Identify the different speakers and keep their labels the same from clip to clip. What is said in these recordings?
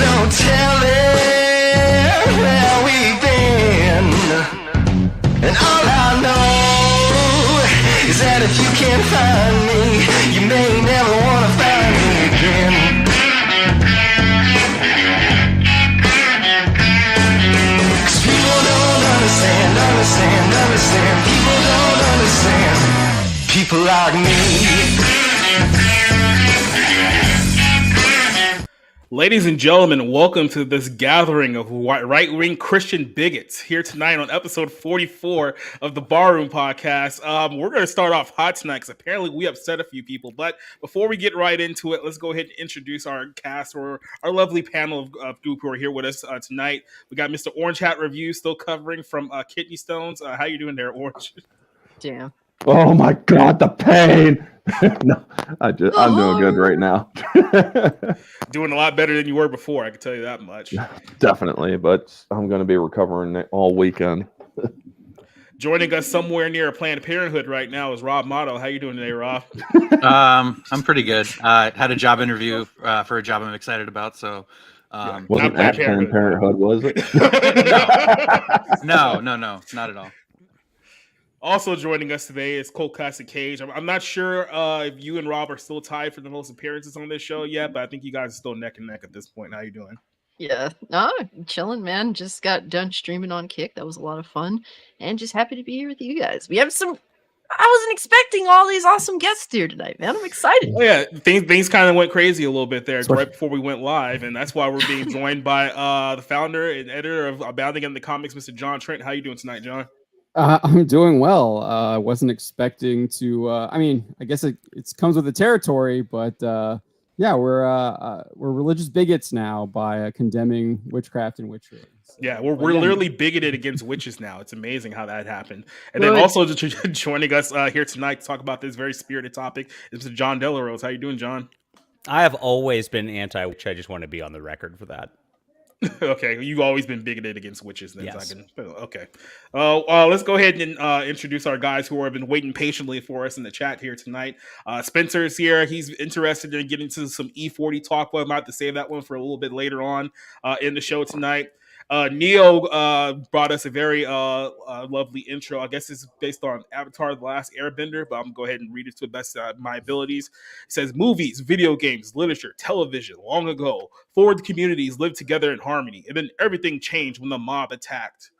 Speaker 1: no telling where we've been. And all I know is that if you can't find me, you may never want to find me again. Cause people don't understand. People don't understand. People like me.
Speaker 2: Ladies and gentlemen, welcome to this gathering of right-wing Christian bigots here tonight on episode 44 of the Barroom Podcast. We're going to start off hot tonight because apparently we upset a few people. But before we get right into it, let's go ahead and introduce our cast or our lovely panel of group who are here with us tonight. We got Mr. Orange Hat Review still covering from Kidney Stones. How you doing there, Orange?
Speaker 3: Damn.
Speaker 4: Oh my God, the pain! No, I'm doing good right now.
Speaker 2: Doing a lot better than you were before, I can tell you that much.
Speaker 4: Definitely, but I'm going to be recovering all weekend.
Speaker 2: Joining us somewhere near Planned Parenthood right now is Rob Motto. How you doing today, Rob?
Speaker 5: I'm pretty good. Had a job interview for a job I'm excited about, so...
Speaker 4: Wasn't that Planned Parenthood, was it?
Speaker 5: No, not at all.
Speaker 2: Also joining us today is Colt Classic Cage. I'm not sure if you and Rob are still tied for the most appearances on this show yet, but I think you guys are still neck and neck at this point. How you doing?
Speaker 3: Yeah, no, chilling, man. Just got done streaming on Kick. That was a lot of fun, and just happy to be here with you guys. We have some. I wasn't expecting all these awesome guests here tonight, man. I'm excited.
Speaker 2: Oh, yeah, things kind of went crazy a little bit there right before we went live, and that's why we're being joined by the founder and editor of Abounding in the Comics, Mr. John Trent. How you doing tonight, John?
Speaker 6: I'm doing well. I wasn't expecting to. I guess it comes with the territory, but yeah, we're religious bigots now by condemning witchcraft and witchery. So,
Speaker 2: yeah, we're literally bigoted against witches now. It's amazing how that happened. And then also joining us here tonight to talk about this very spirited topic is Mr. John Delarose. How you doing, John?
Speaker 7: I have always been anti-witch. I just want to be on the record for that.
Speaker 2: Okay, you've always been bigoted against witches. Then
Speaker 7: yes.
Speaker 2: Okay. Let's go ahead and introduce our guys who have been waiting patiently for us in the chat here tonight. Spencer's here. He's interested in getting to some E-40 talk. But I'm about to save that one for a little bit later on in the show tonight. Neo brought us a very lovely intro. I guess it's based on Avatar: The Last Airbender, but I'm going to go ahead and read it to the best of my abilities. It says, movies, video games, literature, television, long ago, forward communities lived together in harmony, and then everything changed when the mob attacked.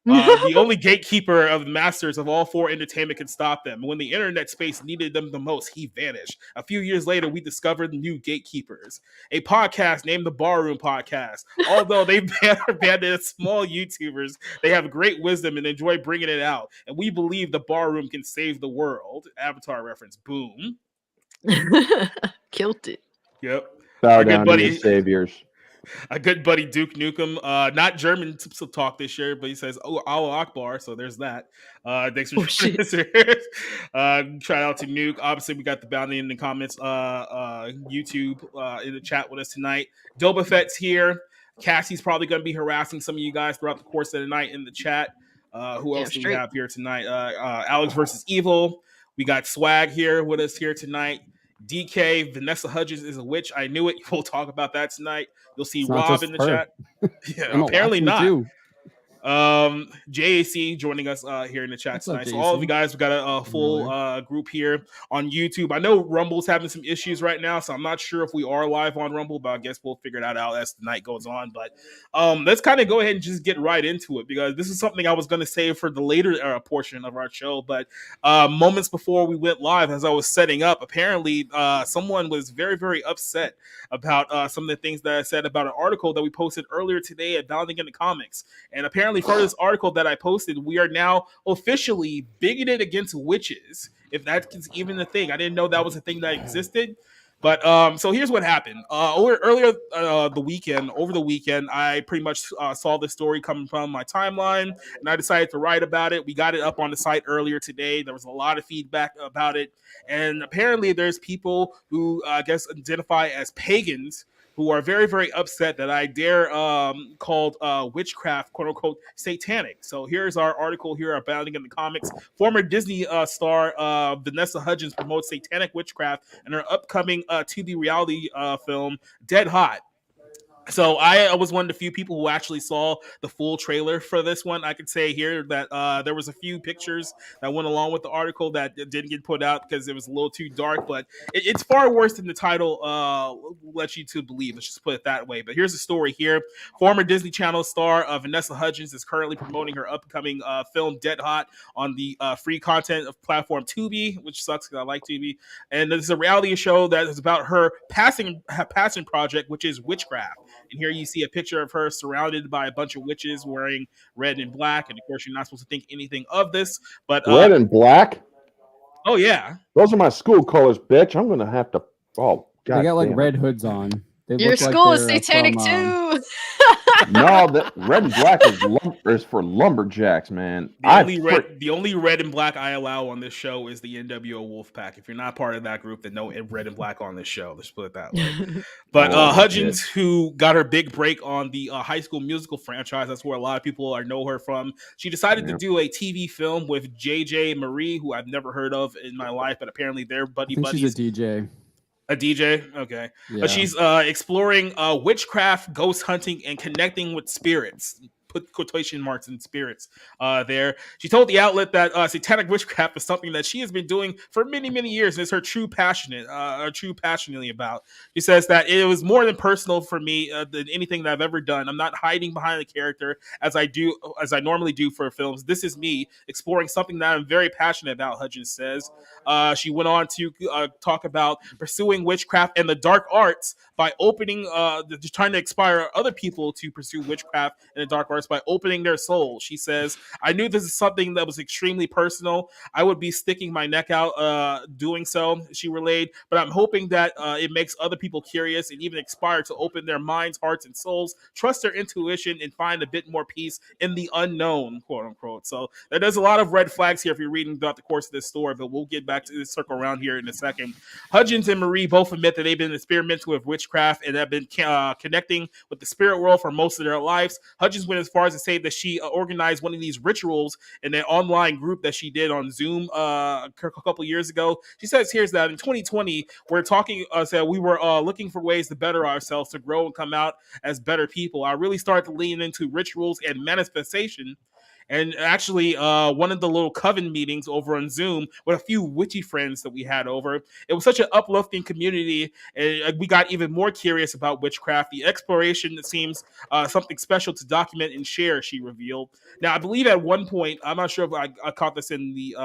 Speaker 2: The only gatekeeper of the masters of all four entertainment could stop them. When the internet space needed them the most, he vanished. A few years later, we discovered new gatekeepers. A podcast named the Barroom Podcast. Although they abandoned small YouTubers, they have great wisdom and enjoy bringing it out. And we believe the Barroom can save the world. Avatar reference. Boom.
Speaker 3: Killed it.
Speaker 2: Yep.
Speaker 4: Bow down to your saviors.
Speaker 2: A good buddy, Duke Nukem, not German to talk this year, but he says, "Oh, Allah Akbar." So there's that. Thanks for joining us here. Shout out to Nuke. Obviously, we got the bounty in the comments. YouTube in the chat with us tonight. Doba Fett's here. Cassie's probably going to be harassing some of you guys throughout the course of the night in the chat. Who else do we have here tonight? Alex versus Evil. We got Swag here with us here tonight. DK, Vanessa Hudgens is a witch. I knew it. We'll talk about that tonight. You'll see Rob in the chat. Yeah, apparently not. JAC joining us here in the chat tonight. So all of you guys, we got a full group here on YouTube. I know Rumble's having some issues right now, so I'm not sure if we are live on Rumble, but I guess we'll figure that out as the night goes on. But let's kind of go ahead and just get right into it, because this is something I was going to save for the later portion of our show. But moments before we went live, as I was setting up, apparently someone was very, very upset about some of the things that I said about an article that we posted earlier today at Bounding in the Comics. And apparently for this article that I posted, we are now officially bigoted against witches, if that's even a thing. I didn't know that was a thing that existed. But so here's what happened. Over the weekend, I pretty much saw this story coming from my timeline, and I decided to write about it. We got it up on the site earlier today. There was a lot of feedback about it. And apparently there's people who I guess identify as pagans who are very, very upset that I dare called Witchcraft, quote unquote, Satanic. So here's our article here Abounding in the Comics. Former Disney star Vanessa Hudgens promotes Satanic Witchcraft in her upcoming Tubi reality film, Dead Hot. So I was one of the few people who actually saw the full trailer for this one. I could say here that there was a few pictures that went along with the article that didn't get put out because it was a little too dark, but it's far worse than the title lets you to believe. Let's just put it that way. But here's the story here. Former Disney Channel star Vanessa Hudgens is currently promoting her upcoming film Dead Hot on the free content of platform Tubi, which sucks because I like Tubi. And this is a reality show that is about her passion project, which is Witchcraft. And here you see a picture of her surrounded by a bunch of witches wearing red and black. And of course, you're not supposed to think anything of this, but
Speaker 4: red and black.
Speaker 2: Oh yeah,
Speaker 4: those are my school colors, bitch. I'm gonna have to. Oh god,
Speaker 6: they got like red hoods on. They
Speaker 3: Your
Speaker 6: look
Speaker 3: school
Speaker 6: like
Speaker 3: is
Speaker 6: they're
Speaker 3: satanic
Speaker 6: from,
Speaker 3: too.
Speaker 4: No, that red and black is for lumberjacks, man.
Speaker 2: The only red and black I allow on this show is the NWO Wolfpack. If you're not part of that group, then no red and black on this show. Let's put it that way. But Hudgens, who got her big break on the High School Musical franchise, that's where a lot of people know her from. She decided to do a TV film with JJ Marie, who I've never heard of in my life, but apparently they're buddies.
Speaker 6: She's a DJ.
Speaker 2: A DJ? Okay.
Speaker 6: Yeah.
Speaker 2: She's exploring witchcraft, ghost hunting, and connecting with spirits. Put quotation marks in spirits there. She told the outlet that satanic witchcraft is something that she has been doing for many, many years, and it's her passionately about. She says that it was more than personal for me than anything that I've ever done. I'm not hiding behind the character as I normally do for films. This is me exploring something that I'm very passionate about, Hudgens says. She went on to talk about pursuing witchcraft and the dark arts by opening, trying to inspire other people to pursue witchcraft and the dark arts by opening their souls. She says, I knew this is something that was extremely personal. I would be sticking my neck out doing so, she relayed, but I'm hoping that it makes other people curious and even inspired to open their minds, hearts, and souls, trust their intuition, and find a bit more peace in the unknown, quote unquote. So there's a lot of red flags here if you're reading throughout the course of this story, but we'll get back to this circle around here in a second. Hudgens and Marie both admit that they've been experimenting with witchcraft and have been connecting with the spirit world for most of their lives. Hudgens went as far as to say that she organized one of these rituals in an online group that she did on Zoom a couple years ago. She says here's that in 2020, we're talking, so we were looking for ways to better ourselves, to grow and come out as better people. I really started to lean into rituals and manifestation. And actually, one of the little coven meetings over on Zoom with a few witchy friends that we had over, it was such an uplifting community, and we got even more curious about witchcraft. The exploration, it seems something special to document and share, she revealed. Now, I believe at one point, I'm not sure if I caught this in the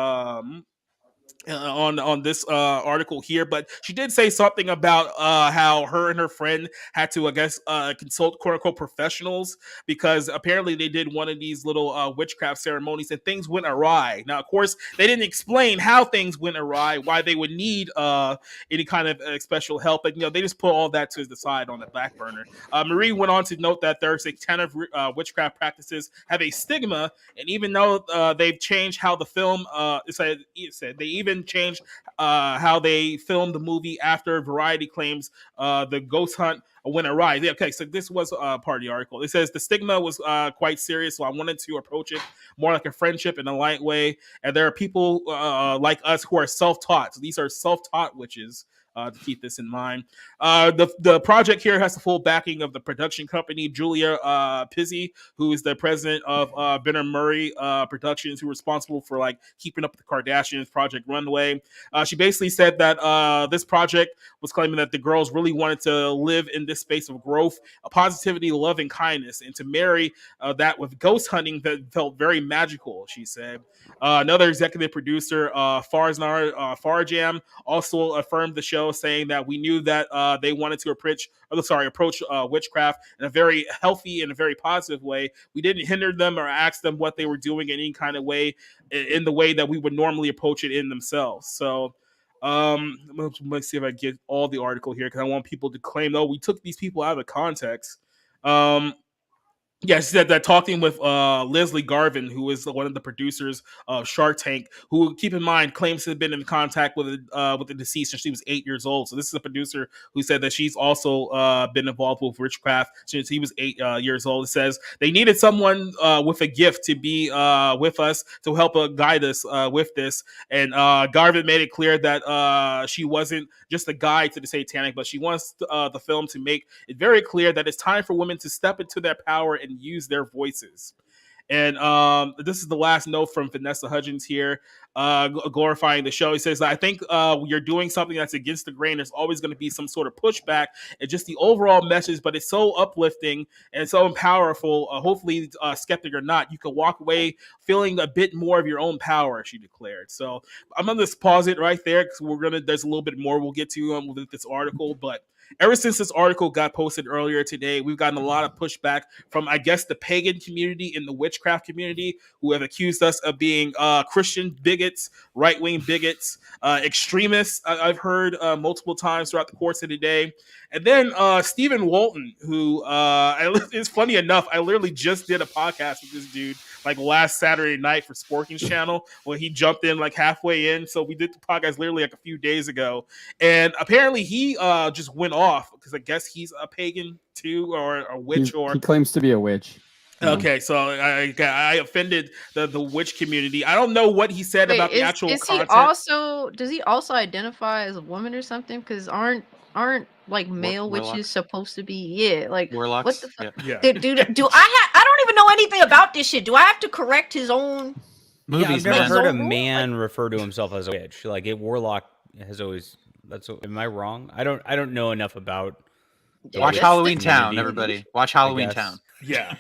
Speaker 2: on this article here, but she did say something about how her and her friend had to, I guess, consult quote unquote professionals because apparently they did one of these little witchcraft ceremonies and things went awry. Now, of course, they didn't explain how things went awry, why they would need any kind of special help, but they just put all that to the side on the back burner. Marie went on to note that their satanic witchcraft practices have a stigma, and even though they've changed how the film it said they even changed how they filmed the movie after Variety claims the ghost hunt went awry. Yeah, okay, so this was part of the article. It says the stigma was quite serious, so I wanted to approach it more like a friendship in a light way. And there are people like us who are self-taught. So these are self-taught witches. To keep this in mind. The project here has the full backing of the production company, Julia Pizzi, who is the president of Benner Murray Productions, who is responsible for like keeping up with the Kardashians, Project Runway. She basically said that this project was claiming that the girls really wanted to live in this space of growth, positivity, love, and kindness, and to marry that with ghost hunting that felt very magical, she said. Another executive producer, Farznar Farjam, also affirmed the show, saying that we knew that they wanted to approach witchcraft in a very healthy and a very positive way. We didn't hinder them or ask them what they were doing in any kind of way, in the way that we would normally approach it in themselves. So let's see if I get all the article here because I want people to claim, we took these people out of context. Yeah, she said that talking with Leslie Garvin, who is one of the producers of Shark Tank, who, keep in mind, claims to have been in contact with the deceased since she was 8 years old. So this is a producer who said that she's also been involved with Witchcraft since he was 8 years old. It says they needed someone with a gift to be with us to help guide us with this. And Garvin made it clear that she wasn't just a guide to the Satanic, but she wants the film to make it very clear that it's time for women to step into their power and use their voices. And this is the last note from Vanessa Hudgens here, glorifying the show. He says, I think you're doing something that's against the grain. There's always going to be some sort of pushback and just the overall message, but it's so uplifting and so powerful. Hopefully, skeptic or not, you can walk away feeling a bit more of your own power, she declared. So I'm going to just pause it right there because there's a little bit more we'll get to with this article, but ever since this article got posted earlier today, we've gotten a lot of pushback from, I guess, the pagan community and the witchcraft community, who have accused us of being Christian bigots, right-wing bigots, extremists. I've heard multiple times throughout the course of the day. And then Stephen Walton, who it's funny enough, I literally just did a podcast with this dude like last Saturday night for Sporking's channel when he jumped in like halfway in. So we did the podcast literally like a few days ago. And apparently he just went off because I guess he's a pagan too, or a witch.
Speaker 6: He claims to be a witch.
Speaker 2: Okay, so I offended the witch community. I don't know what he said about the actual content.
Speaker 3: Does he also identify as a woman or something? Because aren't like male witches supposed to be like
Speaker 5: warlocks?
Speaker 3: What the fuck?
Speaker 5: Yeah.
Speaker 3: Do I don't even know anything about this shit. Do I have to correct his own
Speaker 7: movies? Yeah, I've never heard a man refer to himself as a witch. Like a warlock has always. Am I wrong? I don't know enough about.
Speaker 5: Watch Halloween Town, everybody. Watch Halloween Town.
Speaker 2: Yeah.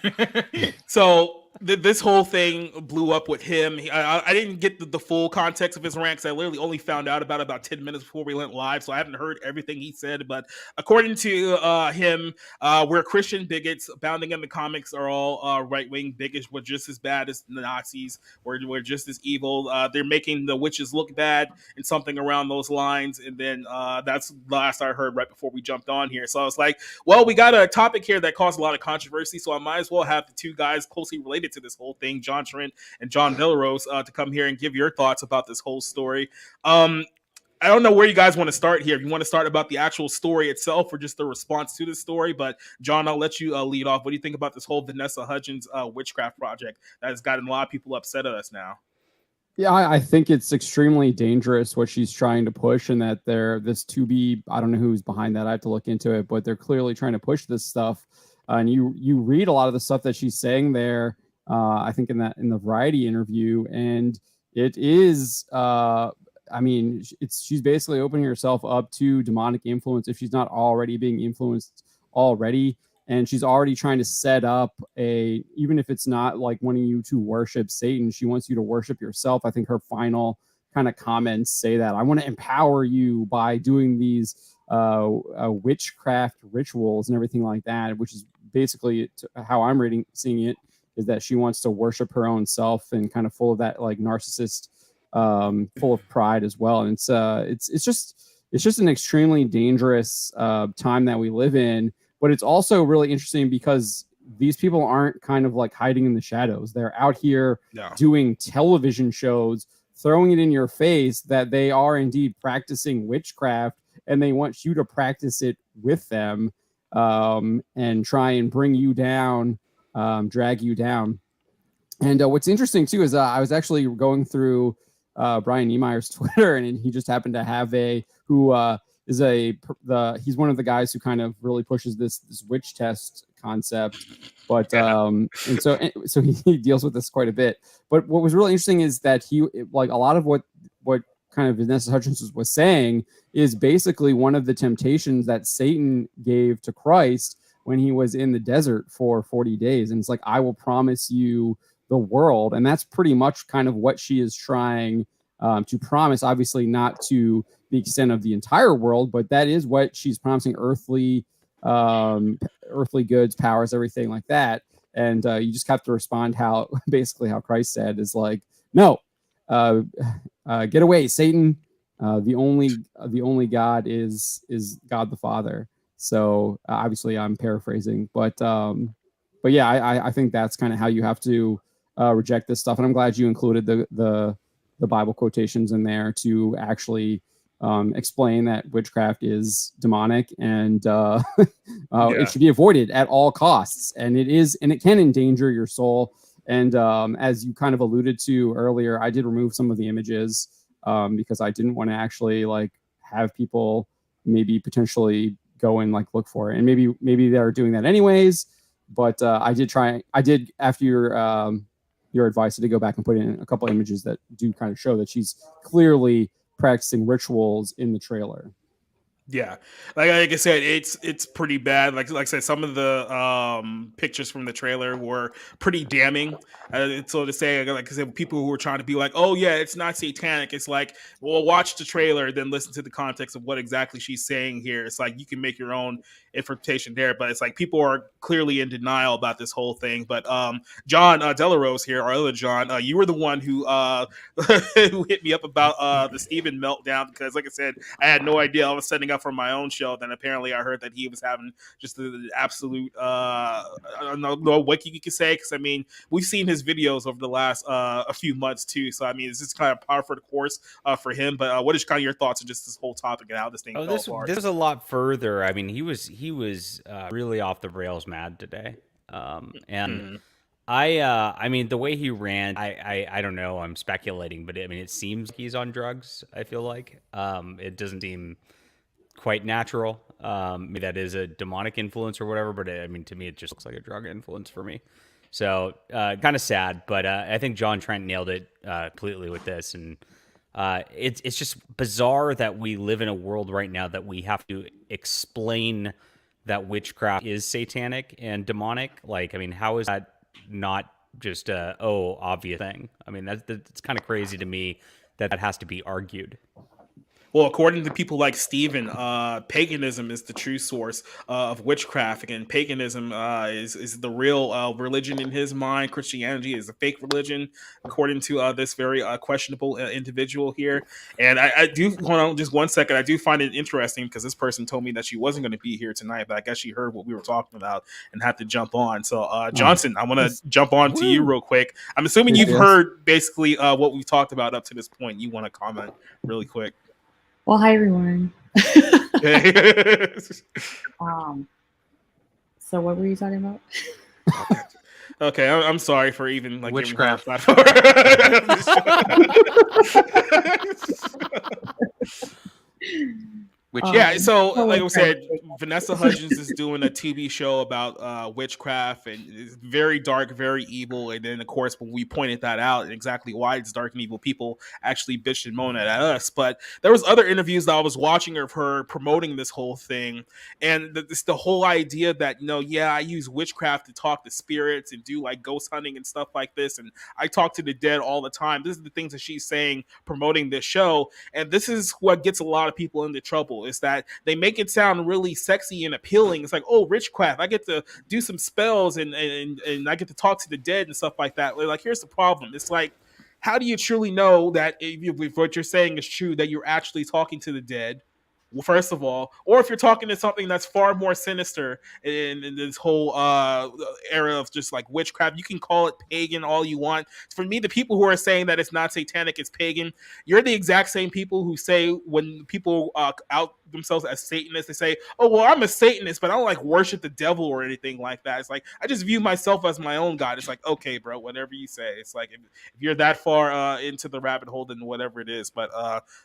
Speaker 2: So this whole thing blew up with him. I didn't get the full context of his rant because I literally only found out about 10 minutes before we went live, so I haven't heard everything he said. But according to him, we're Christian bigots. Abounding in the comics are all right-wing bigots. We're just as bad as the Nazis. We're just as evil. They're making the witches look bad and something around those lines. And then that's the last I heard right before we jumped on here. So I was like, well, we got a topic here that caused a lot of controversy, so I might as well have the two guys closely related to this whole thing, John Trent and John Villarose, to come here and give your thoughts about this whole story. I don't know where you guys want to start here. If you want to start about the actual story itself or just the response to the story, but John, I'll let you lead off. What do you think about this whole Vanessa Hudgens Witchcraft project that has gotten a lot of people upset at us now?
Speaker 6: Yeah, I think it's extremely dangerous what she's trying to push, and that this Tubi, I don't know who's behind that. I have to look into it, but they're clearly trying to push this stuff. And you read a lot of the stuff that she's saying there, I think in the Variety interview, and it is, she's basically opening herself up to demonic influence if she's not already being influenced already. And she's already trying to set up even if it's not like wanting you to worship Satan, she wants you to worship yourself. I think her final kind of comments say that I want to empower you by doing these witchcraft rituals and everything like that, which is basically how I'm seeing it, is that she wants to worship her own self and kind of full of that like narcissist, full of pride as well. And it's just an extremely dangerous time that we live in. But it's also really interesting because these people aren't kind of like hiding in the shadows. They're out here doing television shows, throwing it in your face that they are indeed practicing witchcraft, and they want you to practice it with them, and try and bring you down, drag you down. And what's interesting too is I was actually going through Brian Niemeyer's Twitter, and he just happened to have he's one of the guys who kind of really pushes this witch test concept, but and so he deals with this quite a bit. But what was really interesting is that he, like a lot of what kind of Vanessa Hudgens was saying, is basically one of the temptations that Satan gave to Christ when he was in the desert for 40 days. And it's like, I will promise you the world. And that's pretty much kind of what she is trying to promise, obviously not to the extent of the entire world, but that is what she's promising: earthly goods, powers, everything like that. And you just have to respond how Christ said is like, no, get away, Satan. The only God is God the Father. So obviously I'm paraphrasing, but yeah, I think that's kind of how you have to reject this stuff. And I'm glad you included the Bible quotations in there to actually explain that witchcraft is demonic and it should be avoided at all costs. And it can endanger your soul. And as you kind of alluded to earlier, I did remove some of the images because I didn't want to actually like have people maybe potentially go and like look for it. And maybe they're doing that anyways. But I did after your advice, I did go back and put in a couple images that do kind of show that she's clearly practicing rituals in the trailer.
Speaker 2: Yeah, like I said, it's pretty bad. Like I said, some of the pictures from the trailer were pretty damning. So to say, like I said, people who were trying to be like, "Oh yeah, it's not satanic." It's like, well, watch the trailer, then listen to the context of what exactly she's saying here. It's like you can make your own interpretation there, but it's like people are clearly in denial about this whole thing. But John Delarose here, our other John, you were the one who who hit me up about the Steven meltdown because, like I said, I had no idea. I was setting up for my own show. Then apparently I heard that he was having just the absolute I don't know what you could say, because I mean we've seen his videos over the last a few months too. So I mean it's just kind of par for the course for him. But what is kind of your thoughts on just this whole topic and how this thing fell apart?
Speaker 7: This was a lot further. I mean he was really off the rails mad today. And I mean the way he ran, I don't know, I'm speculating, but I mean it seems he's on drugs. I feel like it doesn't seem quite natural. Maybe that is a demonic influence or whatever, but I mean to me it just looks like a drug influence for me. So kind of sad, but I think John Trent nailed it completely with this. And it's just bizarre that we live in a world right now that we have to explain that witchcraft is satanic and demonic. Like, I mean, how is that not just obvious thing? I mean, that's kind of crazy to me that has to be argued.
Speaker 2: Well, according to people like Steven, paganism is the true source of witchcraft, and paganism is the real religion in his mind. Christianity is a fake religion, according to this very questionable individual here. And I do, hold on just 1 second, I do find it interesting because this person told me that she wasn't going to be here tonight, but I guess she heard what we were talking about and had to jump on. So, Johnson, I want to jump on to you real quick. I'm assuming you've heard basically what we've talked about up to this point. You want to comment really quick?
Speaker 8: Well, hi everyone. So what were you talking about?
Speaker 2: Okay, I'm sorry for even like
Speaker 5: Witchcraft.
Speaker 2: Yeah, so like I said, Vanessa Hudgens is doing a Tubi show about witchcraft, and it's very dark, very evil. And then, of course, when we pointed that out and exactly why it's dark and evil, people actually bitched and moaned at us. But there was other interviews that I was watching of her promoting this whole thing, and it's the whole idea that, you know, yeah, I use witchcraft to talk to spirits and do like ghost hunting and stuff like this, and I talk to the dead all the time. This is the things that she's saying promoting this show, and this is what gets a lot of people into trouble. Is that they make it sound really sexy and appealing. It's like, oh, witchcraft, I get to do some spells and I get to talk to the dead and stuff like that. Like, here's the problem. It's like, how do you truly know that if what you're saying is true, that you're actually talking to the dead? Well, first of all, or if you're talking to something that's far more sinister in this whole era of just like witchcraft, you can call it pagan all you want. For me, the people who are saying that it's not satanic, it's pagan, you're the exact same people who say when people out themselves as Satanists, they say, oh, well, I'm a Satanist, but I don't like worship the devil or anything like that. It's like, I just view myself as my own God. It's like, okay, bro, whatever you say. It's like, if you're that far into the rabbit hole, then whatever it is. But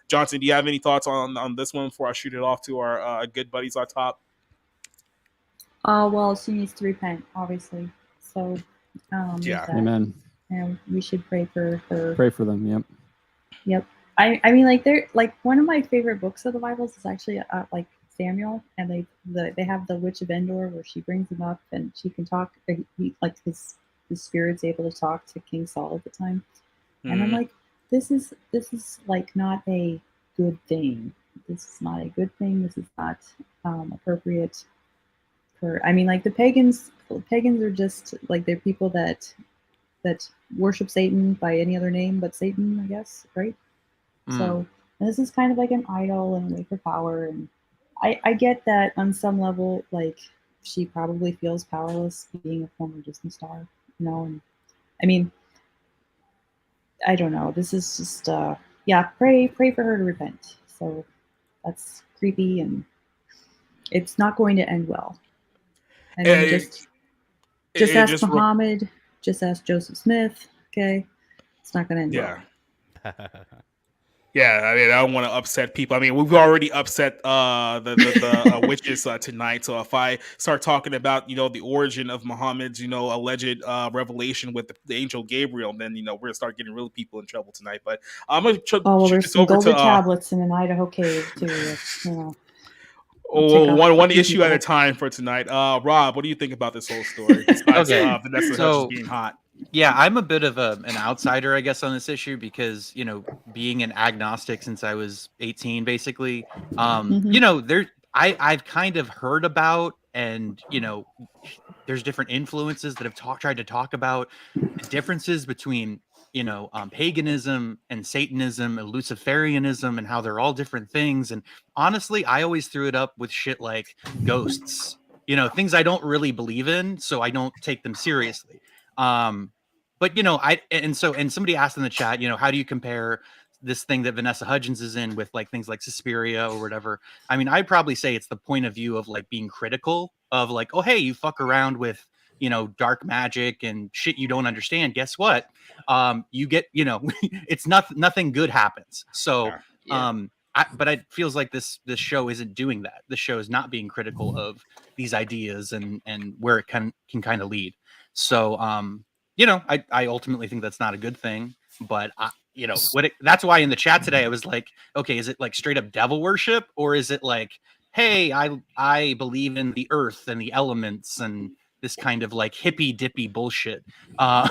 Speaker 2: Johnson, do you have any thoughts on this one before I shoot it off to our good buddies on top?
Speaker 8: Well, she needs to repent, obviously. So,
Speaker 2: yeah,
Speaker 6: amen.
Speaker 8: And we should pray for her.
Speaker 6: Pray for them. Yep.
Speaker 8: Yep. I mean, like, they're like one of my favorite books of the Bibles is actually like Samuel, and they have the Witch of Endor where she brings him up and she can talk. Like his spirit's able to talk to King Saul at the time, and I'm like, this is like not a good thing. This is not a good thing. This is not appropriate for. I mean, like the pagans are just like they're people that worship Satan by any other name but Satan, I guess, right? So this is kind of like an idol and a way for power, and I get that on some level, like she probably feels powerless being a former Disney star, you know. And I mean, I don't know. This is just pray for her to repent. So that's creepy, and it's not going to end well. I mean, just ask Muhammad, just ask Joseph Smith. Okay, it's not going to end well.
Speaker 2: Yeah, I mean, I don't want to upset people. I mean, we've already upset the witches tonight. So if I start talking about, you know, the origin of Muhammad's, you know, alleged revelation with the angel Gabriel, then, you know, we're gonna start getting really people in trouble tonight. But I'm gonna shoot
Speaker 8: there's
Speaker 2: this
Speaker 8: some
Speaker 2: over
Speaker 8: golden
Speaker 2: to
Speaker 8: tablets in an Idaho cave too. You know.
Speaker 2: One issue at a time for tonight. Rob, what do you think about this whole story? Besides Vanessa Hudgens being hot.
Speaker 5: Yeah, I'm a bit of an outsider, I guess, on this issue because, you know, being an agnostic since I was 18, basically, you know, I've kind of heard about, and, you know, there's different influences that have tried to talk about the differences between, you know, paganism and Satanism and Luciferianism and how they're all different things. And honestly, I always threw it up with shit like ghosts, you know, things I don't really believe in, so I don't take them seriously. But you know, and somebody asked in the chat, you know, how do you compare this thing that Vanessa Hudgens is in with like things like Suspiria or whatever? I mean, I'd probably say it's the point of view of like being critical of like, oh, hey, you fuck around with, you know, dark magic and shit you don't understand. Guess what? You get, you know, it's nothing good happens. So, but it feels like this show isn't doing that. The show is not being critical of these ideas and where it can kind of lead. So, you know, I ultimately think that's not a good thing, but you know, that's why in the chat today I was like, okay, is it like straight up devil worship, or is it like, hey, I believe in the earth and the elements and this kind of like hippy dippy bullshit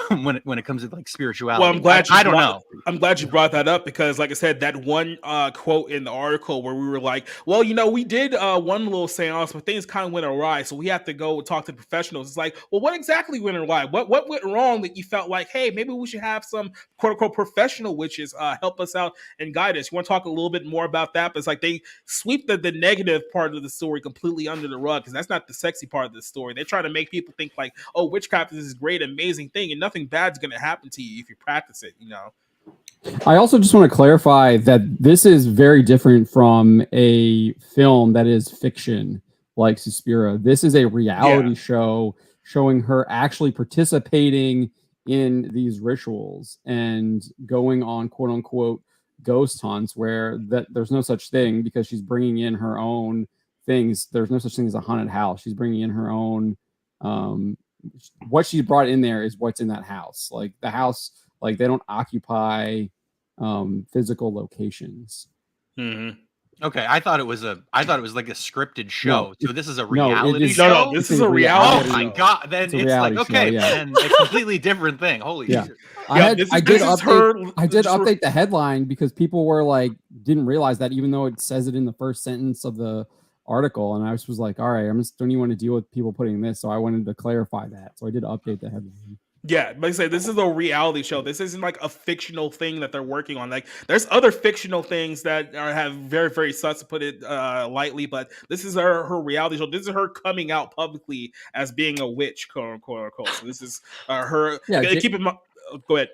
Speaker 5: when it comes to like spirituality?
Speaker 2: Well, I'm glad
Speaker 5: I don't know.
Speaker 2: I'm glad you brought that up because, like I said, that one quote in the article where we were like, well, you know, we did one little seance, but things kind of went awry, so we have to go talk to the professionals. It's like, well, what exactly went awry? What went wrong that you felt like, hey, maybe we should have some quote unquote professional witches help us out and guide us? You want to talk a little bit more about that? But it's like they sweep the negative part of the story completely under the rug because that's not the sexy part of the story. They try to make people think like, oh, witchcraft is this great, amazing thing, and nothing bad's going to happen to you if you practice it, you know.
Speaker 6: I also just want to clarify that this is very different from a film that is fiction like Suspiria. This is a reality show showing her actually participating in these rituals and going on quote unquote ghost hunts where there's no such thing because she's bringing in her own things. There's no such thing as a haunted house. She's bringing in her own what she brought in there is what's in that house. Like the house, like they don't occupy physical locations.
Speaker 5: Okay, I thought it was like a scripted show. So this is a reality show.
Speaker 2: No, this is a reality.
Speaker 5: Oh my god! Then it's like okay, then a completely different thing. Holy shit!
Speaker 6: I did update the headline because people were like didn't realize that even though it says it in the first sentence of the article, and I was like, all right, don't even want to deal with people putting this, so I wanted to clarify that. So I did update the headline. Yeah,
Speaker 2: like I say, this is a reality show. This isn't like a fictional thing that they're working on. Like, there's other fictional things that have very, very sus, to put it lightly, but this is her reality show. This is her coming out publicly as being a witch, quote unquote. So this is her. Yeah, keep in mind. Go ahead.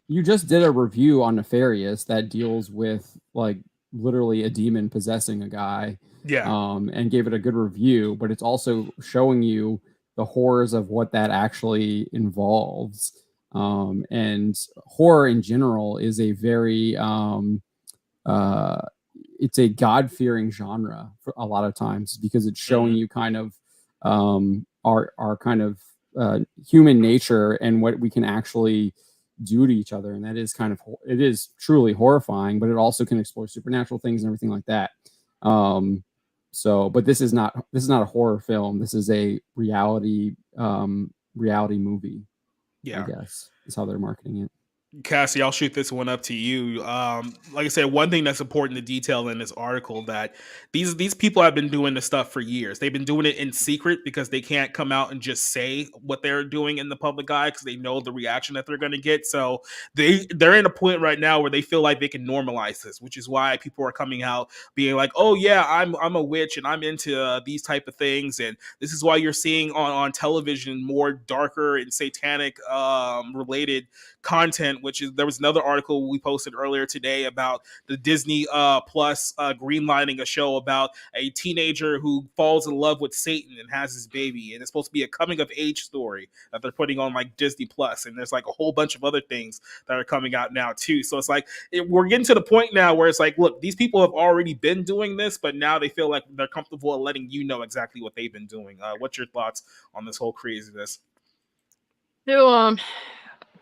Speaker 6: You just did a review on Nefarious that deals with like literally a demon possessing a guy.
Speaker 2: Yeah.
Speaker 6: And gave it a good review, but it's also showing you the horrors of what that actually involves. And horror in general is a very it's a God-fearing genre for a lot of times because it's showing you kind of our kind of human nature and what we can actually do to each other. And that is kind of, it is truly horrifying, but it also can explore supernatural things and everything like that. But this is not a horror film. This is a reality movie.
Speaker 2: Yeah,
Speaker 6: I guess is how they're marketing it.
Speaker 2: Cassie, I'll shoot this one up to you. Like I said, one thing that's important to detail in this article that these people have been doing this stuff for years. They've been doing it in secret because they can't come out and just say what they're doing in the public eye because they know the reaction that they're going to get. So they're in a point right now where they feel like they can normalize this, which is why people are coming out being like, "Oh yeah, I'm a witch and I'm into these type of things," and this is why you're seeing on television more darker and satanic related content, which is there was another article we posted earlier today about the Disney Plus greenlighting a show about a teenager who falls in love with Satan and has his baby, and it's supposed to be a coming of age story that they're putting on like Disney Plus, and there's like a whole bunch of other things that are coming out now too. So it's like we're getting to the point now where it's like, look, these people have already been doing this, but now they feel like they're comfortable at letting you know exactly what they've been doing. What's your thoughts on this whole craziness?
Speaker 3: So,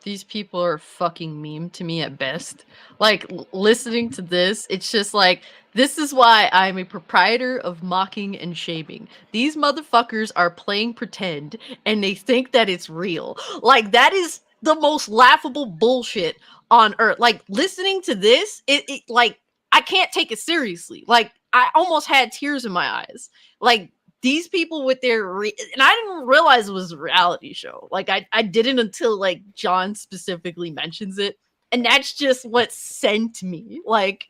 Speaker 3: these people are fucking meme to me at best. Like, listening to this, it's just like, this is why I'm a proprietor of mocking and shaming. These motherfuckers are playing pretend, and they think that it's real. Like, that is the most laughable bullshit on earth. Like, listening to this, it like, I can't take it seriously. Like, I almost had tears in my eyes. Like, these people with their and I didn't realize it was a reality show. Like I didn't until like John specifically mentions it, and that's just what sent me. Like,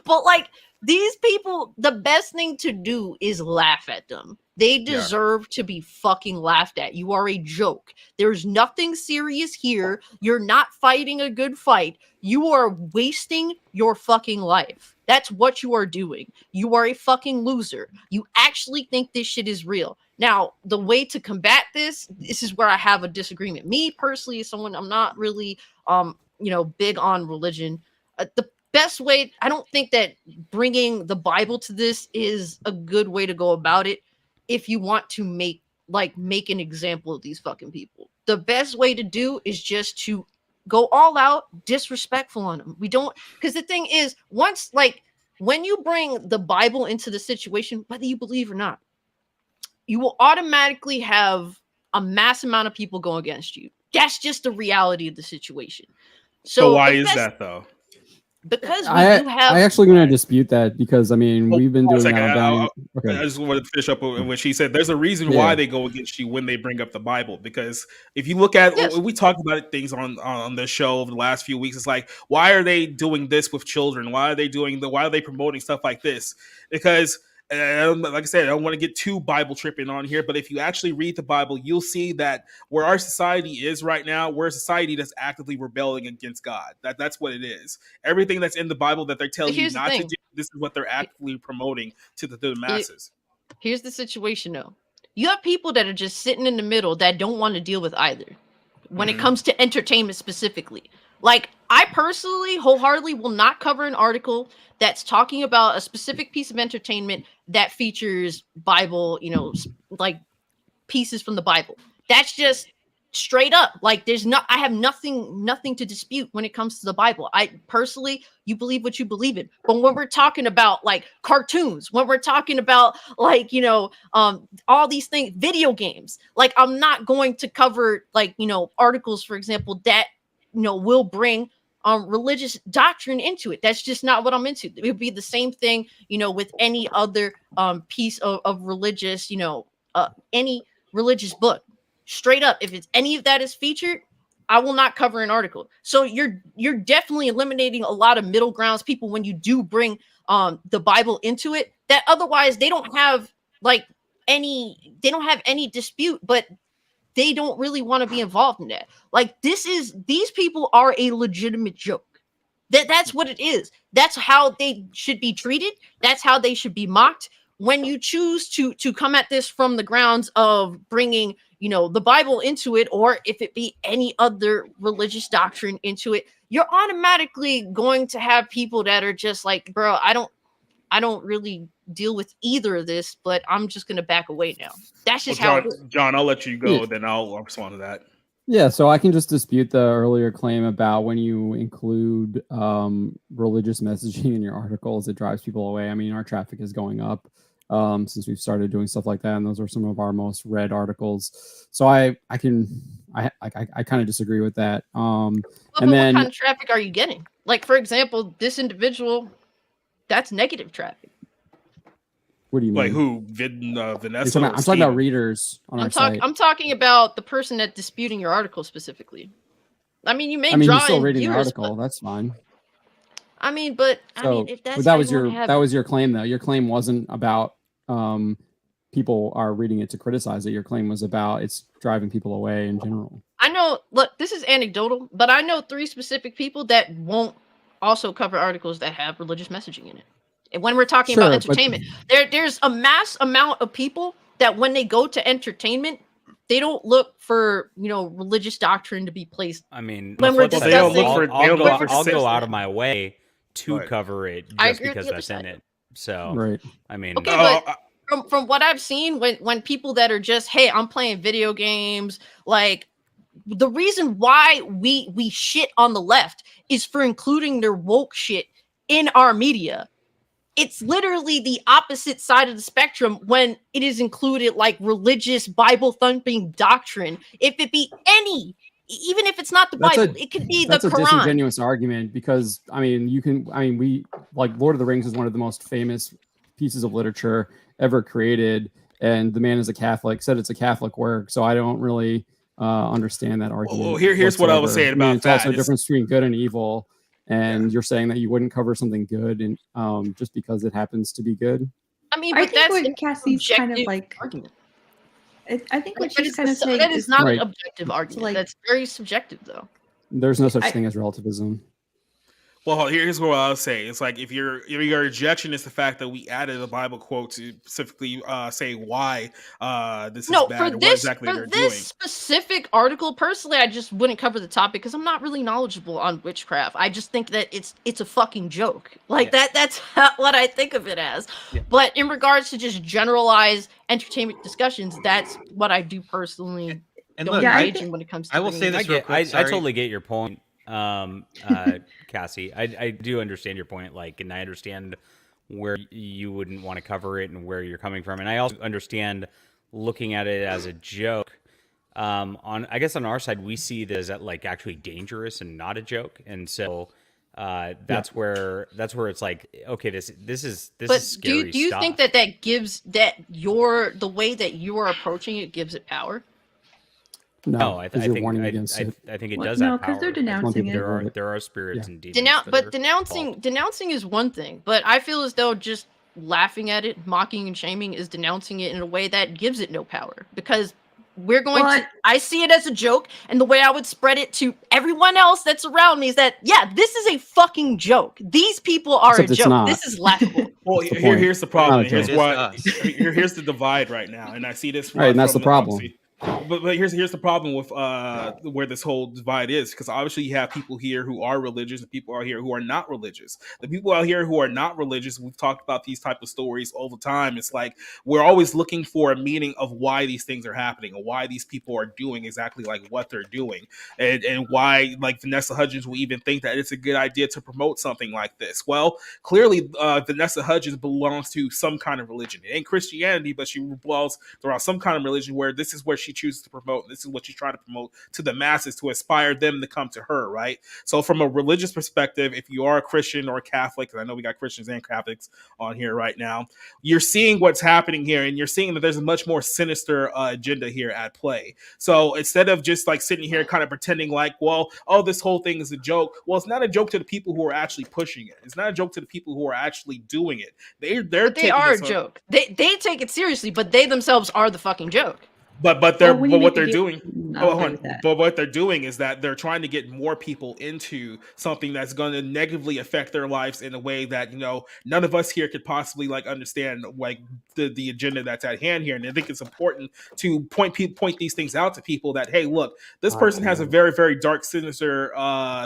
Speaker 3: but like these people, the best thing to do is laugh at them. They deserve to be fucking laughed at. You are a joke. There's nothing serious here. You're not fighting a good fight. You are wasting your fucking life. That's what you are doing. You are a fucking loser. You actually think this shit is real. Now, the way to combat this is where I have a disagreement. Me personally, as someone, I'm not really big on religion. The best way, I don't think that bringing the Bible to this is a good way to go about it if you want to make an example of these fucking people. The best way to do is just to go all out disrespectful on them. We don't, because the thing is, once, like, when you bring the Bible into the situation, whether you believe or not, you will automatically have a mass amount of people go against you. That's just the reality of the situation.
Speaker 2: So why is that though?
Speaker 3: Because
Speaker 6: I actually going to dispute that because I mean we've been doing that.
Speaker 2: Okay. I just wanted to finish up with what she said. There's a reason why they go against you when they bring up the Bible. Because if you look at we talked about things on the show over the last few weeks, it's like, why are they doing this with children? Why are they promoting stuff like this? Because like I said, I don't want to get too Bible tripping on here, but if you actually read the Bible, you'll see that where our society is right now, we're a society that's actively rebelling against God. That's what it is. Everything that's in the Bible that they're telling you not to do, this is what they're actively promoting to the masses.
Speaker 3: Here's the situation, though. You have people that are just sitting in the middle that don't want to deal with either when it comes to entertainment specifically. Like, I personally wholeheartedly will not cover an article that's talking about a specific piece of entertainment that features Bible, like pieces from the Bible. That's just straight up. Like, I have nothing to dispute when it comes to the Bible. I personally, you believe what you believe in. But when we're talking about like cartoons, when we're talking about like, all these things, video games, like I'm not going to cover like, articles, for example, that will bring religious doctrine into it. That's just not what I'm into. It would be the same thing, with any other piece of religious, any religious book. Straight up, if it's any of that is featured, I will not cover an article. So you're definitely eliminating a lot of middle grounds people when you do bring the Bible into it, that otherwise they don't have any dispute, but they don't really want to be involved in that. Like, these people are a legitimate joke. That's what it is. That's how they should be treated. That's how they should be mocked. When you choose to come at this from the grounds of bringing, the Bible into it, or if it be any other religious doctrine into it, you're automatically going to have people that are just like, bro, I don't really deal with either of this, but I'm just going to back away now. That's just how it is.
Speaker 2: John, I'll let you go, then I'll respond to that.
Speaker 6: Yeah, so I can just dispute the earlier claim about when you include religious messaging in your articles, it drives people away. I mean, our traffic is going up. since we've started doing stuff like that, and those are some of our most read articles. So I kind of disagree with that.
Speaker 3: But
Speaker 6: and then
Speaker 3: what kind of traffic are you getting? Like, for example, this individual, that's negative traffic.
Speaker 6: What do you mean?
Speaker 2: Like who? Vanessa?
Speaker 6: I'm talking about readers on our site.
Speaker 3: I'm talking about the person that's disputing your article specifically. I mean, you may
Speaker 6: you're
Speaker 3: draw
Speaker 6: still
Speaker 3: in
Speaker 6: reading
Speaker 3: viewers,
Speaker 6: the article.
Speaker 3: but,
Speaker 6: That's fine.
Speaker 3: I mean, but if that's
Speaker 6: but
Speaker 3: how
Speaker 6: that was
Speaker 3: you wanna
Speaker 6: your
Speaker 3: have
Speaker 6: that was your claim though. Your claim wasn't about people are reading it to criticize it. Your claim was about it's driving people away in general.
Speaker 3: I know. Look, this is anecdotal, but I know 3 specific people that won't also cover articles that have religious messaging in it. And when we're talking about entertainment, there's a mass amount of people that when they go to entertainment, they don't look for religious doctrine to be placed.
Speaker 7: I mean,
Speaker 3: when we're discussing,
Speaker 7: I'll go out of my way to cover it just because that's in it. So,
Speaker 6: right.
Speaker 7: I mean,
Speaker 3: okay, but from what I've seen, when people that are just, hey, I'm playing video games, like the reason why we shit on the left is for including their woke shit in our media. It's literally the opposite side of the spectrum when it is included like religious Bible thumping doctrine. If it be any, even if it's not the Bible, it could be the Quran.
Speaker 6: That's a disingenuous argument because we like Lord of the Rings is one of the most famous pieces of literature ever created, and the man is a Catholic, said it's a Catholic work, so I don't really understand that argument.
Speaker 2: Well, here's what I was saying about
Speaker 6: it's also a difference between good and evil. And you're saying that you wouldn't cover something good, and just because it happens to be good.
Speaker 3: I mean,
Speaker 8: I
Speaker 3: but
Speaker 8: think
Speaker 3: that's
Speaker 8: what Cassie's kind of like.
Speaker 3: Argument.
Speaker 8: I think what she's kind of saying
Speaker 3: that is not
Speaker 6: right.
Speaker 3: an objective argument. That's very subjective, though.
Speaker 6: There's no such thing as relativism.
Speaker 2: Well, here's what I'll say. It's like if your rejection is the fact that we added a Bible quote to specifically say why this is bad or what exactly they're doing.
Speaker 3: This specific article, personally, I just wouldn't cover the topic because I'm not really knowledgeable on witchcraft. I just think that it's a fucking joke. Like that's what I think of it as. Yeah. But in regards to just generalized entertainment discussions, that's what I do personally.
Speaker 5: And
Speaker 3: look, when it comes to
Speaker 5: I will say this real quick.
Speaker 7: I totally get your point. Cassie, I do understand your point, and I understand where you wouldn't want to cover it and where you're coming from, and I also understand looking at it as a joke. I guess on our side, we see this as actually dangerous and not a joke, and so that's where it's like, okay, this is scary.
Speaker 3: Do you think that gives the way that you are approaching it gives it power?
Speaker 6: No,
Speaker 7: I think it does.
Speaker 8: No, because they're denouncing it.
Speaker 7: There are spirits and demons.
Speaker 3: Denouncing is one thing, but I feel as though just laughing at it, mocking and shaming is denouncing it in a way that gives it no power. Because we're going to. I see it as a joke, and the way I would spread it to everyone else that's around me is that this is a fucking joke. These people are a joke. This is laughable.
Speaker 2: Well, here's the problem. Here's the divide right now, and I see this.
Speaker 6: Right, and that's the problem.
Speaker 2: But here's the problem with where this whole divide is, because obviously you have people here who are religious and people out here who are not religious. The people out here who are not religious, we've talked about these type of stories all the time. It's like we're always looking for a meaning of why these things are happening, or why these people are doing exactly like what they're doing, and why like Vanessa Hudgens will even think that it's a good idea to promote something like this. Well, clearly Vanessa Hudgens belongs to some kind of religion. It ain't Christianity, but she belongs around some kind of religion where this is where she chooses to promote. This is what she's trying to promote to the masses to inspire them to come to her, right? So from a religious perspective, if you are a Christian or a Catholic, because I know we got Christians and Catholics on here right now, you're seeing what's happening here, and you're seeing that there's a much more sinister agenda here at play. So instead of just like sitting here kind of pretending like, this whole thing is a joke. Well, it's not a joke to the people who are actually pushing it. It's not a joke to the people who are actually doing it. They are a
Speaker 3: joke. They take it seriously, but they themselves are the fucking joke.
Speaker 2: But what they're doing is that they're trying to get more people into something that's going to negatively affect their lives in a way that none of us here could possibly understand the agenda that's at hand here. And I think it's important to point these things out to people that, hey, look, this person has a very, very dark, sinister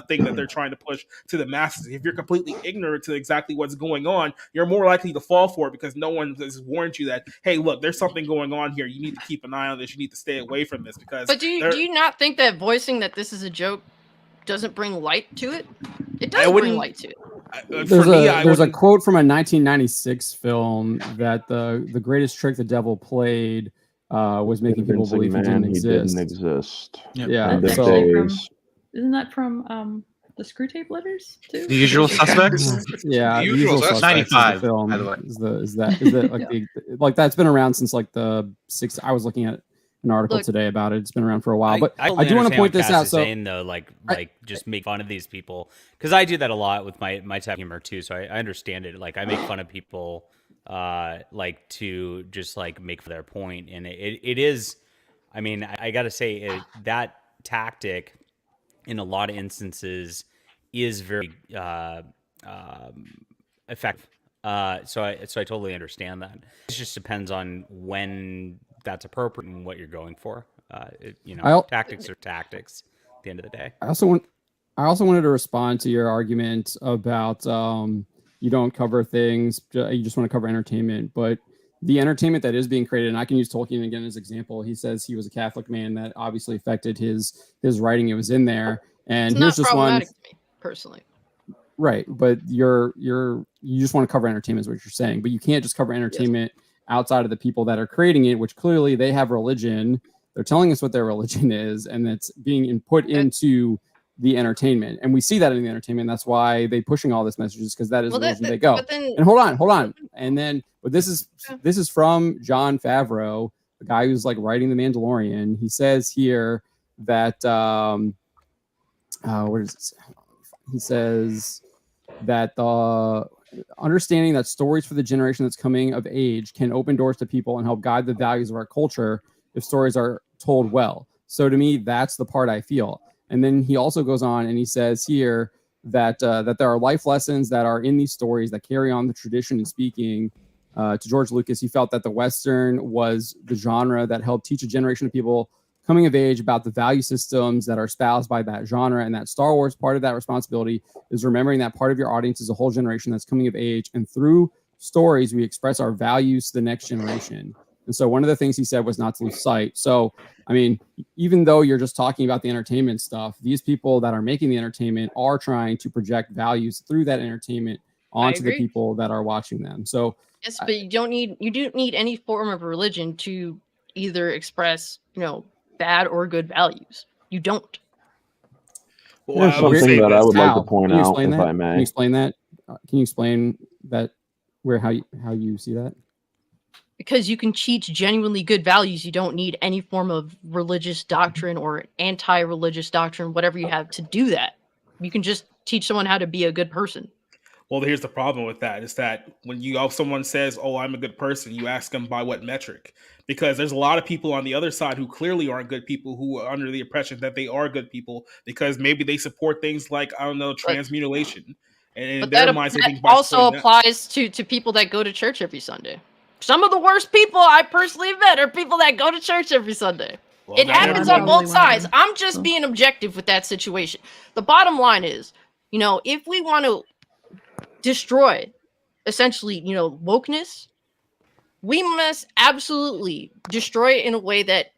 Speaker 2: thing that they're trying to push to the masses. If you're completely ignorant to exactly what's going on, you're more likely to fall for it because no one has warned you that, hey, look, there's something going on here. You need to keep an eye on this. You need to stay away from this because.
Speaker 3: But do you not think that voicing that this is a joke doesn't bring light to it? It does bring light to it.
Speaker 6: There's a quote from a 1996 film that the greatest trick the devil played was making people believe he didn't exist. Yeah,
Speaker 8: That's
Speaker 6: so
Speaker 8: isn't that from the Screw Tape Letters too?
Speaker 5: The Usual Suspects.
Speaker 6: Yeah, The Usual Suspects
Speaker 5: 95.
Speaker 6: is the film.
Speaker 5: By the way,
Speaker 6: is that like like that's been around since like the 60s. I was looking at an article today about it. It's been around for a while, but I do want to point this out. So
Speaker 7: saying, though, like just make fun of these people, because I do that a lot with my type of humor too. So I understand it. Like I make fun of people, like to just like make their point, and it is. I mean, I got to say that tactic, in a lot of instances, is very effective. So I totally understand that. It just depends on when that's appropriate and what you're going for. Tactics are tactics at the end of the day.
Speaker 6: I also wanted to respond to your argument about you don't cover things, you just want to cover entertainment, but the entertainment that is being created, and I can use Tolkien again as an example. He says he was a Catholic man, that obviously affected his writing. It was in there, and
Speaker 3: it's
Speaker 6: here's
Speaker 3: not
Speaker 6: just one.
Speaker 3: To me, personally.
Speaker 6: Right, but you just want to cover entertainment is what you're saying, but you can't just cover entertainment outside of the people that are creating it, which clearly they have religion. They're telling us what their religion is, and it's being input into the entertainment, and we see that in the entertainment. That's why they pushing all this messages, because that is the reason they go. And hold on, and then but this is from Jon Favreau, the guy who's like writing The Mandalorian. He says here that what is it? He says that the understanding that stories for the generation that's coming of age can open doors to people and help guide the values of our culture if stories are told well. So to me, that's the part I feel. And then he also goes on and he says here that that there are life lessons that are in these stories that carry on the tradition. And speaking to George Lucas, he felt that the Western was the genre that helped teach a generation of people coming of age about the value systems that are espoused by that genre, and that Star Wars, part of that responsibility is remembering that part of your audience is a whole generation that's coming of age, and through stories we express our values to the next generation. And so one of the things he said was not to lose sight. So I mean, even though you're just talking about the entertainment stuff, these people that are making the entertainment are trying to project values through that entertainment onto the people that are watching them. So
Speaker 3: yes, but you don't need any form of religion to either express, bad or good values. You don't.
Speaker 4: Well, there's something that I would like to point out, if I may.
Speaker 6: Can you explain that? Can you explain that how you see that?
Speaker 3: Because you can teach genuinely good values. You don't need any form of religious doctrine or anti-religious doctrine, whatever you have to do that. You can just teach someone how to be a good person.
Speaker 2: Well, here's the problem with that is that when someone says, "Oh, I'm a good person," you ask them by what metric? Because there's a lot of people on the other side who clearly aren't good people, who are under the impression that they are good people because maybe they support things like, I don't know, transmutilation. And in their minds,
Speaker 3: that also applies to people that go to church every Sunday. Some of the worst people I personally met are people that go to church every Sunday. Well, it happens on both sides. I'm just being objective with that situation. The bottom line is, if we want to destroy, essentially, wokeness, we must absolutely destroy it in a way that,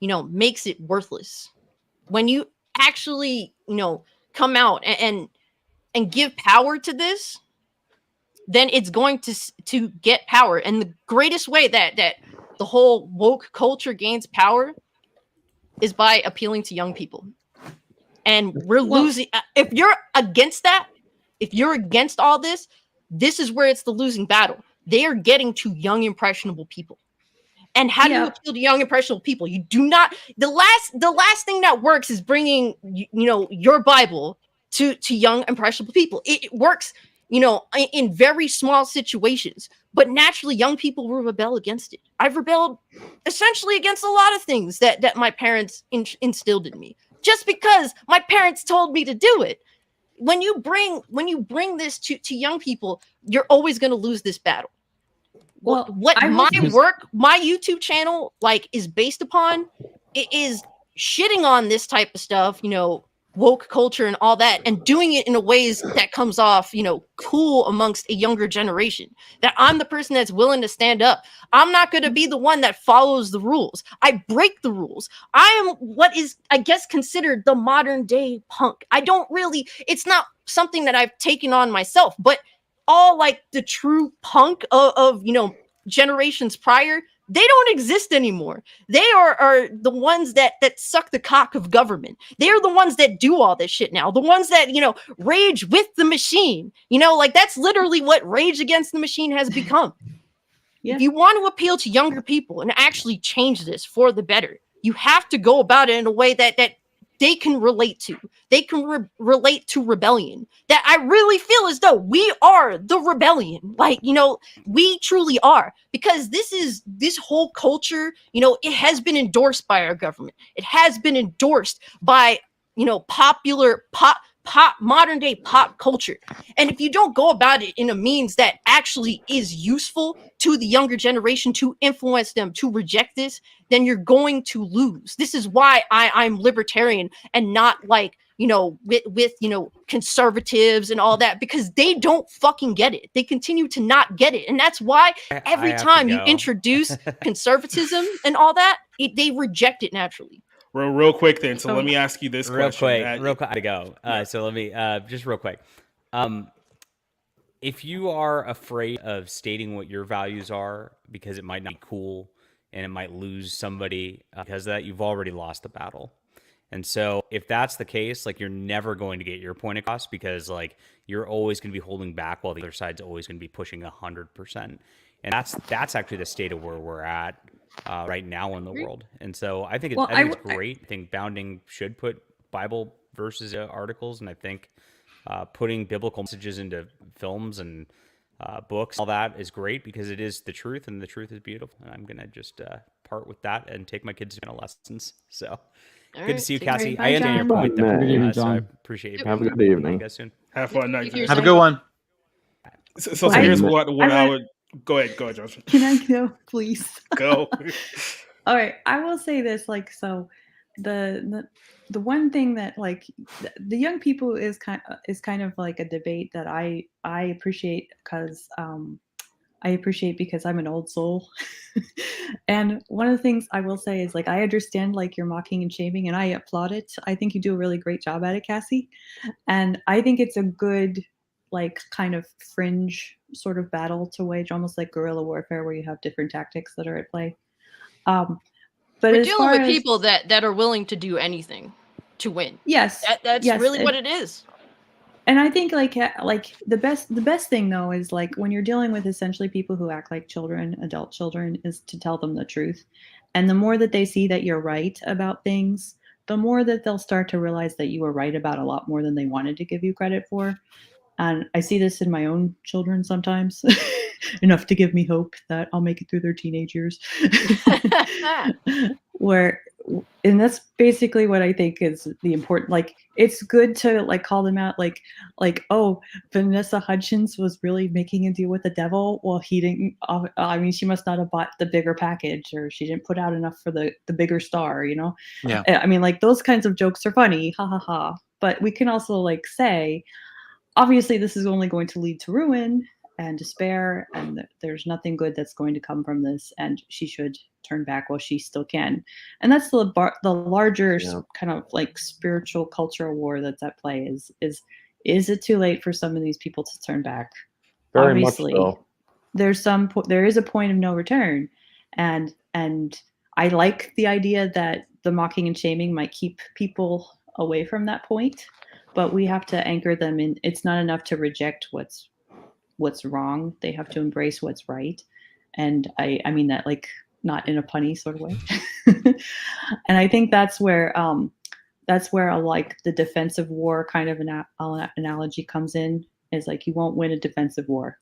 Speaker 3: makes it worthless. When you actually, come out and give power to this, then it's going to get power. And the greatest way that the whole woke culture gains power is by appealing to young people. And we're losing. If you're against that, if you're against all this, this is where it's the losing battle. They are getting to young, impressionable people. And how do you appeal to young, impressionable people? You do not. The last thing that works is bringing, your Bible to young, impressionable people. It works, in very small situations. But naturally, young people will rebel against it. I've rebelled essentially against a lot of things that my parents instilled in me, just because my parents told me to do it. When you bring this to young people, you're always going to lose this battle. Well, my YouTube channel is based upon, it is shitting on this type of stuff, woke culture and all that, and doing it in a ways that comes off, cool amongst a younger generation. That I'm the person that's willing to stand up. I'm not going to be the one that follows the rules. I break the rules. I am what is, I guess, considered the modern day punk. It's not something that I've taken on myself, but all like the true punk of generations prior, they don't exist anymore. They are the ones that suck the cock of government. They're the ones that do all this shit now. The ones that, rage with the machine. Like that's literally what Rage Against the Machine has become. Yeah. If you want to appeal to younger people and actually change this for the better, you have to go about it in a way that they can relate to. They can relate to rebellion. That I really feel as though we are the rebellion. Like, we truly are. Because this whole culture, it has been endorsed by our government. It has been endorsed by, popular modern day pop culture. And if you don't go about it in a means that actually is useful to the younger generation to influence them to reject this, then you're going to lose. This is why I'm libertarian and not like, with conservatives and all that, because they don't fucking get it. They continue to not get it. And that's why every time you introduce conservatism and all that, they reject it naturally.
Speaker 2: Real quick then. So let me ask you this question.
Speaker 7: Real quick. I go. So let me just real quick. If you are afraid of stating what your values are because it might not be cool and it might lose somebody because of that, you've already lost the battle. And so if that's the case, like you're never going to get your point across because like you're always going to be holding back while the other side's always going to be pushing 100%. And that's actually the state of where we're at right now in the world. And so I think it's great. I think Bounding should put Bible verses articles, and I think putting biblical messages into films and books, all that is great because it is the truth, and the truth is beautiful. And I'm gonna just part with that and take my kids to lessons. So good to see you, Cassie. I understand your point, though.
Speaker 6: Good evening,
Speaker 7: So
Speaker 6: John.
Speaker 7: I appreciate you.
Speaker 4: Have a good evening.
Speaker 7: You guys soon.
Speaker 2: Have fun.
Speaker 5: Have a good one.
Speaker 2: So here's what I would. Go ahead, Johnson.
Speaker 8: Can I go, please?
Speaker 2: Go.
Speaker 8: All right, I will say this. Like, so the one thing that like the young people is kind of like a debate that I appreciate because I'm an old soul. And one of the things I will say is like I understand like you're mocking and shaming, and I applaud it. I think you do a really great job at it, Cassie. And I think it's a good like kind of fringe sort of battle to wage, almost like guerrilla warfare, where you have different tactics that are at play. But
Speaker 3: we're dealing with people that are willing to do anything to win.
Speaker 8: Yes,
Speaker 3: that's really what it is.
Speaker 8: And I think like the best thing though is like when you're dealing with essentially people who act like children, adult children, is to tell them the truth. And the more that they see that you're right about things, the more that they'll start to realize that you were right about a lot more than they wanted to give you credit for. And I see this in my own children sometimes, enough to give me hope that I'll make it through their teenage years. And that's basically what I think is the important, like, it's good to like call them out, like, oh, Vanessa Hudgens was really making a deal with the devil. Well, he didn't, I mean, she must not have bought the bigger package, or she didn't put out enough for the bigger star, Yeah. I mean, like those kinds of jokes are funny. Ha ha ha. But we can also like say, obviously this is only going to lead to ruin and despair, and there's nothing good that's going to come from this, and she should turn back while she still can. And that's the larger kind of like spiritual cultural war that's at play is it too late for some of these people to turn back?
Speaker 4: Very
Speaker 8: Obviously,
Speaker 4: much so.
Speaker 8: there is a point of no return, and I like the idea that the mocking and shaming might keep people away from that point, but we have to anchor them in. It's not enough to reject what's wrong. They have to embrace what's right. And I mean that like not in a punny sort of way. And I think that's where like the defensive war kind of analogy comes in, is like you won't win a defensive war.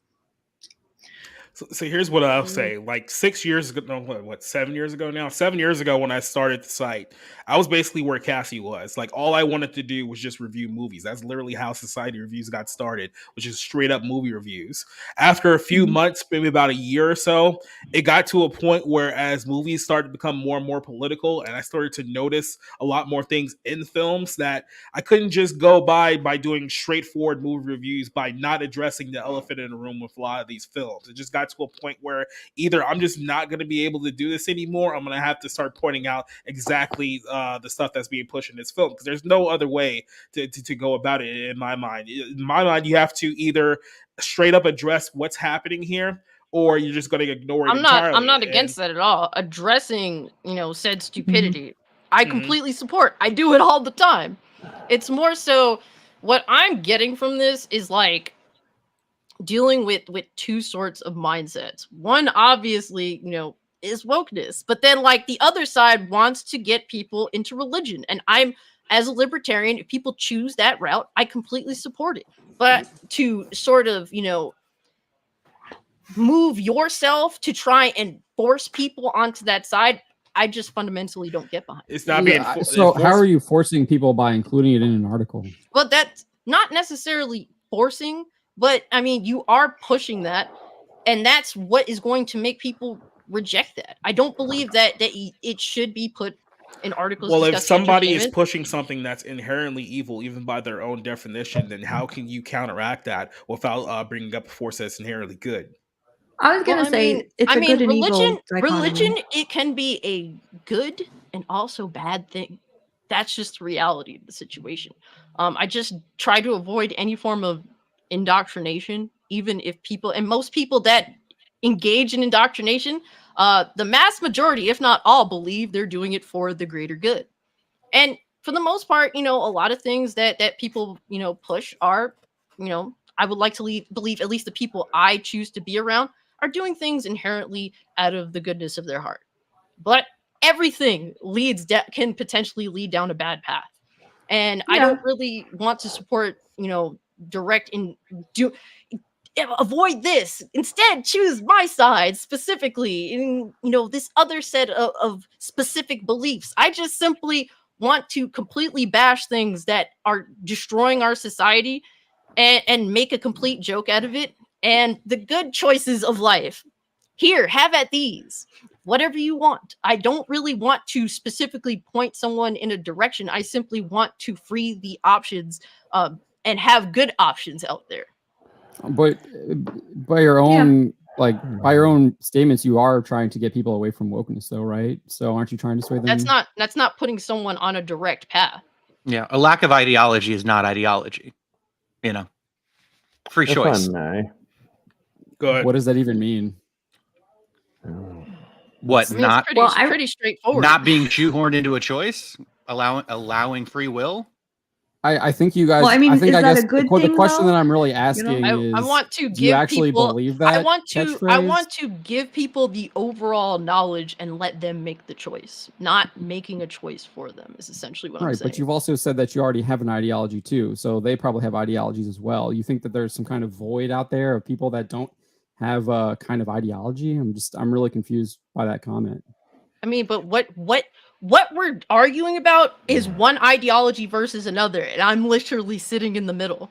Speaker 2: So here's what I'll say. Like 6 years ago, no, what 7 years ago now? 7 years ago when I started the site, I was basically where Cassie was. Like all I wanted to do was just review movies. That's literally how Society Reviews got started, which is straight up movie reviews. After a few months, maybe about a year or so, it got to a point where as movies started to become more and more political, and I started to notice a lot more things in films that I couldn't just go by doing straightforward movie reviews by not addressing the elephant in the room with a lot of these films. It just got to a point where either I'm just not going to be able to do this anymore. I'm going to have to start pointing out exactly the stuff that's being pushed in this film, because there's no other way to go about it in my mind. In my mind, you have to either straight up address what's happening here, or you're just going to ignore it entirely.
Speaker 3: I'm not against that at all. Addressing, said stupidity, I completely support. I do it all the time. It's more so what I'm getting from this is like dealing with two sorts of mindsets. One obviously, is wokeness, but then like the other side wants to get people into religion. And I'm, as a libertarian, if people choose that route, I completely support it. But to sort of, move yourself to try and force people onto that side, I just fundamentally don't get behind.
Speaker 2: It's not being
Speaker 6: so how are you forcing people by including it in an article?
Speaker 3: Well, that's not necessarily forcing, but I mean, you are pushing that, and that's what is going to make people reject that. I don't believe that it should be put in articles.
Speaker 2: Well, if somebody is pushing something that's inherently evil, even by their own definition, then how can you counteract that without bringing up a force that's inherently good?
Speaker 8: I was gonna say it's a good and evil dichotomy.
Speaker 3: Religion, it can be a good and also bad thing. That's just the reality of the situation. I just try to avoid any form of indoctrination, even if people, and most people that engage in indoctrination, the mass majority, if not all, believe they're doing it for the greater good. And for the most part, a lot of things that people, push are, I would like to believe at least the people I choose to be around are doing things inherently out of the goodness of their heart. But everything can potentially lead down a bad path. And I don't really want to support, direct avoid this. Instead, choose my side specifically in, this other set of specific beliefs. I just simply want to completely bash things that are destroying our society and make a complete joke out of it. And the good choices of life, here, have at these. Whatever you want. I don't really want to specifically point someone in a direction. I simply want to free the options and have good options out there. But
Speaker 6: by your own by your own statements, you are trying to get people away from wokeness, though, right? So aren't you trying to sway them?
Speaker 3: That's not putting someone on a direct path.
Speaker 5: Yeah, a lack of ideology is not ideology. Free choice.
Speaker 2: Go ahead.
Speaker 6: What does that even mean?
Speaker 5: What?
Speaker 3: It's pretty straightforward.
Speaker 5: Not being shoehorned into a choice, allowing free will.
Speaker 6: I think you guys.
Speaker 8: Well, I mean,
Speaker 6: I think
Speaker 8: is
Speaker 6: I
Speaker 8: that
Speaker 6: guess
Speaker 8: a good
Speaker 6: the
Speaker 8: thing,
Speaker 6: question
Speaker 8: though?
Speaker 6: that I'm really asking is:
Speaker 3: I want to
Speaker 6: do you
Speaker 3: give
Speaker 6: actually
Speaker 3: people,
Speaker 6: believe that?
Speaker 3: I want
Speaker 6: catchphrase?
Speaker 3: to give people the overall knowledge and let them make the choice. Not making a choice for them is essentially what I'm saying.
Speaker 6: But you've also said that you already have an ideology too, so they probably have ideologies as well. You think that there's some kind of void out there of people that don't have a kind of ideology? I'm really confused by that comment.
Speaker 3: I mean, but what we're arguing about is one ideology versus another, and I'm literally sitting in the middle.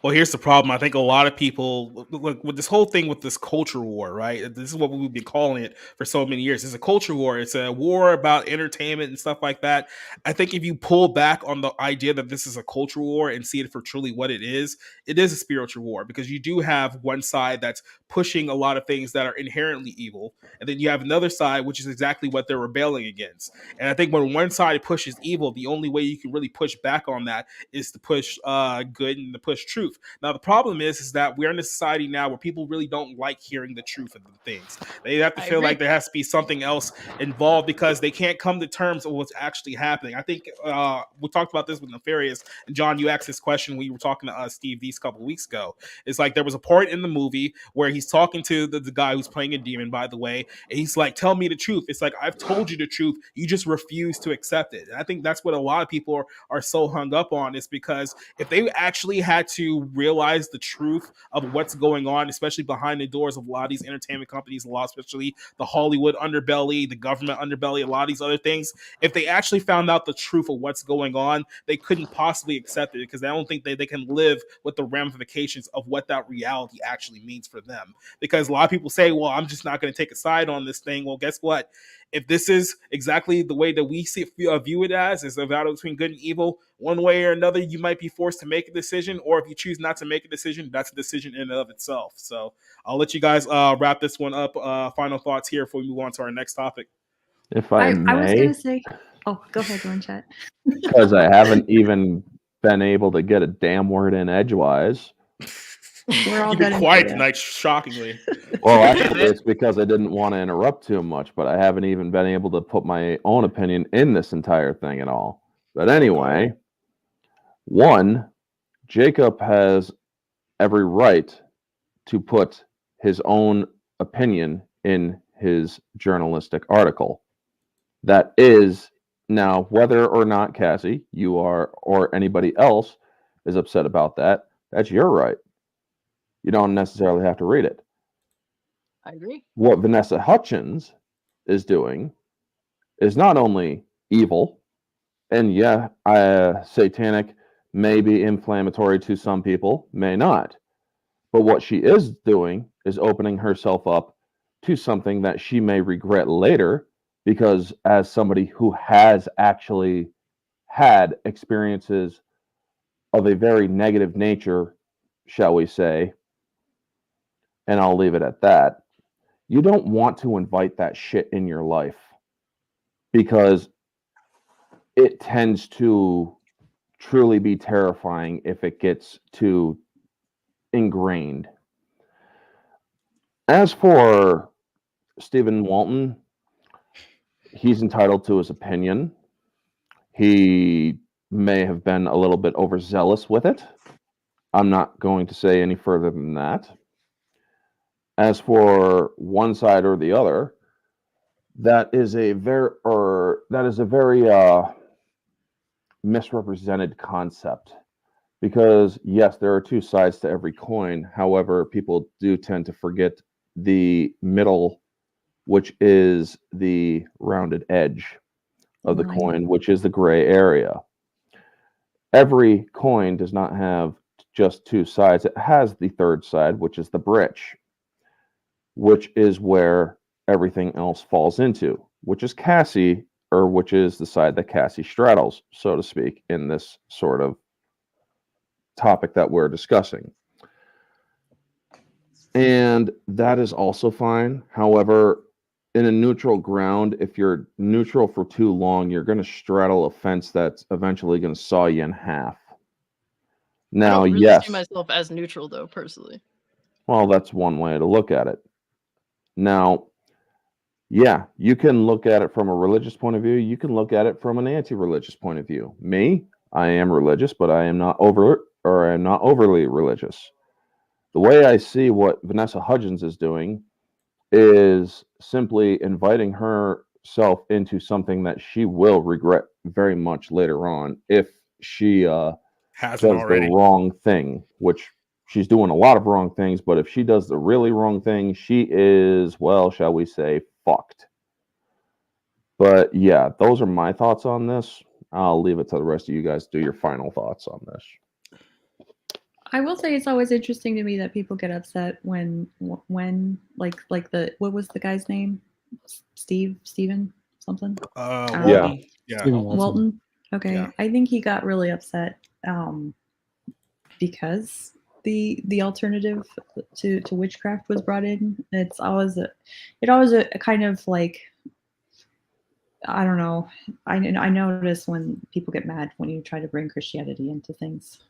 Speaker 2: Well, here's the problem. I think a lot of people, look, with this whole thing with this culture war, right? This is what we've been calling it for so many years. It's a culture war. It's a war about entertainment and stuff like that. I think if you pull back on the idea that this is a culture war and see it for truly what it is a spiritual war, because you do have one side that's pushing a lot of things that are inherently evil, and then you have another side which is exactly what they're rebelling against. And I think when one side pushes evil, the only way you can really push back on that is to push good and to push truth. Now the problem is that we're in a society now where people really don't like hearing the truth of the things. They have to feel like there has to be something else involved because they can't come to terms with what's actually happening. I think we talked about this with Nefarious, and John, you asked this question when you were talking to Steve these couple of weeks ago. It's like there was a part in the movie where he's talking to the guy who's playing a demon, by the way, and he's like, tell me the truth. It's like, I've told you the truth, you just refuse to accept it. And I think that's what a lot of people are so hung up on, is because if they actually had to to realize the truth of what's going on, especially behind the doors of a lot of these entertainment companies, a lot, especially the Hollywood underbelly, the government underbelly, a lot of these other things, if they actually found out the truth of what's going on, they couldn't possibly accept it because I don't think they can live with the ramifications of what that reality actually means for them. Because a lot of people say, well, I'm just not going to take a side on this thing. Well, guess what? If this is exactly the way that we view it as, is a battle between good and evil, one way or another, you might be forced to make a decision, or if you choose not to make a decision, that's a decision in and of itself. So I'll let you guys wrap this one up. Final thoughts here before we move on to our next topic.
Speaker 4: If I may,
Speaker 8: was going to say, oh, go ahead, go in chat.
Speaker 4: Because I haven't even been able to get a damn word in edgewise.
Speaker 8: We're all
Speaker 2: You've been quiet tonight, shockingly.
Speaker 4: Well, actually, it's because I didn't want to interrupt too much, but I haven't even been able to put my own opinion in this entire thing at all. But anyway, one, Jacob has every right to put his own opinion in his journalistic article. That is, now, whether or not, Cassie, you are, or anybody else is upset about that, that's your right. You don't necessarily have to read it.
Speaker 3: I agree.
Speaker 4: What Vanessa Hudgens is doing is not only evil, and yeah, satanic may be inflammatory to some people, may not. But what she is doing is opening herself up to something that she may regret later, because as somebody who has actually had experiences of a very negative nature, shall we say, and I'll leave it at that, you don't want to invite that shit in your life because it tends to truly be terrifying if it gets too ingrained. As for Stephen Walton, he's entitled to his opinion. He may have been a little bit overzealous with it. I'm not going to say any further than that. As for one side or the other, that is a very misrepresented concept. Because yes, there are two sides to every coin. However, people do tend to forget the middle, which is the rounded edge of the coin, which is the gray area. Every coin does not have just two sides. It has the third side, which is the bridge, which is where everything else falls into, which is Cassie, or which is the side that Cassie straddles, so to speak, in this sort of topic that we're discussing. And that is also fine. However, in a neutral ground, if you're neutral for too long, you're going to straddle a fence that's eventually going to saw you in half. Now,
Speaker 3: I don't really see myself as neutral, though, personally.
Speaker 4: Well, that's one way to look at it. Now, yeah, you can look at it from a religious point of view. You can look at it from an anti-religious point of view. Me, I am religious, but I am not overly religious. The way I see what Vanessa Hudgens is doing is simply inviting herself into something that she will regret very much later on if she does the wrong thing, which she's doing a lot of wrong things, but if she does the really wrong thing, she is, well, shall we say, fucked. But yeah, those are my thoughts on this. I'll leave it to the rest of you guys to do your final thoughts on this.
Speaker 8: I will say it's always interesting to me that people get upset when like the, what was the guy's name? Steven something?
Speaker 2: Walton. Yeah.
Speaker 8: Walton. Okay.
Speaker 2: Yeah.
Speaker 8: I think he got really upset because the alternative to witchcraft was brought in. It always a kind of like, I don't know. I notice when people get mad when you try to bring Christianity into things.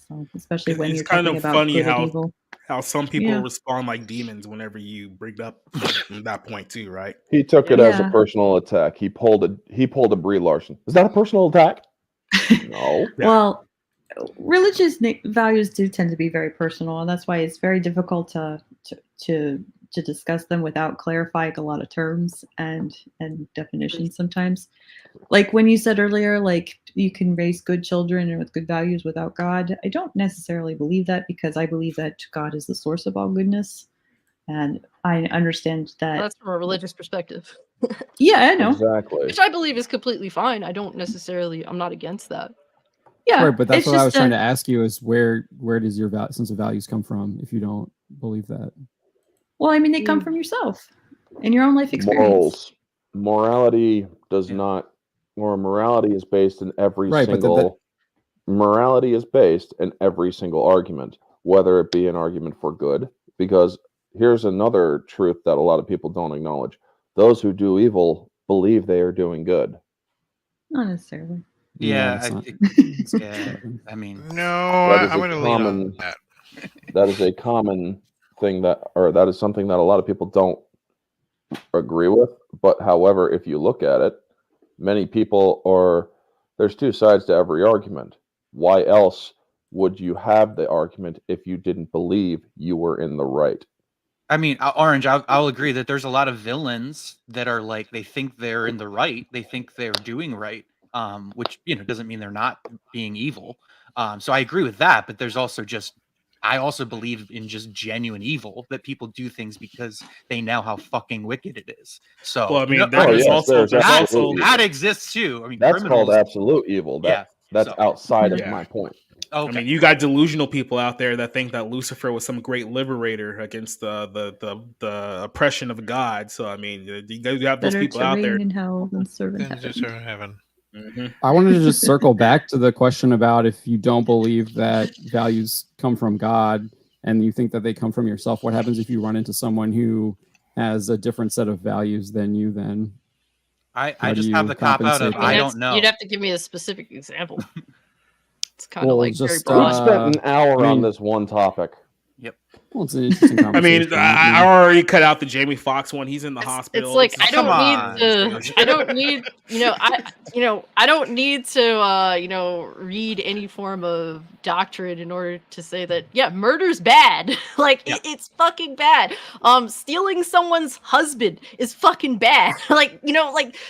Speaker 8: So especially when
Speaker 2: it's
Speaker 8: you're
Speaker 2: kind
Speaker 8: talking
Speaker 2: of
Speaker 8: about
Speaker 2: funny
Speaker 8: good and evil.
Speaker 2: how some people respond like demons whenever you bring up that point too, right?
Speaker 4: He took it as a personal attack. He pulled a Brie Larson. Is that a personal attack? No.
Speaker 8: Well, religious values do tend to be very personal, and that's why it's very difficult to to discuss them without clarifying a lot of terms and definitions sometimes. Like when you said earlier, like you can raise good children and with good values without God. I don't necessarily believe that, because I believe that God is the source of all goodness. And I understand that.
Speaker 3: Well, that's from a religious perspective.
Speaker 8: Yeah, I know.
Speaker 4: Exactly.
Speaker 3: Which I believe is completely fine. I'm not against that.
Speaker 8: Yeah,
Speaker 6: Right, but that's
Speaker 8: it's
Speaker 6: what I was
Speaker 8: just
Speaker 6: trying to ask you is where does your sense of values come from if you don't believe that?
Speaker 8: Well, I mean, they come from yourself and your own life experience.
Speaker 4: Morality does not, or morality is based in every
Speaker 6: Right,
Speaker 4: single. Morality is based in every single argument, whether it be an argument for good. Because here's another truth that a lot of people don't acknowledge: those who do evil believe they are doing good.
Speaker 8: Not necessarily.
Speaker 5: Yeah,
Speaker 6: it's not-
Speaker 5: yeah. I mean,
Speaker 9: No,
Speaker 4: I'm
Speaker 9: going to lean on that.
Speaker 4: That is a common thing that is something that a lot of people don't agree with. But however, if you look at it, many people there's two sides to every argument. Why else would you have the argument if you didn't believe you were in the right?
Speaker 5: I mean, Orange, I'll agree that there's a lot of villains that are like, they think they're in the right. They think they're doing right, which, doesn't mean they're not being evil. So I agree with that. But there's also I also believe in just genuine evil, that people do things because they know how fucking wicked it is. So,
Speaker 2: well, I mean,
Speaker 5: that exists too. I mean,
Speaker 4: that's
Speaker 5: criminals,
Speaker 4: called absolute evil. That's outside of my point.
Speaker 5: Okay.
Speaker 2: I mean, you got delusional people out there that think that Lucifer was some great liberator against the oppression of God. So I mean, you have those people out there.
Speaker 8: In hell than serve in
Speaker 9: heaven.
Speaker 2: Mm-hmm.
Speaker 6: I wanted to just circle back to the question about if you don't believe that values come from God and you think that they come from yourself, what happens if you run into someone who has a different set of values than you then?
Speaker 5: I just have the cop out of I don't know.
Speaker 3: You'd have to give me a specific example. It's kind of
Speaker 6: Well,
Speaker 3: like
Speaker 6: just,
Speaker 3: very broad.
Speaker 4: We spent an hour on this one topic.
Speaker 5: Yep.
Speaker 6: Well, it's an interesting conversation.
Speaker 2: I mean, I already cut out the Jamie Foxx one. He's in the hospital.
Speaker 3: It's like I don't need to read any form of doctrine in order to say that murder's bad. It's fucking bad. Stealing someone's husband is fucking bad.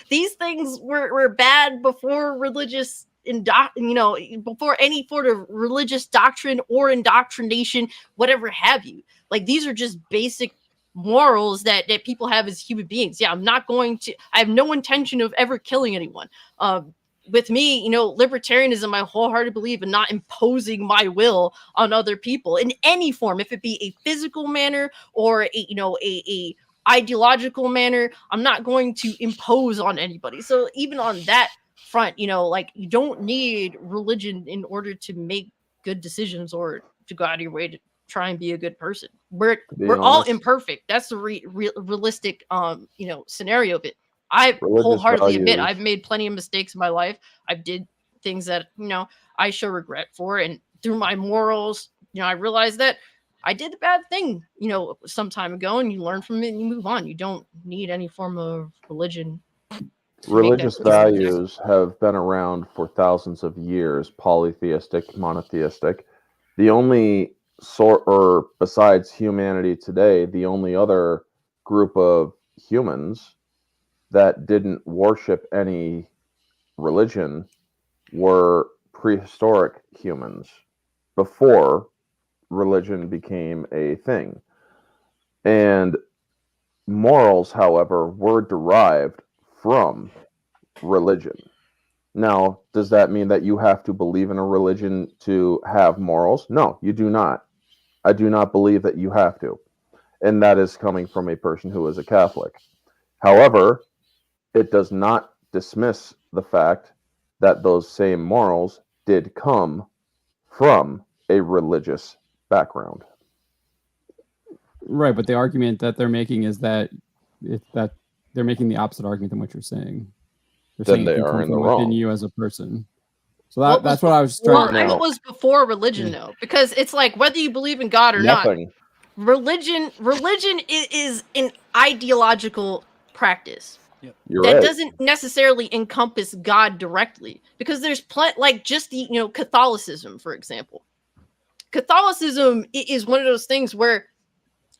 Speaker 3: These things were bad before religious before any sort of religious doctrine or indoctrination, whatever have you. These are just basic morals that people have as human beings. I have no intention of ever killing anyone. With me, libertarianism, I wholeheartedly believe in not imposing my will on other people in any form, if it be a physical manner or a ideological manner. I'm not going to impose on anybody. So even on that front, you don't need religion in order to make good decisions or to go out of your way to try and be a good person. We're all imperfect. That's the realistic scenario of it. I wholeheartedly admit I've made plenty of mistakes in my life. I've did things that I show regret for, and through my morals, I realized that I did a bad thing some time ago, and you learn from it and you move on. You don't need any form of religion.
Speaker 4: Religious values have been around for thousands of years, polytheistic, monotheistic. The only besides humanity today, the only other group of humans that didn't worship any religion were prehistoric humans before religion became a thing. And morals, however, were derived from religion. Now, does that mean that you have to believe in a religion to have morals? No, you do not. I do not believe that you have to. And that is coming from a person who is a Catholic. However, it does not dismiss the fact that those same morals did come from a religious background.
Speaker 6: Right, but the argument that they're making is that they're making the opposite argument than what you're saying.
Speaker 4: Then they are in the wrong.
Speaker 6: Within you as a person. So that's what I was trying to.
Speaker 3: What was before religion, though? Because it's like whether you believe in God or not, religion is an ideological practice. That doesn't necessarily encompass God directly, because there's just the Catholicism, for example. Catholicism is one of those things where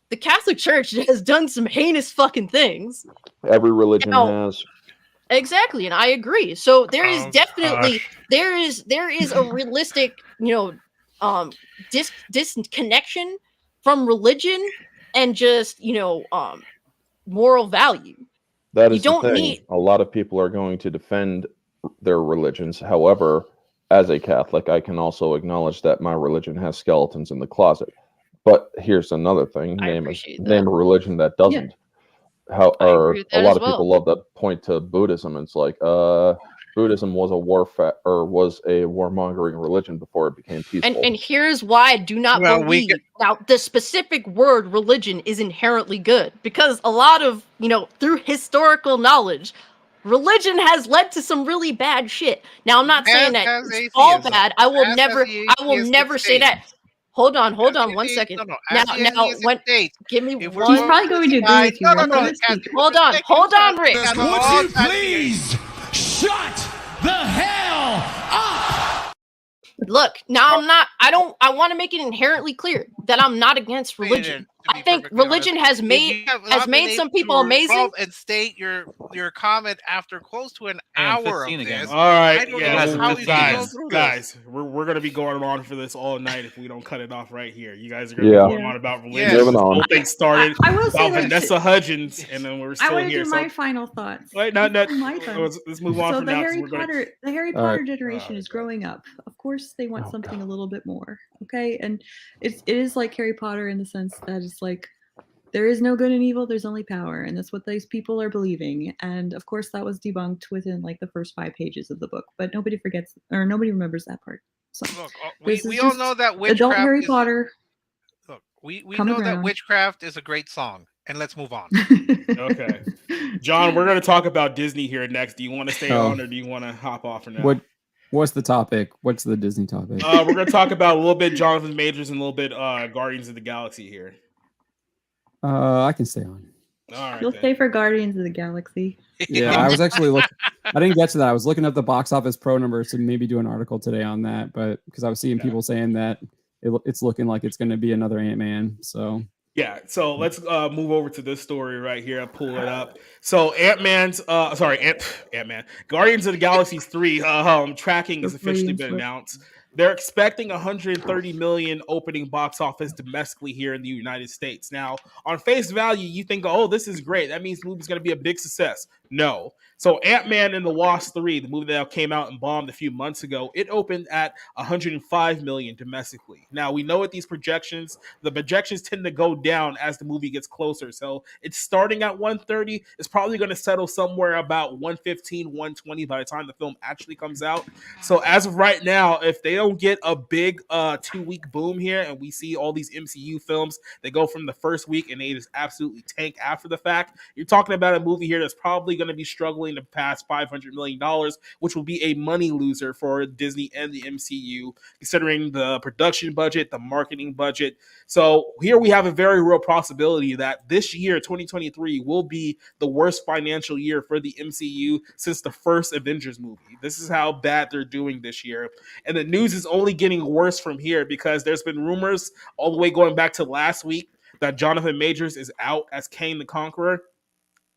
Speaker 3: the Catholic Church has done some heinous fucking things.
Speaker 4: Every religion has.
Speaker 3: Exactly, and I agree. So there is definitely
Speaker 2: gosh.
Speaker 3: there is a realistic, disconnection from religion and just, moral value.
Speaker 4: That is
Speaker 3: You don't
Speaker 4: the thing.
Speaker 3: need-
Speaker 4: A lot of people are going to defend their religions. However, as a Catholic, I can also acknowledge that my religion has skeletons in the closet. But here's another thing: name a religion that doesn't. A lot of people love to point to Buddhism. And it's like, Buddhism was a warmongering religion before it became peaceful.
Speaker 3: And here's why I do not believe. Now, the specific word religion is inherently good, because a lot of, through historical knowledge, religion has led to some really bad shit. Now, I'm not saying that it's all bad. I will never say that. Hold on 1 second. Give me
Speaker 8: He's probably going to agree with you.
Speaker 3: Hold on, Rick.
Speaker 1: Would you please shut the hell up?
Speaker 3: Look, now I want to make it inherently clear that I'm not against religion. I think religion has made some people amazing.
Speaker 9: And state your comment after close to an hour of this.
Speaker 2: All right,
Speaker 9: guys,
Speaker 2: we're gonna be going on for this all night if we don't cut it off right here. You guys are gonna be going on about religion. This whole thing started about Vanessa Hudgens, and then we're still here.
Speaker 8: Do my final thoughts.
Speaker 2: Wait, let's move on.
Speaker 8: So
Speaker 2: from
Speaker 8: the
Speaker 2: now,
Speaker 8: Harry Potter generation is growing up. Of course, they want something a little bit more. Okay, and it is like Harry Potter in the sense that it's like there is no good and evil, there's only power, and that's what these people are believing. And of course, that was debunked within like the first 5 pages of the book, but nobody remembers that part. So
Speaker 9: look, we all know that Witchcraft
Speaker 8: adult Harry Potter.
Speaker 9: Look, we know that Witchcraft is a great song, and let's move on.
Speaker 2: Okay, John, we're going to talk about Disney here next. Do you want to stay on, or do you want to hop off for now?
Speaker 6: What's the topic? What's the Disney topic?
Speaker 2: We're going to talk about a little bit Jonathan Majors and a little bit Guardians of the Galaxy here.
Speaker 6: I can stay on.
Speaker 2: All right,
Speaker 8: You'll stay for Guardians of the Galaxy.
Speaker 6: Yeah, I was actually looking. I didn't get to that. I was looking at the box office pro numbers to maybe do an article today on that, but because I was seeing people saying that it's looking like it's going to be another Ant-Man. So
Speaker 2: yeah, so let's move over to this story right here. I'll pull it up. So Ant-Man, Guardians of the Galaxy 3 tracking has officially been announced. They're expecting 130 million opening box office domestically here in the United States. Now, on face value, you think, oh, this is great. That means the movie's going to be a big success. No. So Ant-Man and the Wasp 3, the movie that came out and bombed a few months ago, it opened at 105 million domestically. Now, we know at these projections, the projections tend to go down as the movie gets closer. So it's starting at 130. It's probably going to settle somewhere about 115, 120 by the time the film actually comes out. So as of right now, if they don't get a big 2-week boom here and we see all these MCU films, they go from the first week and they just absolutely tank after the fact, you're talking about a movie here that's probably going to be struggling to pass $500 million, which will be a money loser for Disney and the MCU, considering the production budget, the marketing budget. So here we have a very real possibility that this year, 2023, will be the worst financial year for the MCU since the first Avengers movie. This is how bad they're doing this year. And the news is only getting worse from here because there's been rumors all the way going back to last week that Jonathan Majors is out as Kang the Conqueror.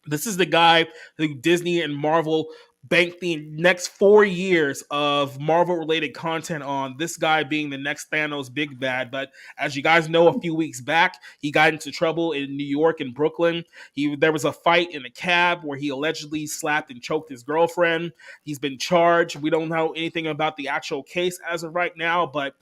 Speaker 2: This is the guy who Disney and Marvel banked the next 4 years of Marvel-related content on, this guy being the next Thanos big bad. But as you guys know, a few weeks back, he got into trouble in New York and Brooklyn. There was a fight in a cab where he allegedly slapped and choked his girlfriend. He's been charged. We don't know anything about the actual case as of right now, but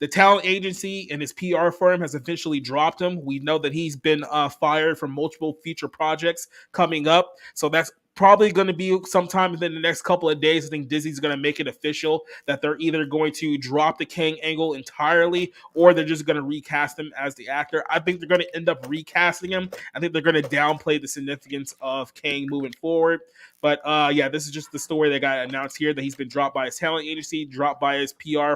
Speaker 2: the talent agency and his PR firm has officially dropped him. We know that he's been fired from multiple future projects coming up. So that's probably going to be sometime within the next couple of days. I think Disney's going to make it official that they're either going to drop the Kang angle entirely or they're just going to recast him as the actor. I think they're going to end up recasting him. I think they're going to downplay the significance of Kang moving forward. But yeah, this is just the story that got announced here, that he's been dropped by his talent agency, dropped by his PR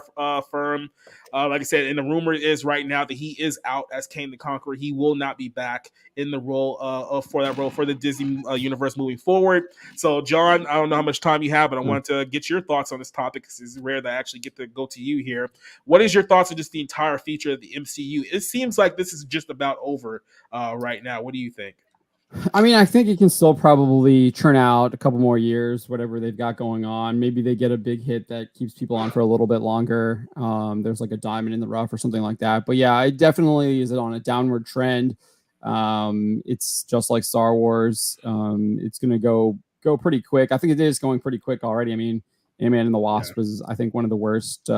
Speaker 2: firm. Like I said, and the rumor is right now that he is out as Kang the Conqueror. He will not be back in the role for the Disney universe moving forward. forward. So, John, I don't know how much time you have, but I want to get your thoughts on this topic because it's rare that I actually get to go to you here. What is your thoughts on just the entire feature of the MCU? It seems like this is just about over right now. What do you think?
Speaker 6: I mean, I think it can still probably churn out a couple more years, whatever they've got going on. Maybe they get a big hit that keeps people on for a little bit longer. There's like a diamond in the rough or something like that. But yeah, it definitely is on a downward trend. It's just like Star Wars. It's going to go pretty quick. I think it is going pretty quick already. I mean, Ant-Man and the Wasp was, I think, one of the worst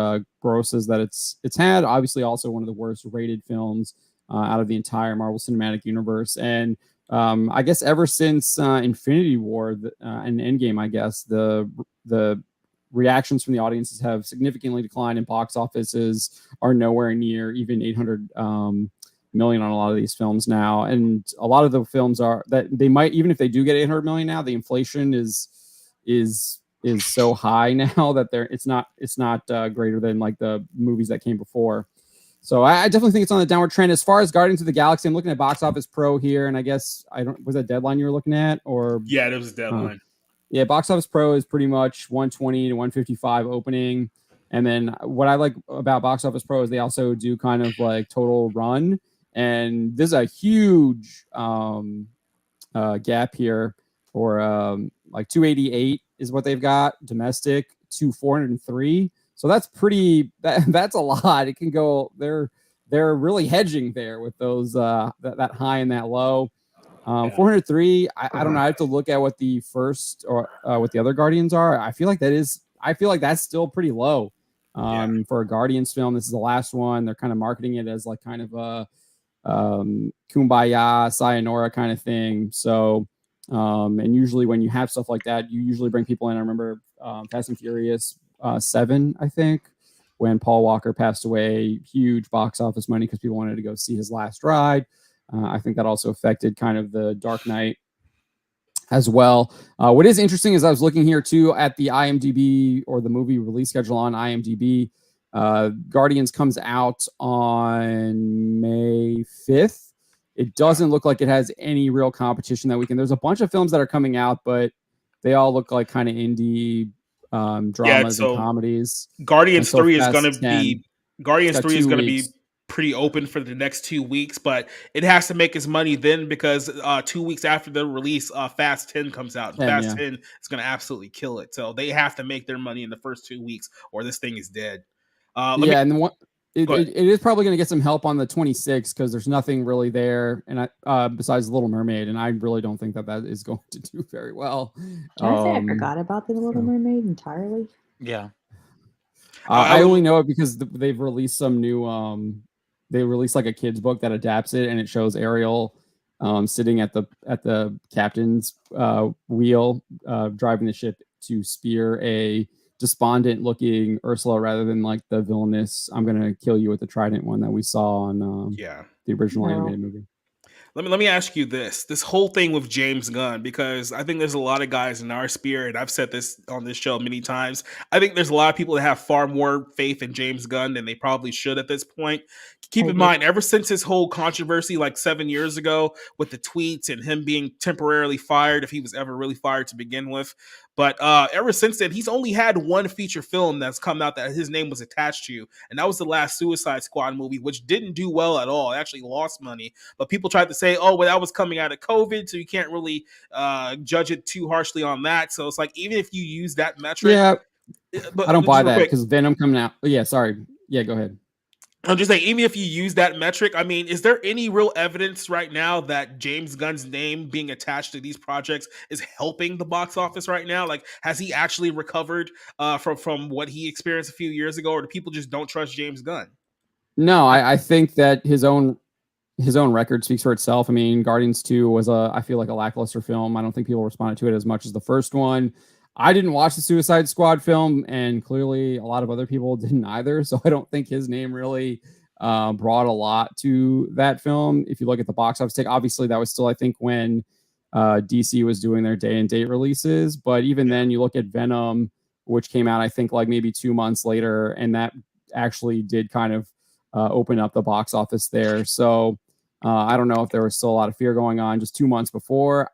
Speaker 6: grosses that it's had. Obviously, also one of the worst rated films out of the entire Marvel Cinematic Universe. And I guess ever since Infinity War and Endgame, I guess the reactions from the audiences have significantly declined, and box offices are nowhere near even 800 million on a lot of these films now. And a lot of the films are that they might, even if they do get 800 million now, the inflation is so high now that it's not greater than like the movies that came before. So I definitely think it's on the downward trend. As far as Guardians of the Galaxy, I'm looking at Box Office Pro here, and I guess was that Deadline you were looking at, or
Speaker 2: yeah, there was a Deadline.
Speaker 6: Yeah, Box Office Pro is pretty much 120 to 155 opening, and then what I like about Box Office Pro is they also do kind of like total run, and there's a huge gap here for like 288 is what they've got domestic to 403. So that's that's a lot. It can go. They're really hedging there with those that high and that low. 403. I don't know. I have to look at what the first or what the other Guardians are. I feel like that's still pretty low for a Guardians film. This is the last one. They're kind of marketing it as like kind of a kumbaya, sayonara kind of thing. So and usually when you have stuff like that, you usually bring people in. I remember Fast and Furious 7, I think, when Paul Walker passed away, huge box office money because people wanted to go see his last ride. I think that also affected kind of the Dark Knight as well. What is interesting is I was looking here too at the IMDb or the movie release schedule on IMDb. Guardians comes out on May 5th. It doesn't look like it has any real competition that weekend. There's a bunch of films that are coming out, but they all look like kind of indie dramas and comedies.
Speaker 2: Guardians 3 is going to be pretty open for the next 2 weeks, but it has to make its money then because 2 weeks after the release, Fast 10 comes out. 10 is going to absolutely kill it. So they have to make their money in the first 2 weeks or this thing is dead.
Speaker 6: And it is probably going to get some help on the 26th because there's nothing really there, and besides Little Mermaid, and I really don't think that is going to do very well.
Speaker 8: Can I say I forgot about the Little Mermaid entirely?
Speaker 5: Yeah,
Speaker 6: I only know it because they've released some new. They released like a kids book that adapts it, and it shows Ariel sitting at the captain's wheel, driving the ship to spear a despondent looking Ursula rather than like the villainous I'm gonna kill you with the trident one that we saw on the original animated movie.
Speaker 2: Let me ask you this whole thing with James Gunn, because I think there's a lot of guys in our sphere, and I've said this on this show many times. I think there's a lot of people that have far more faith in James Gunn than they probably should at this point. Keep in mind, ever since his whole controversy like 7 years ago with the tweets and him being temporarily fired, if he was ever really fired to begin with, but ever since then, he's only had one feature film that's come out that his name was attached to, and that was the last Suicide Squad movie, which didn't do well at all. It actually lost money, but people tried to say, oh, well, that was coming out of COVID, so you can't really judge it too harshly on that. So it's like, even if you use that metric...
Speaker 6: but I don't buy that because Venom coming out... go ahead.
Speaker 2: I'm just saying, even if you use that metric, I mean, is there any real evidence right now that James Gunn's name being attached to these projects is helping the box office right now? Like, has he actually recovered from what he experienced a few years ago, or do people just don't trust James Gunn?
Speaker 6: No, I think that his own record speaks for itself. I mean, Guardians 2 was I feel like a lackluster film. I don't think people responded to it as much as the first one. I didn't watch the Suicide Squad film, and clearly a lot of other people didn't either. So I don't think his name really brought a lot to that film. If you look at the box office take, obviously that was still, I think, when DC was doing their day and date releases. But even then, you look at Venom, which came out, I think, like maybe 2 months later, and that actually did kind of open up the box office there. So I don't know if there was still a lot of fear going on just 2 months before.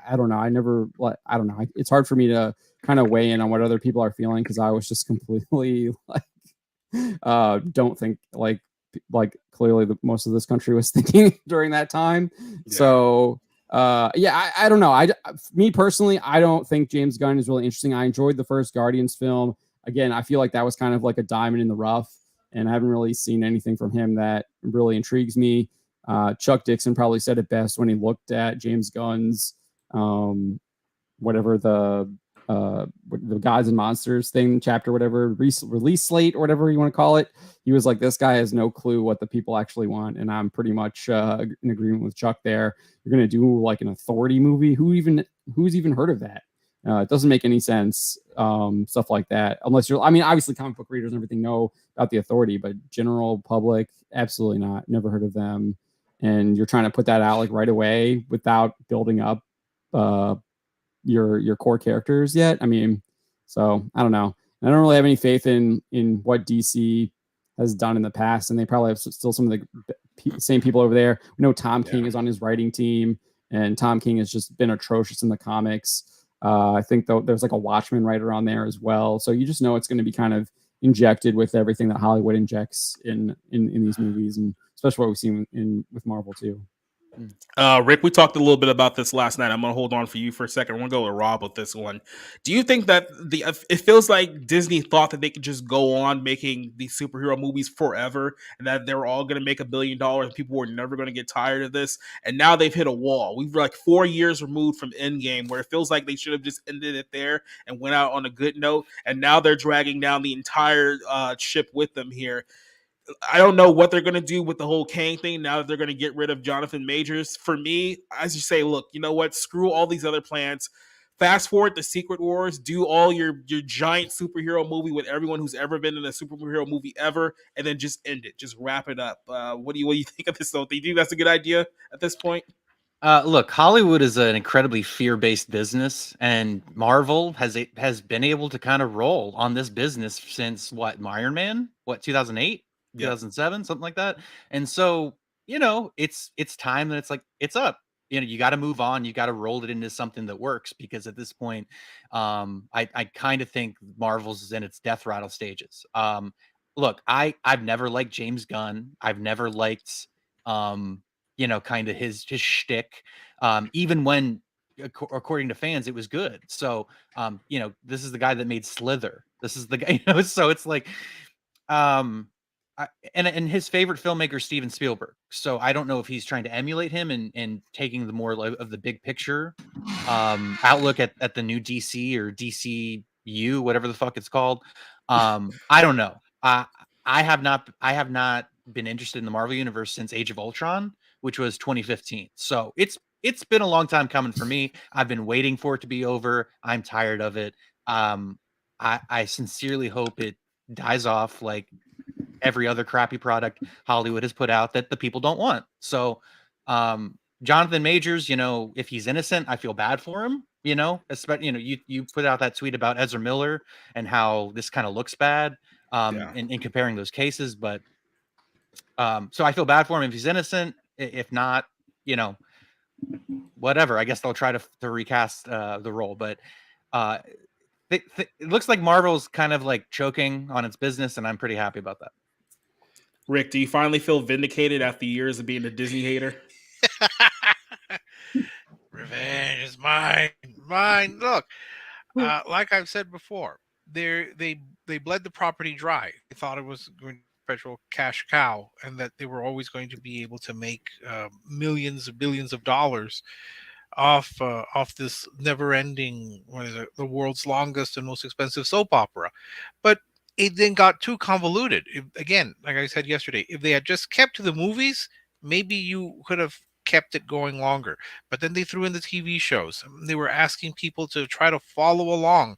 Speaker 6: I don't know. I never like. I don't know. It's hard for me to kind of weigh in on what other people are feeling because I was just completely like don't think like clearly most of this country was thinking during that time. Yeah. So I don't know. Me personally, I don't think James Gunn is really interesting. I enjoyed the first Guardians film. Again, I feel like that was kind of like a diamond in the rough, and I haven't really seen anything from him that really intrigues me. Chuck Dixon probably said it best when he looked at James Gunn's whatever the Gods and Monsters thing chapter, whatever release slate or whatever you want to call it. He was like, this guy has no clue what the people actually want, and I'm pretty much in agreement with Chuck there. You're gonna do like an authority movie? Who's even heard of that? It doesn't make any sense. Stuff like that, unless you're. I mean, obviously, comic book readers and everything know about the authority, but general public, absolutely not. Never heard of them. And you're trying to put that out like right away without building up your core characters yet. I mean, so I don't know. I don't really have any faith in what DC has done in the past, and they probably have still some of the same people over there. We know Tom King is on his writing team, and Tom King has just been atrocious in the comics. I think though there's like a Watchmen writer on there as well, so you just know it's going to be kind of injected with everything that Hollywood injects in these movies, and especially what we've seen with Marvel too.
Speaker 2: Rick, we talked a little bit about this last night. I'm going to hold on for you for a second. I'm going to go with Rob with this one. Do you think that it feels like Disney thought that they could just go on making these superhero movies forever and that they were all going to make $1 billion and people were never going to get tired of this? And now they've hit a wall. We've like 4 years removed from Endgame, where it feels like they should have just ended it there and went out on a good note. And now they're dragging down the entire ship with them here. I don't know what they're going to do with the whole Kang thing now that they're going to get rid of Jonathan Majors. For me, as you say, look, you know what? Screw all these other plans. Fast forward to Secret Wars. Do all your giant superhero movie with everyone who's ever been in a superhero movie ever, and then just end it. Just wrap it up. What do you think of this? Do you think that's a good idea at this point?
Speaker 5: Look, Hollywood is an incredibly fear-based business, and Marvel has been able to kind of roll on this business since Iron Man, 2008? 2007, something like that. And so, it's time that it's up. You got to move on. You got to roll it into something that works, because at this point, I kind of think Marvel's in its death rattle stages. Look, I've never liked James Gunn. I've never liked, kind of his shtick. Even when, according to fans, it was good. So, this is the guy that made Slither. This is the guy, so it's like, and his favorite filmmaker, Steven Spielberg. So I don't know if he's trying to emulate him and taking the more of the big picture outlook at the new DC or DCU, whatever the fuck it's called. I don't know. I have not been interested in the Marvel universe since Age of Ultron, which was 2015. So it's been a long time coming for me. I've been waiting for it to be over. I'm tired of it. I sincerely hope it dies off like every other crappy product Hollywood has put out that the people don't want. So, Jonathan Majors, if he's innocent, I feel bad for him, especially, you put out that tweet about Ezra Miller and how this kind of looks bad, in comparing those cases. But, so I feel bad for him if he's innocent. If not, whatever, I guess they'll try to recast, the role. But, it looks like Marvel's kind of like choking on its business, and I'm pretty happy about that.
Speaker 2: Rick, do you finally feel vindicated after years of being a Disney hater?
Speaker 9: Revenge is mine. Look, like I've said before, they bled the property dry. They thought it was going to be a perpetual cash cow, and that they were always going to be able to make millions of billions of dollars off this never-ending, the world's longest and most expensive soap opera. But it then got too convoluted. Again, like I said yesterday, if they had just kept to the movies, maybe you could have kept it going longer. But then they threw in the TV shows. They were asking people to try to follow along.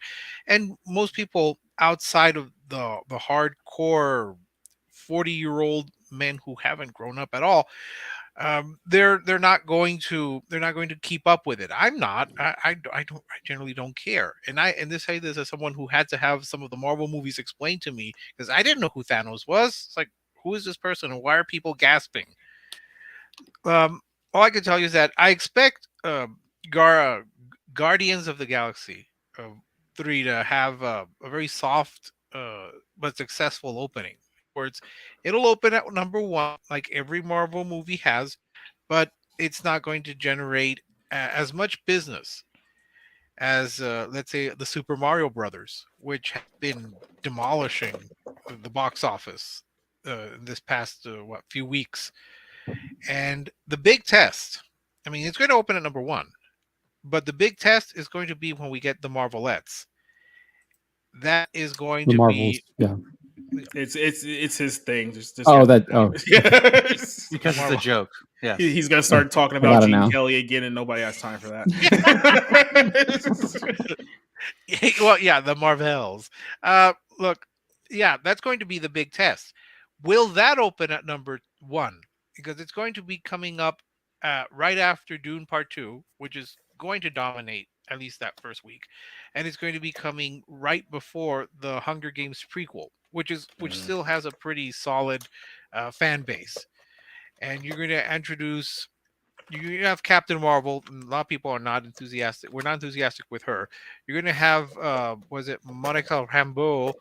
Speaker 9: And most people outside of the hardcore 40-year-old men who haven't grown up at all, they're not going to keep up with it. I'm not. I generally don't care. And this as someone who had to have some of the Marvel movies explained to me, because I didn't know who Thanos was. It's like, who is this person and why are people gasping? All I can tell you is that I expect Guardians of the Galaxy 3 to have a very soft but successful opening. Where it'll open at number 1 like every Marvel movie has, but it's not going to generate as much business as let's say the Super Mario Brothers, which have been demolishing the box office this past few weeks. And the big test, I mean, it's going to open at number 1, but the big test is going to be when we get the Marvelettes. That is going
Speaker 6: The
Speaker 9: to
Speaker 6: Marvels,
Speaker 9: be
Speaker 6: yeah.
Speaker 2: It's his thing. Just
Speaker 6: Oh,
Speaker 2: yeah.
Speaker 5: Because it's a joke. Yeah,
Speaker 2: he's gonna start talking
Speaker 6: I
Speaker 2: about
Speaker 6: got it
Speaker 2: Gene
Speaker 6: now.
Speaker 2: Kelly again, and nobody has time for that.
Speaker 9: Well, yeah, the Marvels. Look, yeah, that's going to be the big test. Will that open at number 1? Because it's going to be coming up right after Dune Part 2, which is going to dominate at least that first week, and it's going to be coming right before the Hunger Games prequel, which still has a pretty solid fan base. And you're going to introduce. You have Captain Marvel. A lot of people are not enthusiastic. We're not enthusiastic with her. You're going to have, was it Monica Rambeau?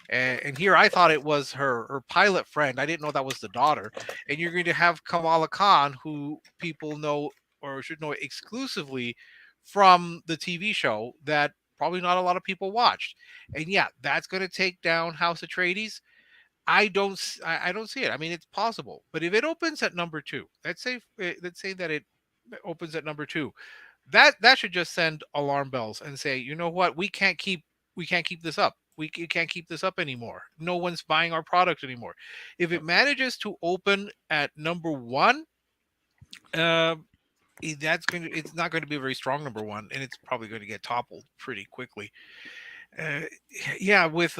Speaker 9: And here I thought it was her pilot friend. I didn't know that was the daughter. And you're going to have Kamala Khan, who people know or should know exclusively from the TV show that probably not a lot of people watched. And yeah, that's going to take down House Atreides. I don't see it. I mean, it's possible, but if it opens at number 2, let's say that it opens at number 2, that should just send alarm bells and say, you know what, we can't keep this up. We can't keep this up anymore. No one's buying our product anymore. If it manages to open at number 1, it's not going to be a very strong number 1, and it's probably going to get toppled pretty quickly. Yeah, with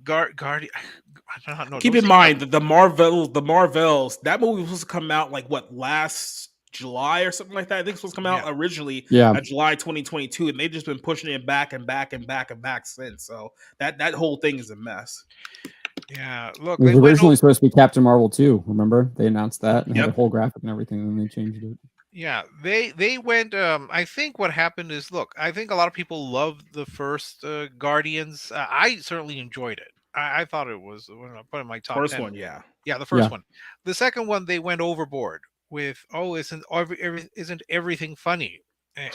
Speaker 9: Guardian.
Speaker 2: Keep in mind that the Marvels, that movie was supposed to come out like what, last July or something like that. I think it's supposed to come out originally July 2022, and they've just been pushing it back and back and back and back since. So that whole thing is a mess.
Speaker 9: Yeah, look,
Speaker 6: it was originally supposed to be Captain Marvel 2. Remember, they announced that and had a whole graphic and everything, and then they changed it.
Speaker 9: Yeah, they went. I think what happened is, look, I think a lot of people loved the first Guardians. I certainly enjoyed it. I thought it was when I put in my top
Speaker 2: first
Speaker 9: 10.
Speaker 2: one, yeah,
Speaker 9: the first one. The second one, they went overboard with, isn't everything funny?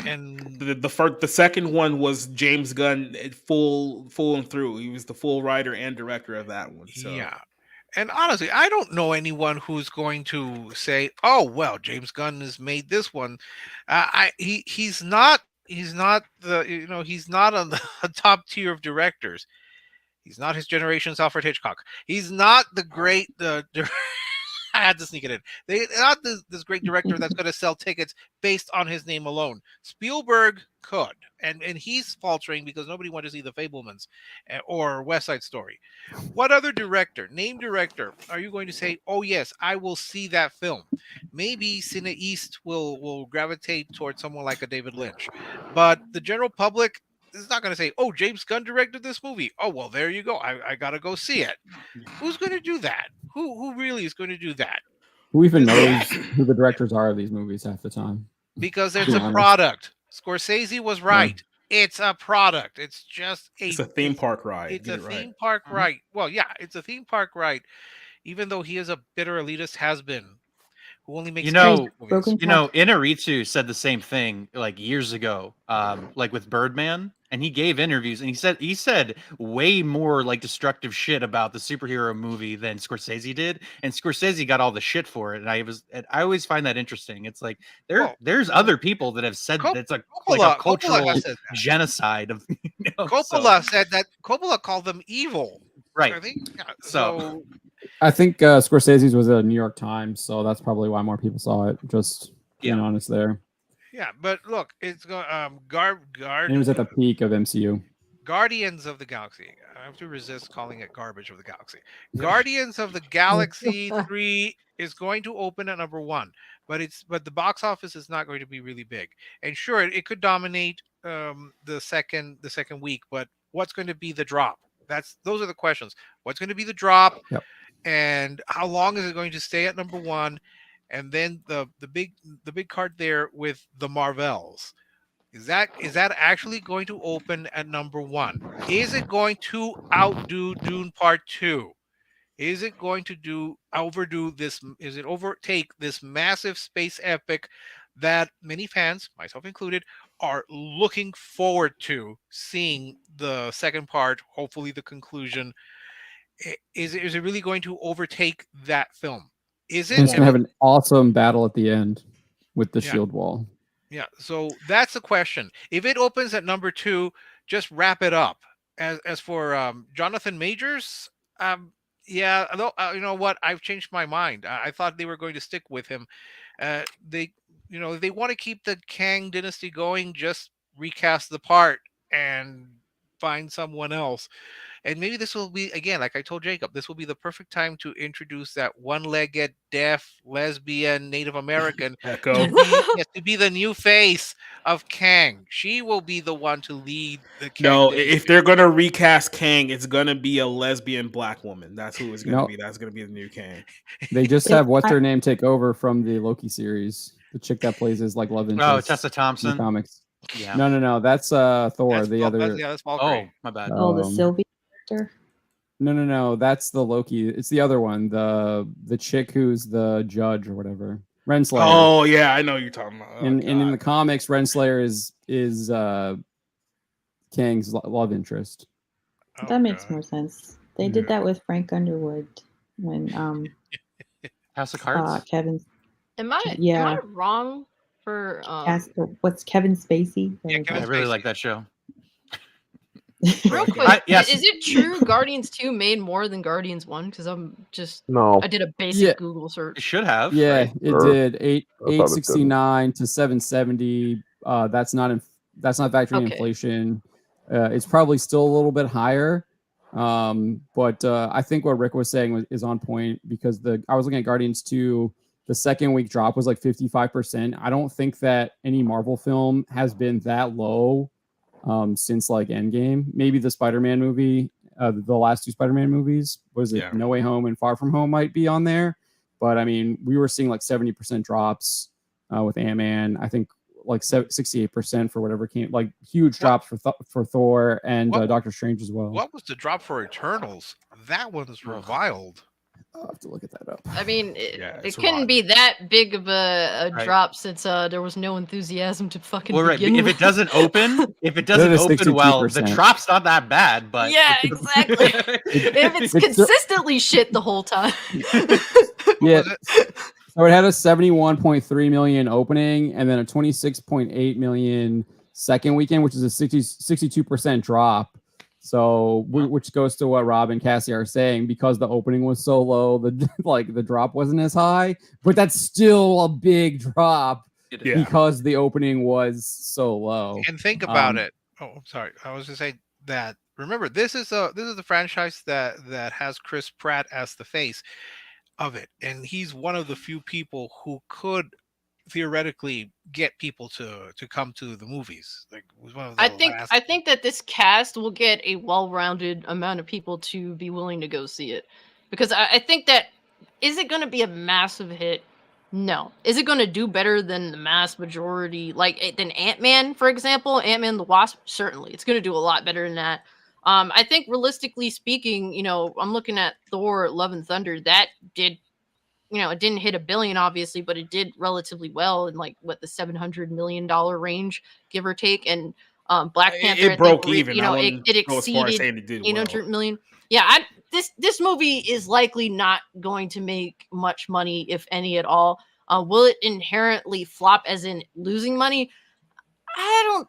Speaker 9: And
Speaker 2: the second one was James Gunn full and through. He was the full writer and director of that one. So.
Speaker 9: Yeah. And honestly, I don't know anyone who's going to say, "Oh, well, James Gunn has made this one." He's not he's not on the top tier of directors. He's not his generation's Alfred Hitchcock. He's not the great I had to sneak it in. They're not this great director that's going to sell tickets based on his name alone. Spielberg could, and he's faltering because nobody wanted to see The Fabelmans or West Side Story. What other name director, are you going to say, "Oh yes, I will see that film"? Maybe Cine East will gravitate towards someone like a David Lynch, but the general public is not going to say, "Oh, James Gunn directed this movie. Oh well, there you go. I got to go see it." Who's going to do that? Who really is going to do that?
Speaker 6: Who even knows who the directors are of these movies half the time?
Speaker 9: Because it's a product. Scorsese was right. Yeah. It's a product. It's just
Speaker 2: it's a theme park ride.
Speaker 9: It's a theme park ride. Well, yeah, it's a theme park ride. Even though he is a bitter elitist has-been who only makes
Speaker 5: Inarritu said the same thing like years ago, like with Birdman, and he gave interviews and he said way more like destructive shit about the superhero movie than Scorsese did, and Scorsese got all the shit for it. And I always find that interesting. It's like there's other people that have said that it's like a cultural genocide of
Speaker 9: Coppola said that. Coppola called them evil.
Speaker 5: Right.
Speaker 9: I think,
Speaker 5: so
Speaker 6: I think Scorsese's was a New York Times, so that's probably why more people saw it. Just being honest there.
Speaker 9: Yeah, but look, it's going.
Speaker 6: It was at the peak of MCU.
Speaker 9: Guardians of the Galaxy. I have to resist calling it garbage of the Galaxy. Guardians of the Galaxy 3 is going to open at number 1, but the box office is not going to be really big. And sure, it could dominate the second week, but what's going to be the drop? Those are the questions. What's going to be the drop?
Speaker 6: Yep.
Speaker 9: And how long is it going to stay at number 1? And then the big card there with the Marvels. Is that actually going to open at number 1? Is it going to outdo Dune Part 2? Is it going to overdo this? Is it overtake this massive space epic that many fans, myself included, are looking forward to seeing the second part, hopefully the conclusion? Is it really going to overtake that film? Is it?
Speaker 6: And it's going to have an awesome battle at the end with the shield wall.
Speaker 9: Yeah, so that's the question. If it opens at number 2, just wrap it up. As for Jonathan Majors, yeah, you know what? I've changed my mind. I thought they were going to stick with him. They want to keep the Kang dynasty going. Just recast the part and find someone else. And maybe this will be, again, like I told Jacob, this will be the perfect time to introduce that one-legged, deaf, lesbian, Native American to be the new face of Kang. She will be the one to lead the Kang.
Speaker 2: No, if they're going to recast Kang, it's going to be a lesbian black woman. That's who it's going to be. That's going to be the new Kang.
Speaker 6: They just have what's her name take over from the Loki series. The chick that plays his like love interest.
Speaker 5: Oh, Tessa Thompson.
Speaker 6: In the comics.
Speaker 5: Yeah.
Speaker 6: No. That's Thor.
Speaker 9: That's
Speaker 6: That's
Speaker 9: Valkyrie.
Speaker 5: My bad.
Speaker 8: The Sylvie character.
Speaker 6: No. That's the Loki. It's the other one. The chick who's the judge or whatever. Renslayer.
Speaker 2: Oh yeah, I know what you're talking about.
Speaker 6: And in the comics, Renslayer is Kang's love interest.
Speaker 8: That makes more sense. They did that with Frank Underwood when
Speaker 5: House of Cards.
Speaker 8: Kevin.
Speaker 3: Am I wrong for
Speaker 8: what's Kevin Spacey?
Speaker 9: Yeah,
Speaker 5: I really like that show.
Speaker 3: Real quick,
Speaker 5: yes.
Speaker 3: Is it true Guardians 2 made more than Guardians 1? Because
Speaker 4: No.
Speaker 3: I did a basic Google search.
Speaker 5: It should have.
Speaker 6: Yeah,
Speaker 5: right?
Speaker 6: it did. 869 to 770. That's not factoring inflation. It's probably still a little bit higher. But I think what Rick was saying is on point because I was looking at Guardians 2. The second week drop was like 55%. I don't think that any Marvel film has been that low since like Endgame. Maybe the Spider-Man movie, the last 2 Spider-Man movies, No Way Home and Far From Home might be on there. But I mean, we were seeing like 70% drops with Ant-Man. I think like 68% for whatever came, like huge drops for Thor and Doctor Strange as well.
Speaker 9: What was the drop for Eternals? That one's reviled.
Speaker 6: I'll have to look at that up.
Speaker 3: I mean, it couldn't be that big of a drop since there was no enthusiasm to fucking begin
Speaker 5: if
Speaker 3: with.
Speaker 5: it doesn't open well, the drop's not that bad. But
Speaker 3: yeah, exactly. If it's consistently shit the whole time.
Speaker 6: Yeah. So it had a 71.3 million opening and then a 26.8 million second weekend, which is a 62% drop. So, which goes to what Rob and Cassie are saying, because the opening was so low, the drop wasn't as high, but that's still a big drop because the opening was so low.
Speaker 9: And think about it. Oh, sorry. I was going to say that. Remember, this is the franchise that has Chris Pratt as the face of it, and he's one of the few people who could theoretically get people to come to the movies. Like, was one of the
Speaker 3: I think that this cast will get a well-rounded amount of people to be willing to go see it, because I think that, is it going to be a massive hit? No. Is it going to do better than the mass majority, like than Ant-Man, for example? Ant-Man the Wasp, certainly it's going to do a lot better than that. I think realistically speaking, I'm looking at Thor: Love and Thunder. That did, it didn't hit $1 billion, obviously, but it did relatively well in like the $700 million range, give or take. And Black Panther,
Speaker 2: it broke even.
Speaker 3: It exceeded $800 million. Yeah, this movie is likely not going to make much money, if any at all. Will it inherently flop, as in losing money? I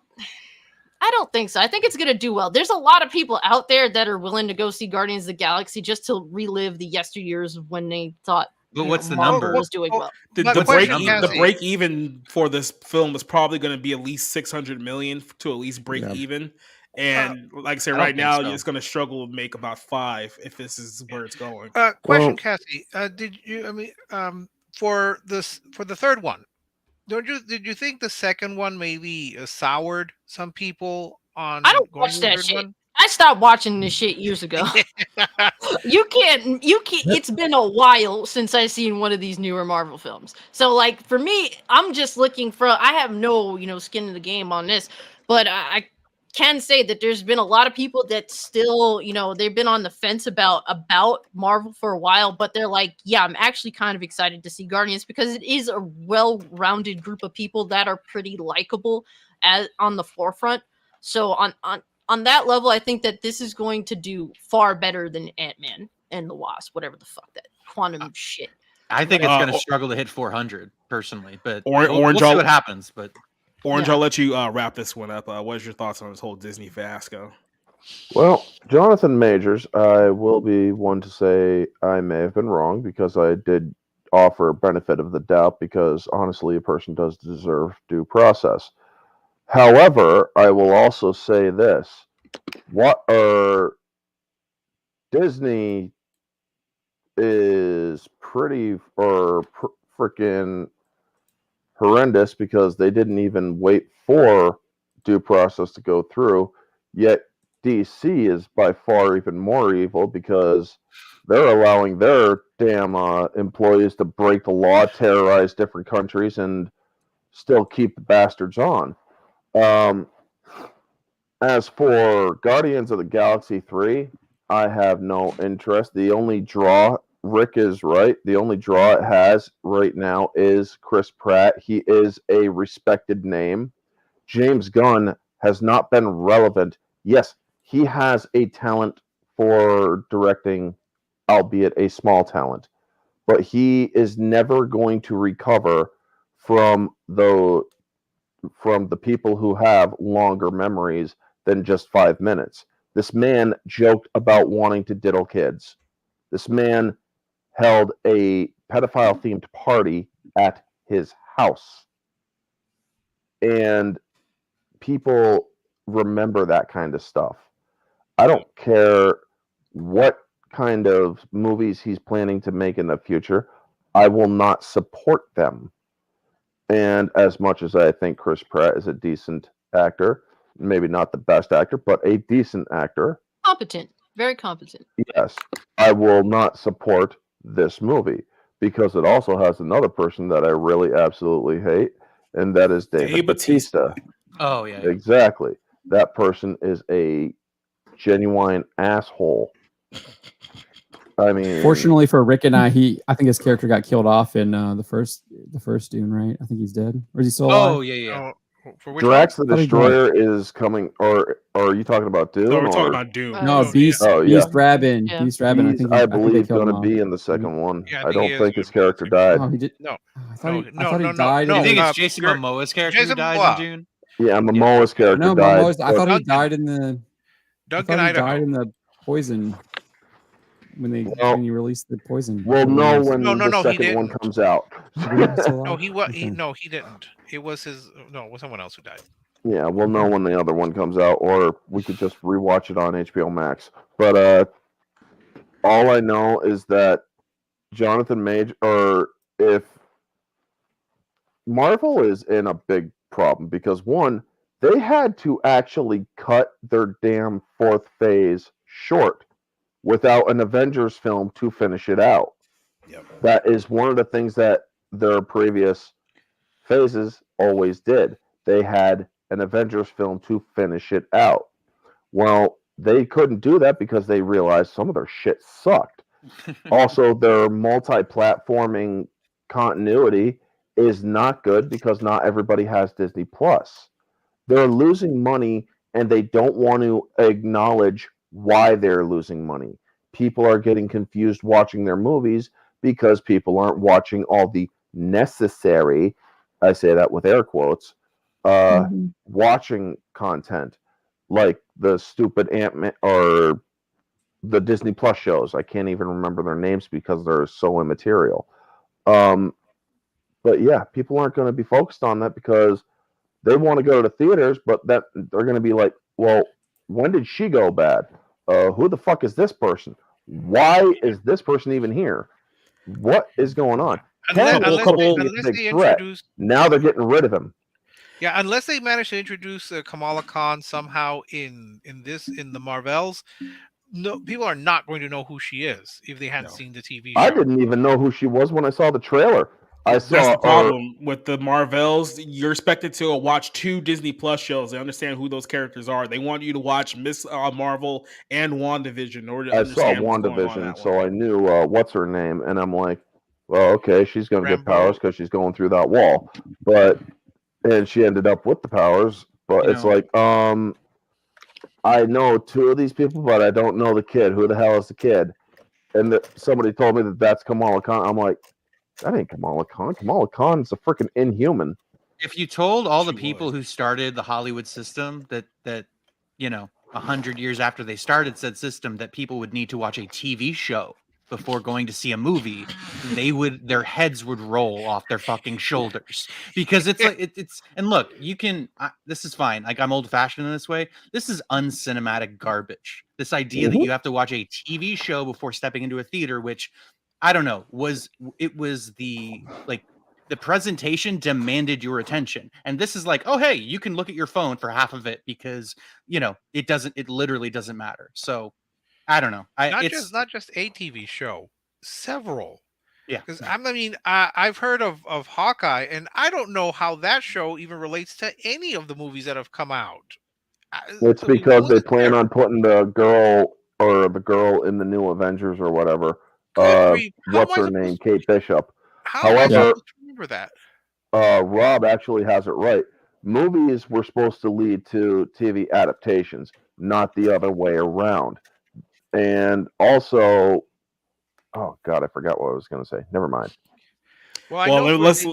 Speaker 3: don't think so. I think it's going to do well. There's a lot of people out there that are willing to go see Guardians of the Galaxy just to relive the yesteryears of when they thought.
Speaker 5: But what's the
Speaker 3: Marvel
Speaker 5: number?
Speaker 3: was doing well.
Speaker 2: The break even for this film was probably going to be at least 600 million to at least break even. And like I said, right now it's going to struggle to make about 5 if this is where it's going.
Speaker 9: Question, Cassie. Did you? I mean, for the third one, did you think the second one maybe soured some people on?
Speaker 3: I don't watch that shit. I stopped watching this shit years ago. You can't. It's been a while since I've seen one of these newer Marvel films. So, like, for me, I'm just looking for. I have no, skin in the game on this, but I can say that there's been a lot of people that still, they've been on the fence about Marvel for a while, but they're like, yeah, I'm actually kind of excited to see Guardians because it is a well-rounded group of people that are pretty likable on the forefront. So on that level, I think that this is going to do far better than Ant-Man and the Wasp, whatever the fuck that quantum shit.
Speaker 5: I think it's going to struggle to hit 400 personally, but
Speaker 2: Orange,
Speaker 5: we'll see what happens. But
Speaker 2: Orange, I'll let you wrap this one up. What is your thoughts on this whole Disney fiasco?
Speaker 4: Well, Jonathan Majors, I will be one to say I may have been wrong because I did offer benefit of the doubt because honestly, a person does deserve due process. However, I will also say this: Disney is pretty freaking horrendous because they didn't even wait for due process to go through. Yet DC is by far even more evil because they're allowing their damn employees to break the law, terrorize different countries, and still keep the bastards on. As for Guardians of the Galaxy 3, I have no interest. The only draw, Rick is right, the only draw it has right now is Chris Pratt. He is a respected name. James Gunn has not been relevant. Yes, he has a talent for directing, albeit a small talent, but he is never going to recover from the people who have longer memories than just 5 minutes. This man joked about wanting to diddle kids. This man held a pedophile-themed party at his house. And people remember that kind of stuff. I don't care what kind of movies he's planning to make in the future. I will not support them. And as much as I think Chris Pratt is a decent actor, maybe not the best actor, but a decent actor.
Speaker 3: Competent. Very competent.
Speaker 4: Yes. I will not support this movie because it also has another person that I really absolutely hate, and that is David Bautista.
Speaker 5: Oh, yeah.
Speaker 4: Exactly. That person is a genuine asshole. I mean,
Speaker 6: fortunately for Rick and I think his character got killed off in the first Dune, right? I think he's dead, or is he still alive?
Speaker 5: Oh yeah.
Speaker 4: Drax the Destroyer is coming, or are you talking about Dune?
Speaker 2: No, we're talking about Dune.
Speaker 6: No, Beast.
Speaker 4: Oh, yeah.
Speaker 6: Beast Rabin.
Speaker 3: Yeah.
Speaker 6: Beast Rabin.
Speaker 4: I believe going to be in the second one.
Speaker 9: Yeah,
Speaker 4: I don't think his character died.
Speaker 6: Oh, he did.
Speaker 9: No.
Speaker 6: I thought he died.
Speaker 5: Do you think it's
Speaker 9: no,
Speaker 5: Jason Momoa's character
Speaker 9: Jason
Speaker 5: who dies
Speaker 9: Momoa.
Speaker 5: in Dune?
Speaker 4: Yeah, Momoa's character
Speaker 6: No,
Speaker 4: died.
Speaker 6: Momoa's, I thought he died in the.
Speaker 9: Duncan,
Speaker 6: I thought he
Speaker 9: Idaho.
Speaker 6: died in the poison when you released the poison.
Speaker 4: We'll know when
Speaker 9: No,
Speaker 4: the
Speaker 9: he
Speaker 4: second one
Speaker 9: didn't.
Speaker 4: comes out.
Speaker 9: No, he
Speaker 6: Okay.
Speaker 9: didn't. It was his. No, it was someone else who died.
Speaker 4: Yeah, we'll know when the other one comes out, or we could just rewatch it on HBO Max. But all I know is that Jonathan Major, or if Marvel is in a big problem because one, they had to actually cut their damn fourth phase short without an Avengers film to finish it out.
Speaker 2: Yep.
Speaker 4: That is one of the things that their previous phases always did. They had an Avengers film to finish it out. Well, they couldn't do that because they realized some of their shit sucked. Also, their multi-platforming continuity is not good because not everybody has Disney Plus. They're losing money and they don't want to acknowledge why they're losing money. People are getting confused watching their movies because people aren't watching all the necessary, I say that with air quotes, watching content like the stupid Ant-Man or the Disney Plus shows. I can't even remember their names because they're so immaterial. But yeah, people aren't going to be focused on that because they want to go to the theaters, but that they're going to be like, well, when did she go bad? Who the fuck is this person? Why is this person even here? What is going on?
Speaker 9: Unless they
Speaker 4: Big threat.
Speaker 9: introduce.
Speaker 4: Now they're getting rid of him.
Speaker 9: Yeah, unless they manage to introduce Kamala Khan somehow in the Marvels, no, people are not going to know who she is if they hadn't seen the TV show.
Speaker 4: I didn't even know who she was when I saw the trailer.
Speaker 2: That's the problem with the Marvels. You're expected to watch 2 Disney Plus shows. They understand who those characters are. They want you to watch Miss Marvel and WandaVision in order to understand what's going on.
Speaker 4: WandaVision, so I knew what's her name, and I'm like, well, okay, she's going to get powers because she's going through that wall, and she ended up with the powers. But it's like, I know 2 of these people, but I don't know the kid. Who the hell is the kid? And somebody told me that's Kamala Khan. I'm like, that ain't Kamala Khan. Kamala Khan's a freaking Inhuman.
Speaker 5: If you told all the people who started the Hollywood system that 100 years after they started said system that people would need to watch a TV show before going to see a movie, their heads would roll off their fucking shoulders, because it's like it's and look, this is fine. Like, I'm old fashioned in this way. This is uncinematic garbage. This idea that you have to watch a TV show before stepping into a theater, which I don't know, the presentation demanded your attention. And this is like, oh, hey, you can look at your phone for half of it because, it literally doesn't matter. So I don't know.
Speaker 9: Not just a TV show, several.
Speaker 5: Yeah.
Speaker 9: Because I've heard of Hawkeye, and I don't know how that show even relates to any of the movies that have come out.
Speaker 4: It's because they plan on putting the girl in the new Avengers or whatever. What's her name? Kate Bishop. However,
Speaker 9: remember that.
Speaker 4: Rob actually has it right. Movies were supposed to lead to TV adaptations, not the other way around. And also, oh God, I forgot what I was going to say. Never mind.
Speaker 2: Let's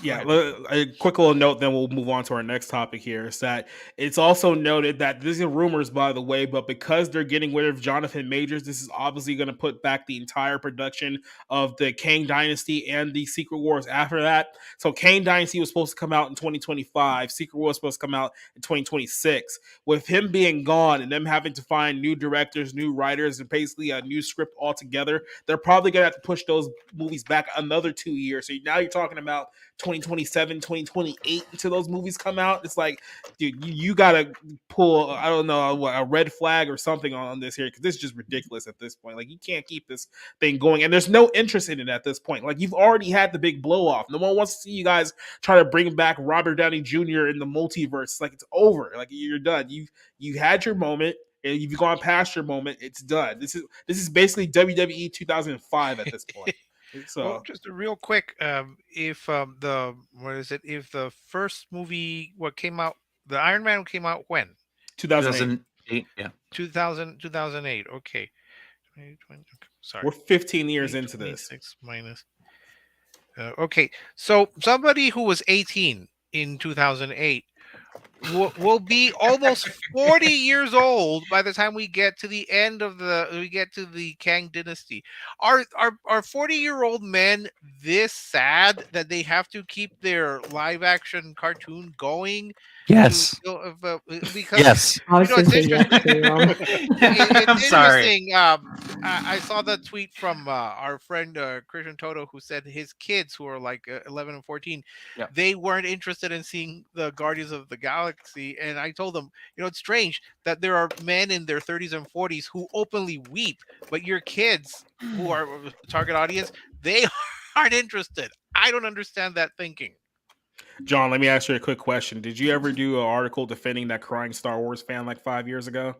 Speaker 2: a quick little note, then we'll move on to our next topic here. Is that it's also noted that these are rumors, by the way, but because they're getting rid of Jonathan Majors, this is obviously going to put back the entire production of the Kang Dynasty and the Secret Wars after that. So Kang Dynasty was supposed to come out in 2025. Secret Wars was supposed to come out in 2026. With him being gone and them having to find new directors, new writers, and basically a new script altogether, they're probably going to have to push those movies back another 2 years. So now you're talking about 2027, 2028 until those movies come out. It's like, dude, you gotta pull, I don't know, a red flag or something on this here, because this is just ridiculous at this point. Like, you can't keep this thing going, and there's no interest in it at this point. Like, you've already had the big blow off. No one wants to see you guys try to bring back Robert Downey Jr. in the multiverse. Like, it's over. Like, you're done. You had your moment. And you've gone past your moment. It's done. This is basically WWE 2005 at this point. So
Speaker 9: just real quick, if the first movie came out, the Iron Man came out when?
Speaker 2: 2008.
Speaker 5: Yeah.
Speaker 9: 2008. Okay. Sorry.
Speaker 2: We're 15 years into this.
Speaker 9: Minus. Okay. So somebody who was 18 in 2008 will be almost 40 years old by the time we get to the end of the Kang Dynasty. Are 40-year-old men this sad that they have to keep their live action cartoon going?
Speaker 5: Yes.
Speaker 9: Because
Speaker 5: yes.
Speaker 9: It's interesting.
Speaker 5: I'm sorry.
Speaker 9: I saw the tweet from our friend Christian Toto, who said his kids, who are like 11 and 14, they weren't interested in seeing the Guardians of the Galaxy. And I told them, it's strange that there are men in their 30s and 40s who openly weep, but your kids, who are the target audience, they aren't interested. I don't understand that thinking.
Speaker 2: John, let me ask you a quick question. Did you ever do an article defending that crying Star Wars fan like 5 years ago?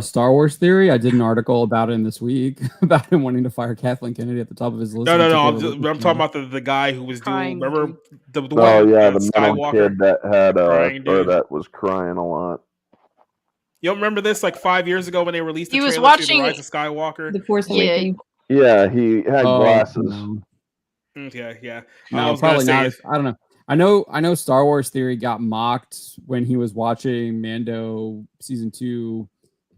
Speaker 6: Star Wars Theory. I did an article about him this week about him wanting to fire Kathleen Kennedy at the top of his list.
Speaker 2: No. I'm talking about the guy who was doing. Remember the
Speaker 4: one? Oh yeah, the Skywalker kid that had that was crying a lot.
Speaker 2: You don't remember this? Like 5 years ago when they released the
Speaker 3: he
Speaker 2: trailer
Speaker 3: was watching
Speaker 2: to The Rise of Skywalker.
Speaker 8: The Force Awakens.
Speaker 4: Yeah, he had glasses.
Speaker 6: No.
Speaker 2: Yeah.
Speaker 6: No, probably not. I don't know. I know Star Wars Theory got mocked when he was watching Mando season 2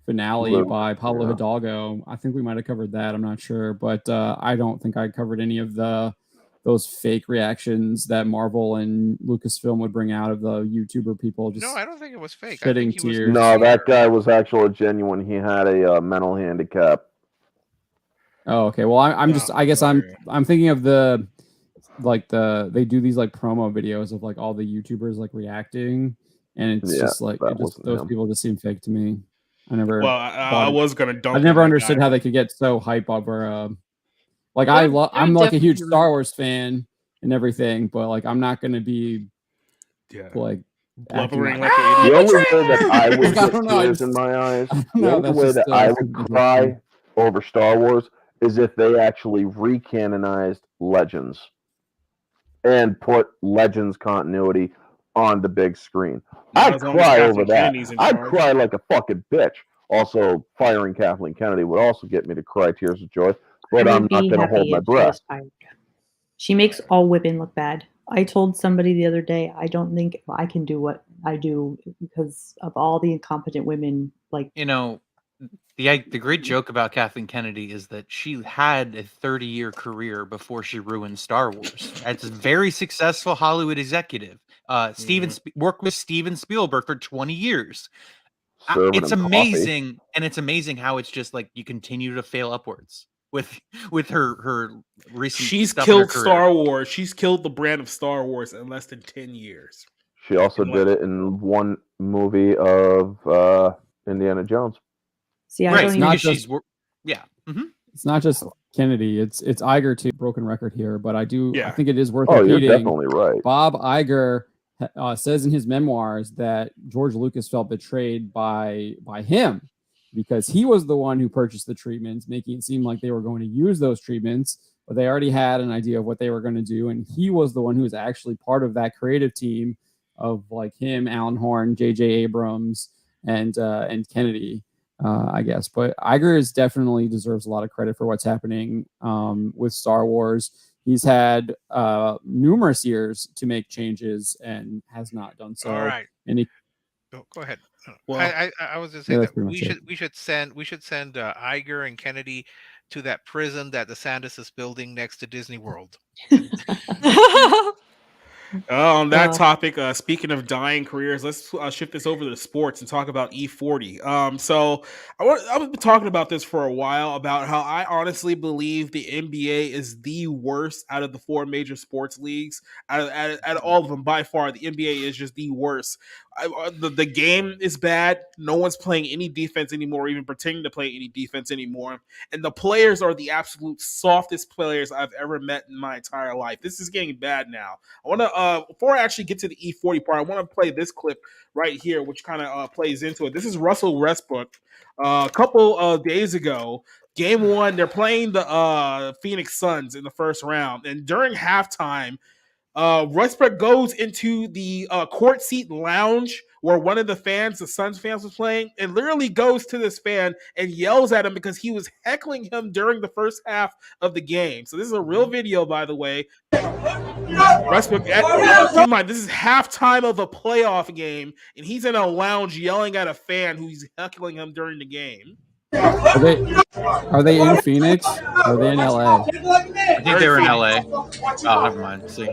Speaker 6: finale by Pablo Hidalgo. I think we might have covered that. I'm not sure, but I don't think I covered any of those fake reactions that Marvel and Lucasfilm would bring out of the YouTuber people.
Speaker 9: No, I don't think it was fake.
Speaker 6: Shedding tears.
Speaker 4: No, that guy was actually genuine. He had a mental handicap.
Speaker 6: Oh, okay. Well, I guess I'm thinking of the they do these like promo videos of like all the YouTubers like reacting, and it's just like those people just seem fake to me. I never.
Speaker 2: Well, I was gonna dunk.
Speaker 6: I've never understood how they could get so hype over. Like I'm like a huge Star Wars fan and everything, but like I'm not gonna be like
Speaker 2: blubbering
Speaker 4: like the only way that I would get tears in my eyes, the only way that I would cry over Star Wars is if they actually recanonized Legends and put Legends continuity on the big screen. I'd cry over that. I'd cry like a fucking bitch. Also, firing Kathleen Kennedy would also get me to cry tears of joy, but I'm not going to hold my breath.
Speaker 8: She makes all women look bad. I told somebody the other day, I don't think I can do what I do because of all the incompetent women. Like,
Speaker 5: you know, the great joke about Kathleen Kennedy is that she had a 30-year career before she ruined Star Wars. It's a very successful Hollywood executive. Worked with Steven Spielberg for 20 years. It's amazing, and it's amazing how it's just like you continue to fail upwards with her recent.
Speaker 2: She's killed Star Wars. She's killed the brand of Star Wars in less than 10 years.
Speaker 4: She also did it in one movie of Indiana Jones.
Speaker 8: See, I don't
Speaker 6: even.
Speaker 5: It's
Speaker 6: not just Kennedy. It's Iger too. Broken record here, but I think it is worth
Speaker 4: repeating.
Speaker 6: You're
Speaker 4: definitely right.
Speaker 6: Bob Iger says in his memoirs that George Lucas felt betrayed by him because he was the one who purchased the treatments, making it seem like they were going to use those treatments, but they already had an idea of what they were going to do, and he was the one who was actually part of that creative team of like him, Alan Horn, J.J. Abrams, and Kennedy, I guess. But Iger definitely deserves a lot of credit for what's happening with Star Wars. He's had numerous years to make changes and has not done so.
Speaker 9: All right.
Speaker 6: And
Speaker 9: go ahead. Well, I was just saying that we should send Iger and Kennedy to that prison that DeSantis is building next to Disney World.
Speaker 2: On that topic, speaking of dying careers, let's shift this over to sports and talk about E-40. So I've been talking about this for a while, about how I honestly believe the NBA is the worst out of the four major sports leagues. Out of all of them, by far, the NBA is just the worst. The game is bad. No one's playing any defense anymore, even pretending to play any defense anymore. And the players are the absolute softest players I've ever met in my entire life. This is getting bad now. I want to, before I actually get to the E-40 part, I want to play this clip right here, which kind of plays into it. This is Russell Westbrook. A couple of days ago, game one, they're playing the Phoenix Suns in the first round. And during halftime, Westbrook goes into the court seat lounge where one of the Suns fans was playing, and literally goes to this fan and yells at him because he was heckling him during the first half of the game. So this is a real video, by the way. Westbrook, keep in mind, this is halftime of a playoff game, and he's in a lounge yelling at a fan who's heckling him during the game.
Speaker 6: Are they in Phoenix? Or are they in LA?
Speaker 5: I think they were in LA. Oh, never mind. See.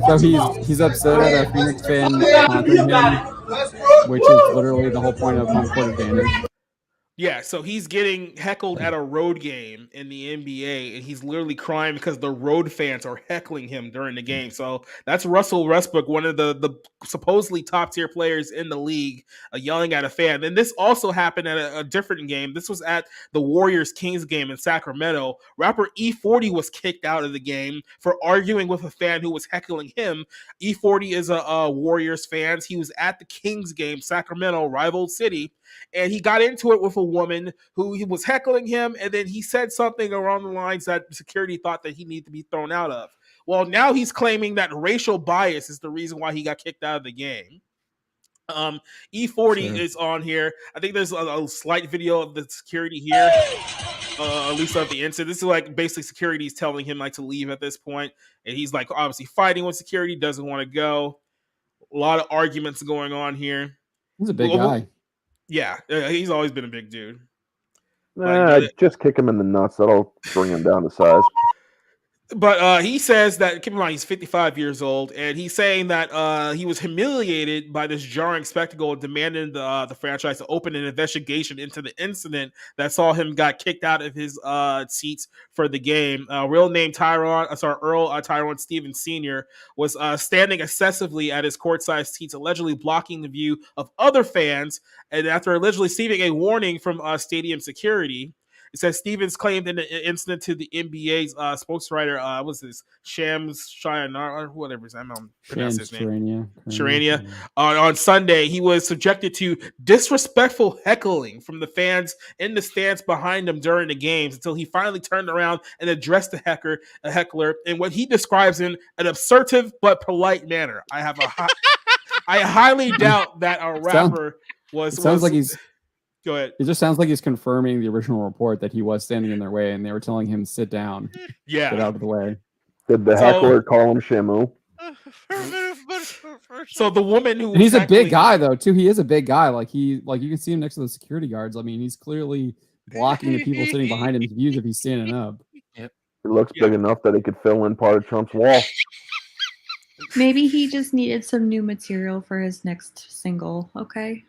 Speaker 6: So he's upset at a Phoenix fan taunting him, which is literally the whole point of home court advantage.
Speaker 2: Yeah, so he's getting heckled at a road game in the NBA, and he's literally crying because the road fans are heckling him during the game. So that's Russell Westbrook, one of the supposedly top-tier players in the league, yelling at a fan. And this also happened at a different game. This was at the Warriors-Kings game in Sacramento. Rapper E-40 was kicked out of the game for arguing with a fan who was heckling him. E-40 is a Warriors fan. He was at the Kings game, Sacramento, rival city, and he got into it with a woman who he was heckling him, and then he said something along the lines that security thought that he needed to be thrown out of. Well, now he's claiming that racial bias is the reason why he got kicked out of the game. E-40 is on here. I think there's a slight video of the security here, at least at the end. So this is like basically security is telling him like to leave at this point, and he's like obviously fighting with security, doesn't want to go. A lot of arguments going on here.
Speaker 6: He's a big guy.
Speaker 2: Yeah, he's always been a big dude.
Speaker 4: Just kick him in the nuts. That'll bring him down to size.
Speaker 2: But he says that, keep in mind, he's 55 years old, and he's saying that he was humiliated by this jarring spectacle and demanded the franchise to open an investigation into the incident that saw him got kicked out of his seats for the game. Real name Earl Tyrone Stevens Sr. was standing excessively at his courtside seats, allegedly blocking the view of other fans, and after allegedly receiving a warning from stadium security. It says Stevens claimed in the incident to the NBA's spokeswriter, what's this, Shams Shayanar, whatever his name, I'm pronouncing his name. Sharania. On Sunday, he was subjected to disrespectful heckling from the fans in the stands behind him during the games until he finally turned around and addressed the heckler in what he describes in an assertive but polite manner. I highly doubt that a rapper
Speaker 6: sounds like he's.
Speaker 2: Go ahead.
Speaker 6: It just sounds like he's confirming the original report that he was standing in their way and they were telling him to sit down.
Speaker 2: Yeah.
Speaker 6: Get out of the way.
Speaker 4: Did the heckler call him Shamu?
Speaker 2: So the woman who,
Speaker 6: and he's a big guy though too. He is a big guy. Like you can see him next to the security guards. I mean, he's clearly blocking the people sitting behind him views if he's standing up.
Speaker 5: Yep.
Speaker 4: It looks big enough that he could fill in part of Trump's wall.
Speaker 8: Maybe he just needed some new material for his next single. Okay.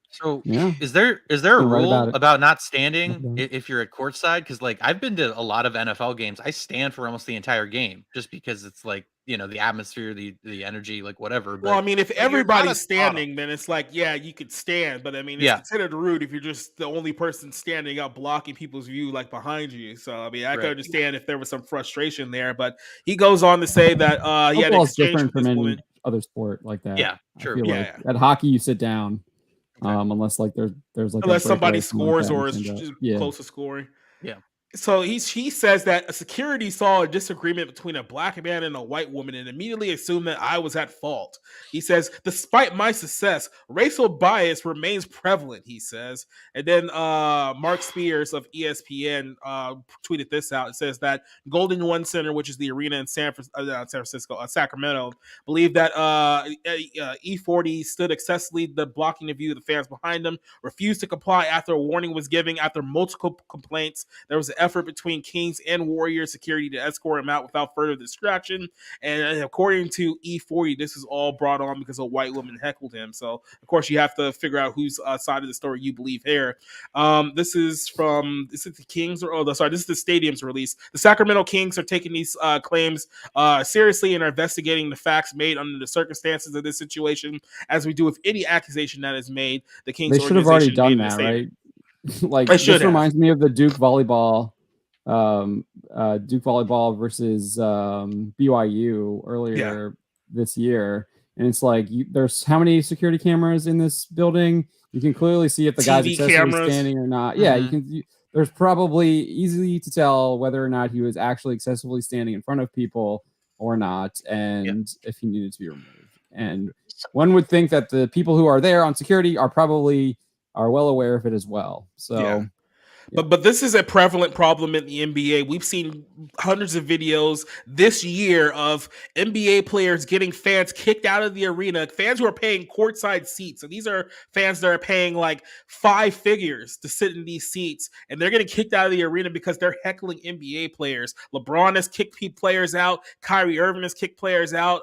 Speaker 5: So
Speaker 6: yeah.
Speaker 5: Is there a rule about not standing
Speaker 6: Okay.
Speaker 5: if you're at courtside? Because like I've been to a lot of NFL games. I stand for almost the entire game just because it's like, the atmosphere, the energy, like whatever. But
Speaker 2: well, I mean, if everybody's standing, then it's like, yeah, you could stand. But I mean, it's considered rude if you're just the only person standing up blocking people's view like behind you. So I mean, I could understand if there was some frustration there. But he goes on to say that he had an exchange
Speaker 6: different
Speaker 2: with this
Speaker 6: from
Speaker 2: woman.
Speaker 6: any other sport like that.
Speaker 5: Yeah, sure.
Speaker 6: Like at hockey you sit down. Unless like there's like
Speaker 2: unless somebody scores
Speaker 6: like
Speaker 2: or is just close to scoring.
Speaker 5: Yeah.
Speaker 2: So he says that a security saw a disagreement between a black man and a white woman and immediately assumed that I was at fault. He says, despite my success, racial bias remains prevalent, he says. And then Mark Spears of ESPN tweeted this out. It says that Golden One Center, which is the arena in Sacramento, believed that E-40 stood excessively blocking the view of the fans behind them, refused to comply after a warning was given. After multiple complaints, there was an effort between Kings and Warriors security to escort him out without further distraction. And according to E-40, this is all brought on because a white woman heckled him. So, of course, you have to figure out whose side of the story you believe here. This is the Kings, this is the stadium's release. The Sacramento Kings are taking these claims seriously and are investigating the facts made under the circumstances of this situation, as we do with any accusation that is made. The Kings
Speaker 6: they should have already done that, right? Like this reminds me of the Duke volleyball versus BYU earlier this year, and it's like there's how many security cameras in this building? You can clearly see if the guy's excessively standing or not. Yeah, you can. There's probably easily to tell whether or not he was actually excessively standing in front of people or not, and if he needed to be removed. And one would think that the people who are there on security are well aware of it as well. So,
Speaker 2: but this is a prevalent problem in the NBA. We've seen hundreds of videos this year of NBA players getting fans kicked out of the arena, fans who are paying courtside seats. So these are fans that are paying like 5 figures to sit in these seats, and they're getting kicked out of the arena because they're heckling NBA players. LeBron has kicked players out. Kyrie Irving has kicked players out.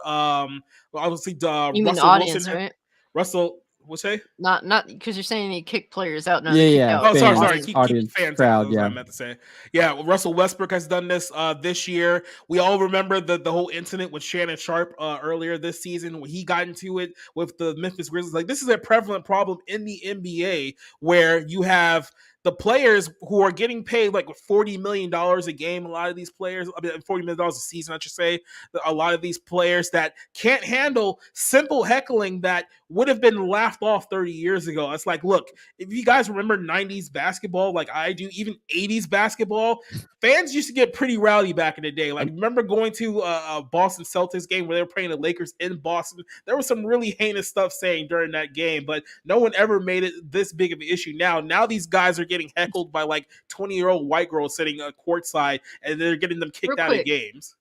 Speaker 2: Obviously,
Speaker 3: you mean the audience, right?
Speaker 2: What's say?
Speaker 3: Not because you're saying he kicked players out. Not
Speaker 2: Oh,
Speaker 3: fans,
Speaker 2: sorry. Keep fans
Speaker 6: crowd.
Speaker 2: What I meant to say. Yeah, Russell Westbrook has done this this year. We all remember the whole incident with Shannon Sharp earlier this season when he got into it with the Memphis Grizzlies. Like, this is a prevalent problem in the NBA where you have the players who are getting paid like $40 million a game. A lot of these players, $40 million a season, I should say. A lot of these players that can't handle simple heckling that would have been laughed off 30 years ago. It's like, look, if you guys remember 90s basketball, like I do, even 80s basketball, fans used to get pretty rowdy back in the day. Like, remember going to a Boston Celtics game where they were playing the Lakers in Boston? There was some really heinous stuff saying during that game, but no one ever made it this big of an issue. Now these guys are getting heckled by like 20-year-old white girls sitting courtside, and they're getting them kicked out of games.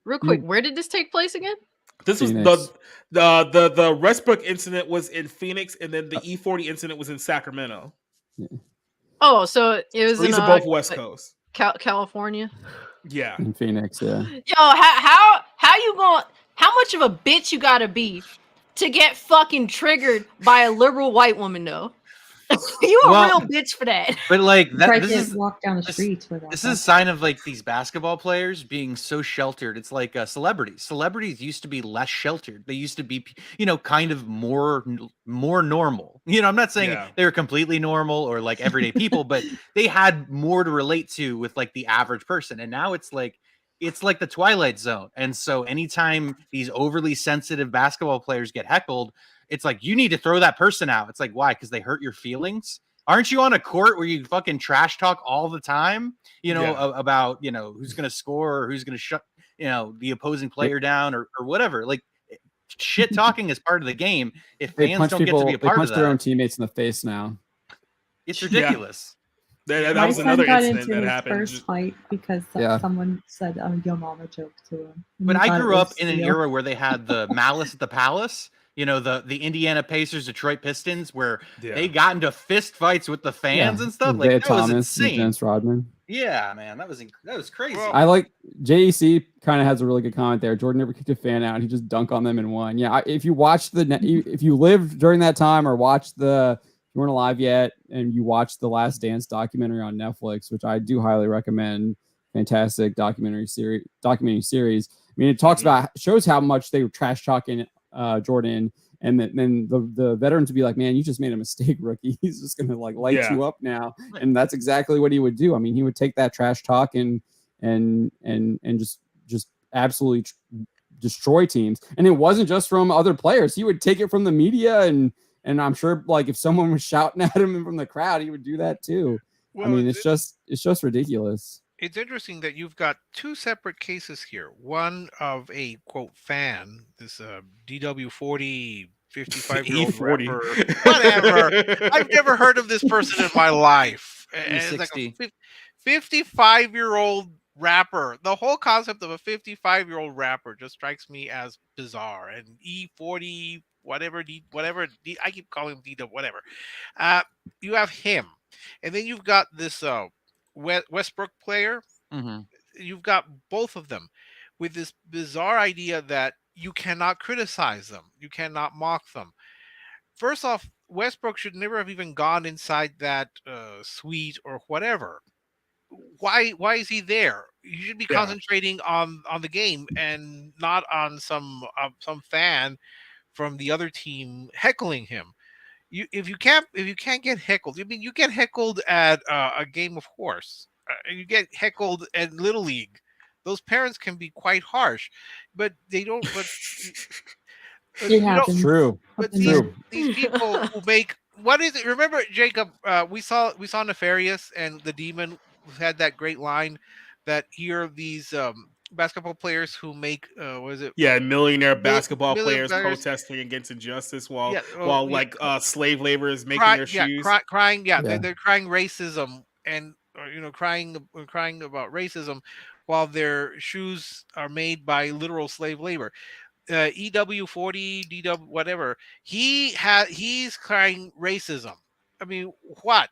Speaker 3: Real quick, where did this take place again?
Speaker 2: This was the Westbrook incident was in Phoenix, and then the E-40 incident was in Sacramento.
Speaker 3: Oh, so it was.
Speaker 2: These are both West Coast.
Speaker 3: California.
Speaker 2: Yeah.
Speaker 6: In Phoenix, yeah.
Speaker 3: Yo, how you going? How much of a bitch you gotta be to get fucking triggered by a liberal white woman though? You a real bitch for that.
Speaker 5: But like
Speaker 8: You
Speaker 5: that,
Speaker 8: probably
Speaker 5: this
Speaker 8: can't
Speaker 5: is
Speaker 8: walk down the streets without
Speaker 5: this
Speaker 8: that.
Speaker 5: is a sign of like these basketball players being so sheltered. It's like celebrities. Celebrities used to be less sheltered. They used to be, kind of more normal. I'm not saying they were completely normal or like everyday people, but they had more to relate to with like the average person. And now it's like the Twilight Zone. And so anytime these overly sensitive basketball players get heckled, it's like you need to throw that person out. It's like, why? Because they hurt your feelings. Aren't you on a court where you fucking trash talk all the time? About who's going to score or who's going to shut the opposing player down or whatever. Like shit talking is part of the game. If fans don't get to be a part of that,
Speaker 6: they punch their own teamates in the face now.
Speaker 5: It's ridiculous.
Speaker 2: That
Speaker 8: My
Speaker 2: was
Speaker 8: son
Speaker 2: another
Speaker 8: got
Speaker 2: incident
Speaker 8: into
Speaker 2: that
Speaker 8: his
Speaker 2: happened.
Speaker 8: first fight because someone said "yo mama" joke to him.
Speaker 5: But I grew up in an era where they had the Malice at the Palace. The Indiana Pacers, Detroit Pistons, where they got into fist fights with the fans and stuff. Like that was insane.
Speaker 6: Dennis Rodman.
Speaker 5: Yeah, man, that was crazy.
Speaker 6: I like JEC kind of has a really good comment there. Jordan never kicked a fan out; he just dunked on them and won. Yeah, if you watched if you lived during that time or watched if you weren't alive yet and you watched the Last Dance documentary on Netflix, which I do highly recommend, fantastic documentary series. I mean, it talks shows how much they were trash talking Jordan, and then the veterans would be like, man, you just made a mistake, rookie. He's just gonna like light you up now. And that's exactly what he would do. I mean, he would take that trash talk and just absolutely destroy teams. And it wasn't just from other players. He would take it from the media, and I'm sure like if someone was shouting at him from the crowd, he would do that too. I mean, it's just ridiculous.
Speaker 9: It's interesting that you've got two separate cases here. One of a quote fan, this DW40 55-year-old
Speaker 2: E-40.
Speaker 9: rapper, whatever. I've never heard of this person in my life. It's like a 55-year-old rapper. The whole concept of a 55-year-old rapper just strikes me as bizarre. And E-40, whatever, I keep calling him DW, whatever. You have him, and then you've got this Westbrook player.
Speaker 5: Mm-hmm.
Speaker 9: You've got both of them with this bizarre idea that you cannot criticize them, you cannot mock them. First off, Westbrook should never have even gone inside that suite or whatever. Why is he there? You should be concentrating on the game and not on some fan from the other team heckling him. If you can't get heckled, I mean, you get heckled at a game of horse. You get heckled at Little League. Those parents can be quite harsh, but they don't. But
Speaker 8: it happens.
Speaker 6: True.
Speaker 9: But these people who make what is it? Remember, Jacob? We saw Nefarious and the Demon had that great line that here are these basketball players who make
Speaker 2: millionaire basketball players protesting against injustice while slave labor is making their shoes
Speaker 9: crying they're crying racism and crying about racism while their shoes are made by literal slave labor. EW40 DW whatever, he's crying racism. I mean, what?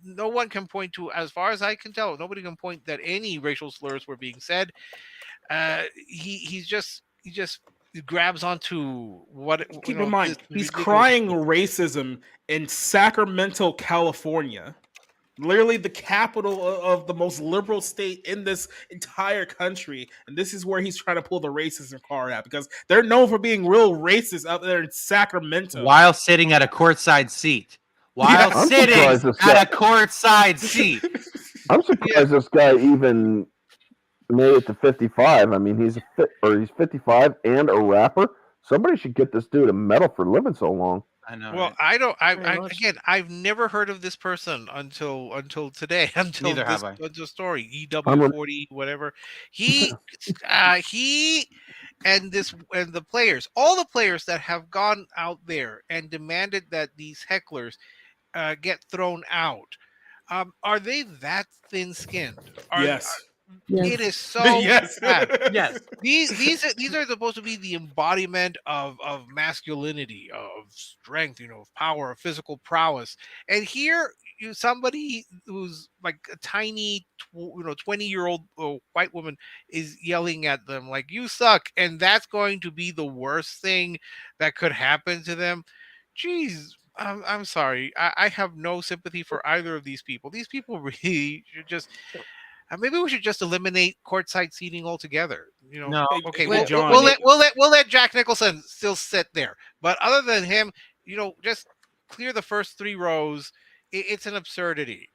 Speaker 9: No one can point to, as far as I can tell, nobody can point that any racial slurs were being said. He just grabs onto what.
Speaker 2: Keep in mind, he's crying racism in Sacramento, California, literally the capital of the most liberal state in this entire country, and this is where he's trying to pull the racism card out because they're known for being real racist out there in Sacramento
Speaker 5: while sitting at a courtside seat. I'm surprised
Speaker 4: this guy even made it to 55. I mean, he's 55 and a rapper. Somebody should get this dude a medal for living so long.
Speaker 5: I know.
Speaker 9: Well,
Speaker 5: right?
Speaker 9: I've never heard of this person until today. Until
Speaker 5: Neither have I.
Speaker 9: Until story EW40 whatever. He and the players, all the players that have gone out there and demanded that these hecklers get thrown out. Are they that thin-skinned?
Speaker 2: Yes.
Speaker 9: It is so
Speaker 2: yes.
Speaker 9: bad.
Speaker 5: Yes.
Speaker 9: These are supposed to be the embodiment of masculinity, of strength, of power, of physical prowess. And here somebody who's like a tiny 20-year-old white woman is yelling at them like you suck, and that's going to be the worst thing that could happen to them. Jeez, I'm sorry, I have no sympathy for either of these people. These people really should just maybe we should just eliminate courtside seating altogether.
Speaker 5: No.
Speaker 9: Okay,
Speaker 2: Hey, John,
Speaker 9: we'll let Jack Nicholson still sit there, but other than him, just clear the first 3 rows. It's an absurdity.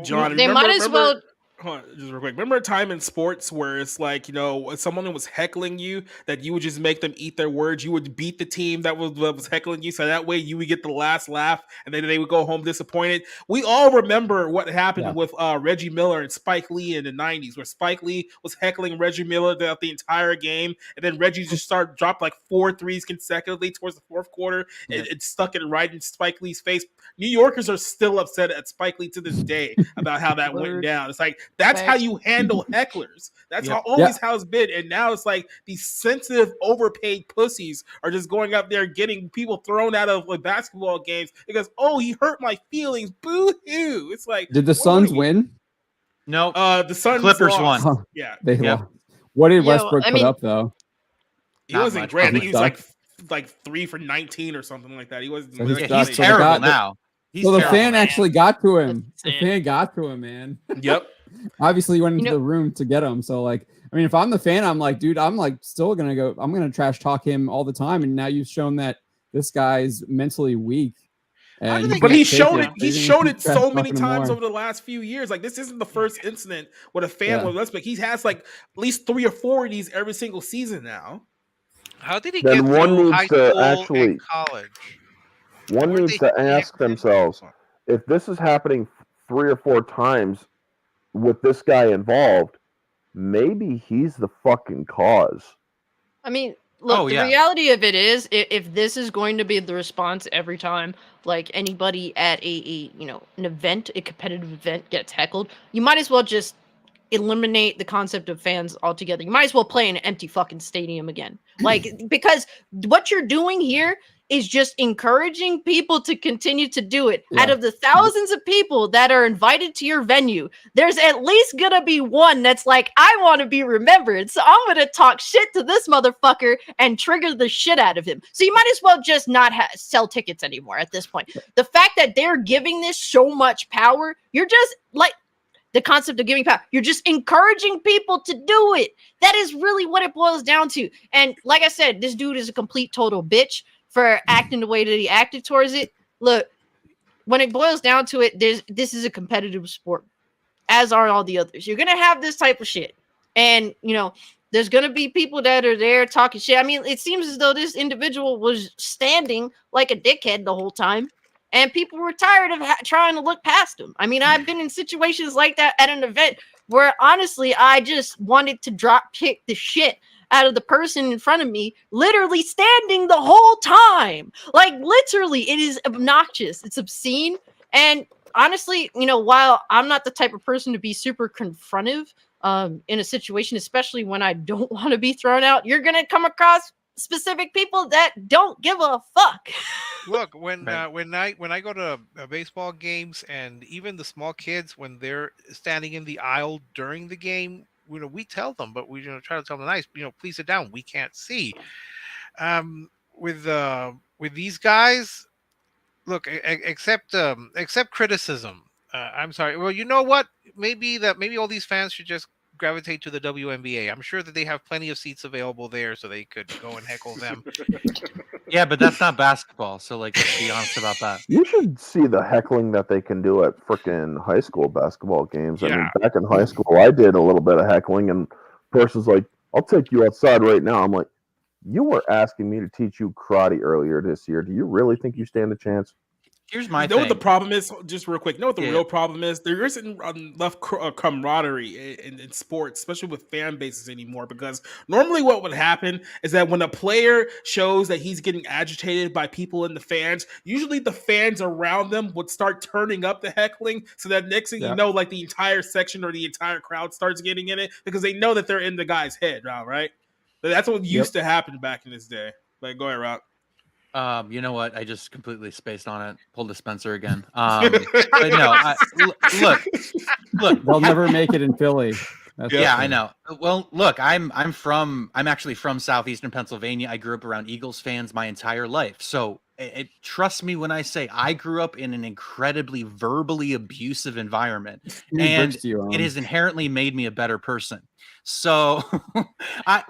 Speaker 2: John,
Speaker 3: They might as well.
Speaker 2: Hold on, just real quick. Remember a time in sports where it's like, someone was heckling you, that you would just make them eat their words. You would beat the team that was heckling you, so that way you would get the last laugh, and then they would go home disappointed. We all remember what happened with Reggie Miller and Spike Lee in the 90s, where Spike Lee was heckling Reggie Miller throughout the entire game, and then Reggie just dropped like 4 threes consecutively towards the fourth quarter.
Speaker 5: Yeah.
Speaker 2: It stuck it right in Spike Lee's face. New Yorkers are still upset at Spike Lee to this day about how that went down. It's like, that's how you handle hecklers. That's how it's been. And now it's like these sensitive, overpaid pussies are just going up there getting people thrown out of like basketball games because, he hurt my feelings. Boo hoo. It's like,
Speaker 6: did the Suns win?
Speaker 5: No.
Speaker 2: The Suns
Speaker 5: Clippers
Speaker 2: lost.
Speaker 5: won.
Speaker 2: Yeah.
Speaker 6: They lost. What did Westbrook put up though?
Speaker 2: He wasn't great. I think he was like 3 for 19 or something like that. He wasn't.
Speaker 6: So
Speaker 5: he's terrible now.
Speaker 6: So the fan actually got to him. The fan got to him, man.
Speaker 2: Yep.
Speaker 6: Obviously, he went into the room to get him. So, like, I mean, if I'm the fan, I'm like, dude, I'm like still gonna go. I'm gonna trash talk him all the time. And now you've shown that this guy's mentally weak.
Speaker 2: But he's shown it. He's shown it so many times over the last few years. Like, this isn't the first incident with a fan with Westbrook. He has like at least 3 or 4 of these every single season now.
Speaker 9: How did he get through high school and college?
Speaker 4: One needs to ask themselves, if this is happening 3 or 4 times with this guy involved, maybe he's the fucking cause.
Speaker 3: I mean, look, the reality of it is, if this is going to be the response every time, like anybody at an event, a competitive event gets heckled, you might as well just eliminate the concept of fans altogether. You might as well play in an empty fucking stadium again. Like, because what you're doing here is just encouraging people to continue to do it. Yeah. Out of the thousands of people that are invited to your venue, there's at least gonna be one that's like, I want to be remembered, so I'm gonna talk shit to this motherfucker and trigger the shit out of him. So you might as well just not sell tickets anymore at this point. The fact that they're giving this so much power, you're just like, the concept of giving power, you're just encouraging people to do it. That is really what it boils down to. And like I said, this dude is a complete total bitch for acting the way that he acted towards it. Look, when it boils down to it, this is a competitive sport, as are all the others. You're gonna have this type of shit, and there's gonna be people that are there talking shit. I mean, it seems as though this individual was standing like a dickhead the whole time, and people were tired of trying to look past him. I mean, I've been in situations like that at an event where honestly, I just wanted to drop kick the shit out of the person in front of me, literally standing the whole time. Like, literally, it is obnoxious. It's obscene. And honestly, while I'm not the type of person to be super confrontive in a situation, especially when I don't want to be thrown out, you're going to come across specific people that don't give a fuck.
Speaker 9: Look, when I go to baseball games, and even the small kids, when they're standing in the aisle during the game, we tell them, but we try to tell them nice, please sit down. We can't see. With these guys, look, accept criticism. I'm sorry. Well, you know what? Maybe all these fans should just gravitate to the WNBA. I'm sure that they have plenty of seats available there, so they could go and heckle them.
Speaker 5: Yeah, but that's not basketball. So, like, let's be honest about that.
Speaker 4: You should see the heckling that they can do at freaking high school basketball games.
Speaker 9: Yeah.
Speaker 4: I mean, back in high school, I did a little bit of heckling, and the person's like, "I'll take you outside right now." I'm like, "You were asking me to teach you karate earlier this year. Do you really think you stand a chance?"
Speaker 5: Here's my
Speaker 2: thing. What the problem is, just real quick, what the real problem is? There isn't enough camaraderie in sports, especially with fan bases anymore, because normally what would happen is that when a player shows that he's getting agitated by people in the fans, usually the fans around them would start turning up the heckling, so that next thing you know, like the entire section or the entire crowd starts getting in it, because they know that they're in the guy's head now, right? That's what used to happen back in this day. Like, go ahead, Rob.
Speaker 5: You know what? I just completely spaced on it. Pulled the Spencer again. But no, look.
Speaker 6: They'll never make it in Philly.
Speaker 5: Yeah, I know. Well, look, I'm actually from southeastern Pennsylvania. I grew up around Eagles fans my entire life. So trust me when I say I grew up in an incredibly verbally abusive environment, and it has inherently made me a better person. So I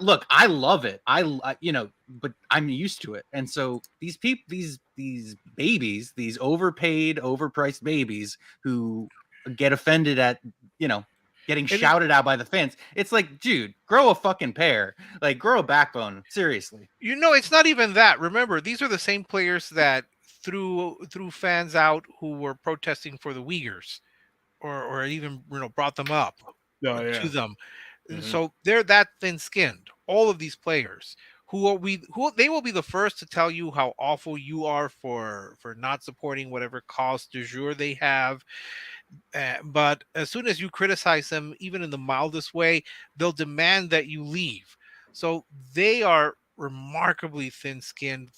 Speaker 5: love it. But I'm used to it. And so these people, these babies, these overpaid, overpriced babies who get offended at, getting shouted out by the fans. It's like, dude, grow a fucking pair. Like, grow a backbone. Seriously.
Speaker 9: It's not even that. Remember, these are the same players that threw fans out who were protesting for the Uyghurs, or even brought them up to them. Mm-hmm. So they're that thin-skinned. All of these players who they will be the first to tell you how awful you are for not supporting whatever cause du jour they have. But as soon as you criticize them, even in the mildest way, they'll demand that you leave. So they are remarkably thin-skinned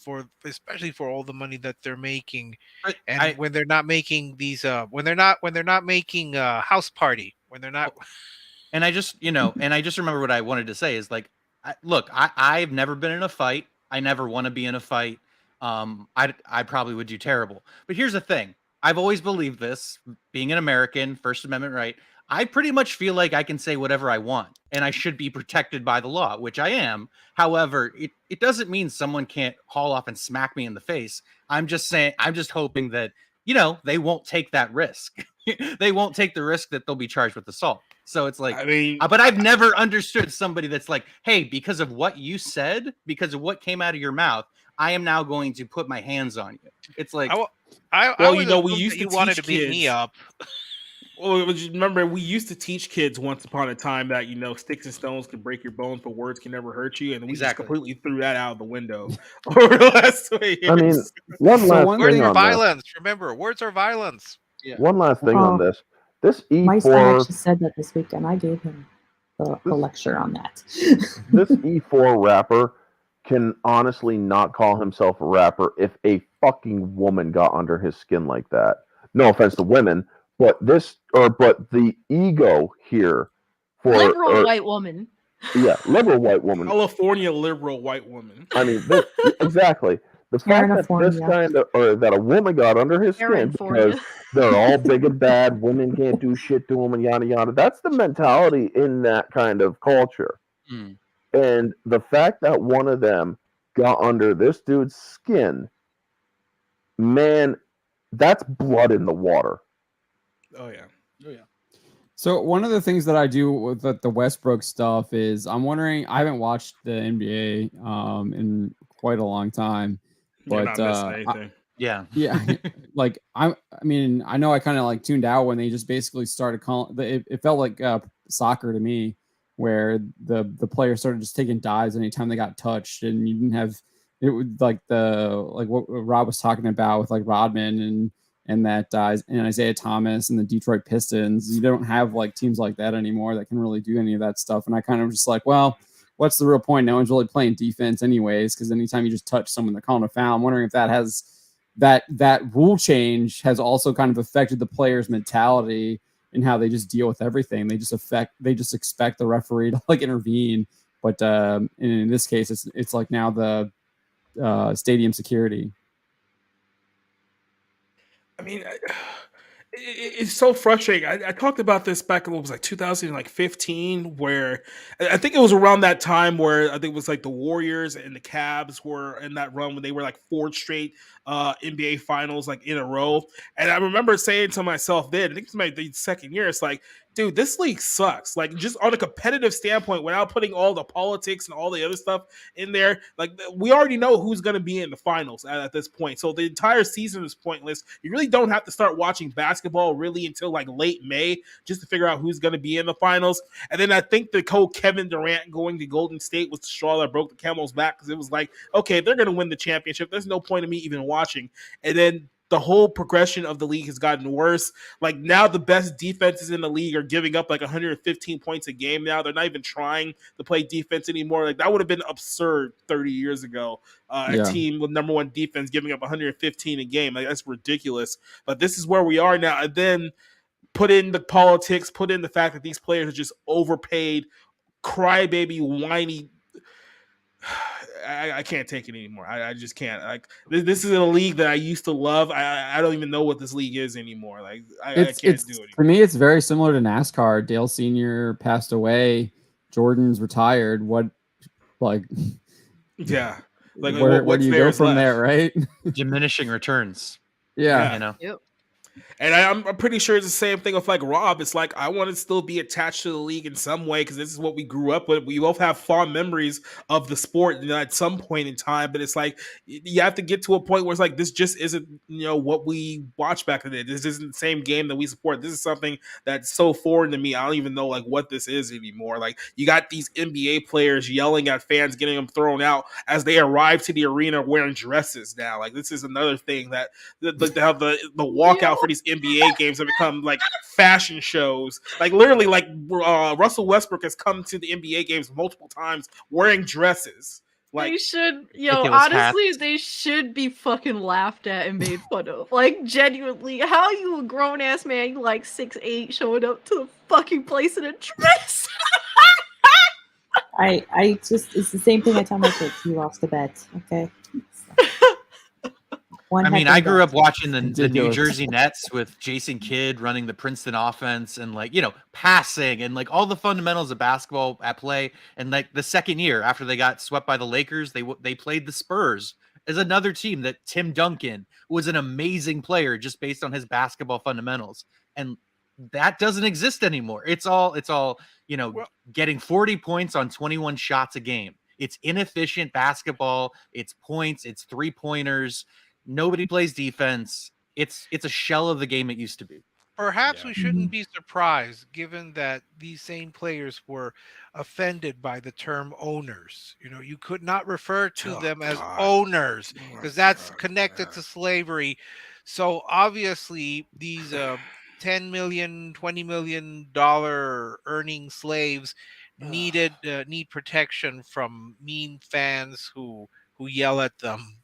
Speaker 9: especially for all the money that they're making. And when they're not making these, when they're not making House Party, when they're not.
Speaker 5: And I just remember what I wanted to say is like, I've never been in a fight. I never want to be in a fight. I probably would do terrible. But here's the thing. I've always believed this, being an American, First Amendment right. I pretty much feel like I can say whatever I want and I should be protected by the law, which I am. However, it doesn't mean someone can't haul off and smack me in the face. I'm just hoping that, they won't take that risk. They won't take the risk that they'll be charged with assault. So it's like, but I've never understood somebody that's like, hey, because of what you said, because of what came out of your mouth, I am now going to put my hands on you. It's like,
Speaker 2: we used to
Speaker 9: wanted to beat me up.
Speaker 2: Well, remember, we used to teach kids once upon a time that sticks and stones can break your bones, but words can never hurt you, and we just completely threw that out of the window over the last 2 years.
Speaker 4: I mean, one last
Speaker 9: words
Speaker 4: thing
Speaker 9: are
Speaker 4: on
Speaker 9: violence. Remember, words are violence.
Speaker 4: Yeah. One last thing on this. This E4.
Speaker 8: My son actually said that this weekend. I gave him a lecture on that.
Speaker 4: This E4 rapper can honestly not call himself a rapper if a fucking woman got under his skin like that. No offense to women, but the ego here for
Speaker 3: liberal white woman.
Speaker 4: Yeah, liberal white woman.
Speaker 2: California liberal white woman.
Speaker 4: I mean, exactly. The fact that this that a woman got under his skin because they're all big and bad, women can't do shit to them and yada yada. That's the mentality in that kind of culture.
Speaker 5: Mm.
Speaker 4: And the fact that one of them got under this dude's skin, man, that's blood in the water.
Speaker 2: Oh yeah.
Speaker 6: So one of the things that I do with the Westbrook stuff is I'm wondering. I haven't watched the NBA in quite a long time, but
Speaker 5: yeah,
Speaker 6: like I mean, I know I kind of like tuned out when they just basically started calling. It felt like soccer to me, where the players started just taking dives anytime they got touched, and you didn't have it would like what Rob was talking about with like Rodman and that and Isaiah Thomas and the Detroit Pistons. You don't have like teams like that anymore that can really do any of that stuff. And I kind of just like, well, what's the real point? No one's really playing defense anyways, because anytime you just touch someone, they're calling a foul. I'm wondering if that has that rule change has also kind of affected the players' mentality and how they just deal with everything. They just expect the referee to like intervene. But in this case, it's like now the stadium security.
Speaker 2: I mean, it's so frustrating. I talked about this back in what was like 2015, where I think it was around that time where I think it was like the Warriors and the Cavs were in that run when they were like 4 straight NBA finals like in a row. And I remember saying to myself then, I think it was my second year, it's like, dude, this league sucks. Like, just on a competitive standpoint, without putting all the politics and all the other stuff in there, like, we already know who's going to be in the finals at this point. So the entire season is pointless. You really don't have to start watching basketball really until like late May just to figure out who's going to be in the finals. And then I think the whole Kevin Durant going to Golden State was the straw that broke the camel's back, because it was like, okay, they're going to win the championship. There's no point in me even watching. And then the whole progression of the league has gotten worse. Like now the best defenses in the league are giving up like 115 points a game now. They're not even trying to play defense anymore. Like that would have been absurd 30 years ago. A team with number one defense giving up 115 a game. Like that's ridiculous. But this is where we are now. And then put in the politics, put in the fact that these players are just overpaid, crybaby, whiny. I can't take it anymore. I just can't. Like this is a league that I used to love. I don't even know what this league is anymore. Like I can't do it anymore.
Speaker 6: For me, it's very similar to NASCAR. Dale Sr. passed away. Jordan's retired. What, like,
Speaker 2: yeah, like
Speaker 6: where do you go from there, right?
Speaker 5: Diminishing returns.
Speaker 6: Yeah,
Speaker 5: you know.
Speaker 3: Yep.
Speaker 2: And I'm pretty sure it's the same thing with like Rob. It's like I want to still be attached to the league in some way because this is what we grew up with. We both have fond memories of the sport at some point in time. But it's like you have to get to a point where it's like this just isn't what we watched back in the day. This isn't the same game that we support. This is something that's so foreign to me. I don't even know like what this is anymore. Like you got these NBA players yelling at fans, getting them thrown out as they arrive to the arena wearing dresses now. Like this is another thing that the walkout for these NBA games have become like fashion shows. Like literally, like Russell Westbrook has come to the NBA games multiple times wearing dresses. Like
Speaker 3: they should, honestly, they should be fucking laughed at and made fun of. Like genuinely, how you a grown ass man, you like 6'8", showing up to the fucking place in a dress?
Speaker 8: I just, it's the same thing I tell my kids. You lost a bet, okay?
Speaker 5: I mean, I grew up watching the New Jersey Nets with Jason Kidd running the Princeton offense and passing and like all the fundamentals of basketball at play. And like the second year after they got swept by the Lakers, they played the Spurs as another team that Tim Duncan was an amazing player just based on his basketball fundamentals. And that doesn't exist anymore. It's all getting 40 points on 21 shots a game. It's inefficient basketball. It's points. It's 3-pointers. Nobody plays defense. It's a shell of the game it used to be.
Speaker 9: Perhaps we shouldn't be surprised, given that these same players were offended by the term owners. You could not refer to them as owners because that's connected to slavery. So obviously, these $10 million, $20 million earning slaves need protection from mean fans who yell at them.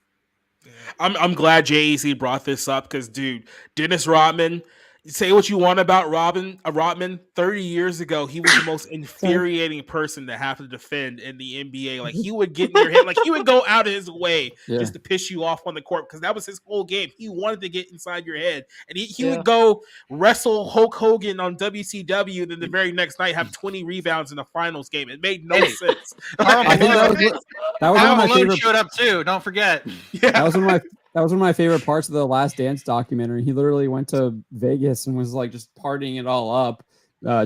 Speaker 2: I'm glad JEC brought this up because, dude, Dennis Rodman, say what you want about Rodman. 30 years ago, he was the most infuriating person to have to defend in the NBA. Like, he would get in your head. Like, he would go out of his way just to piss you off on the court because that was his whole game. He wanted to get inside your head. And he would go wrestle Hulk Hogan on WCW, then the very next night have 20 rebounds in the finals game. It made no sense.
Speaker 6: I think that was one of my favorite.
Speaker 5: Showed up too. Don't forget.
Speaker 6: Yeah. That was one of my favorite parts of the Last Dance documentary. He literally went to Vegas and was like just partying it all up.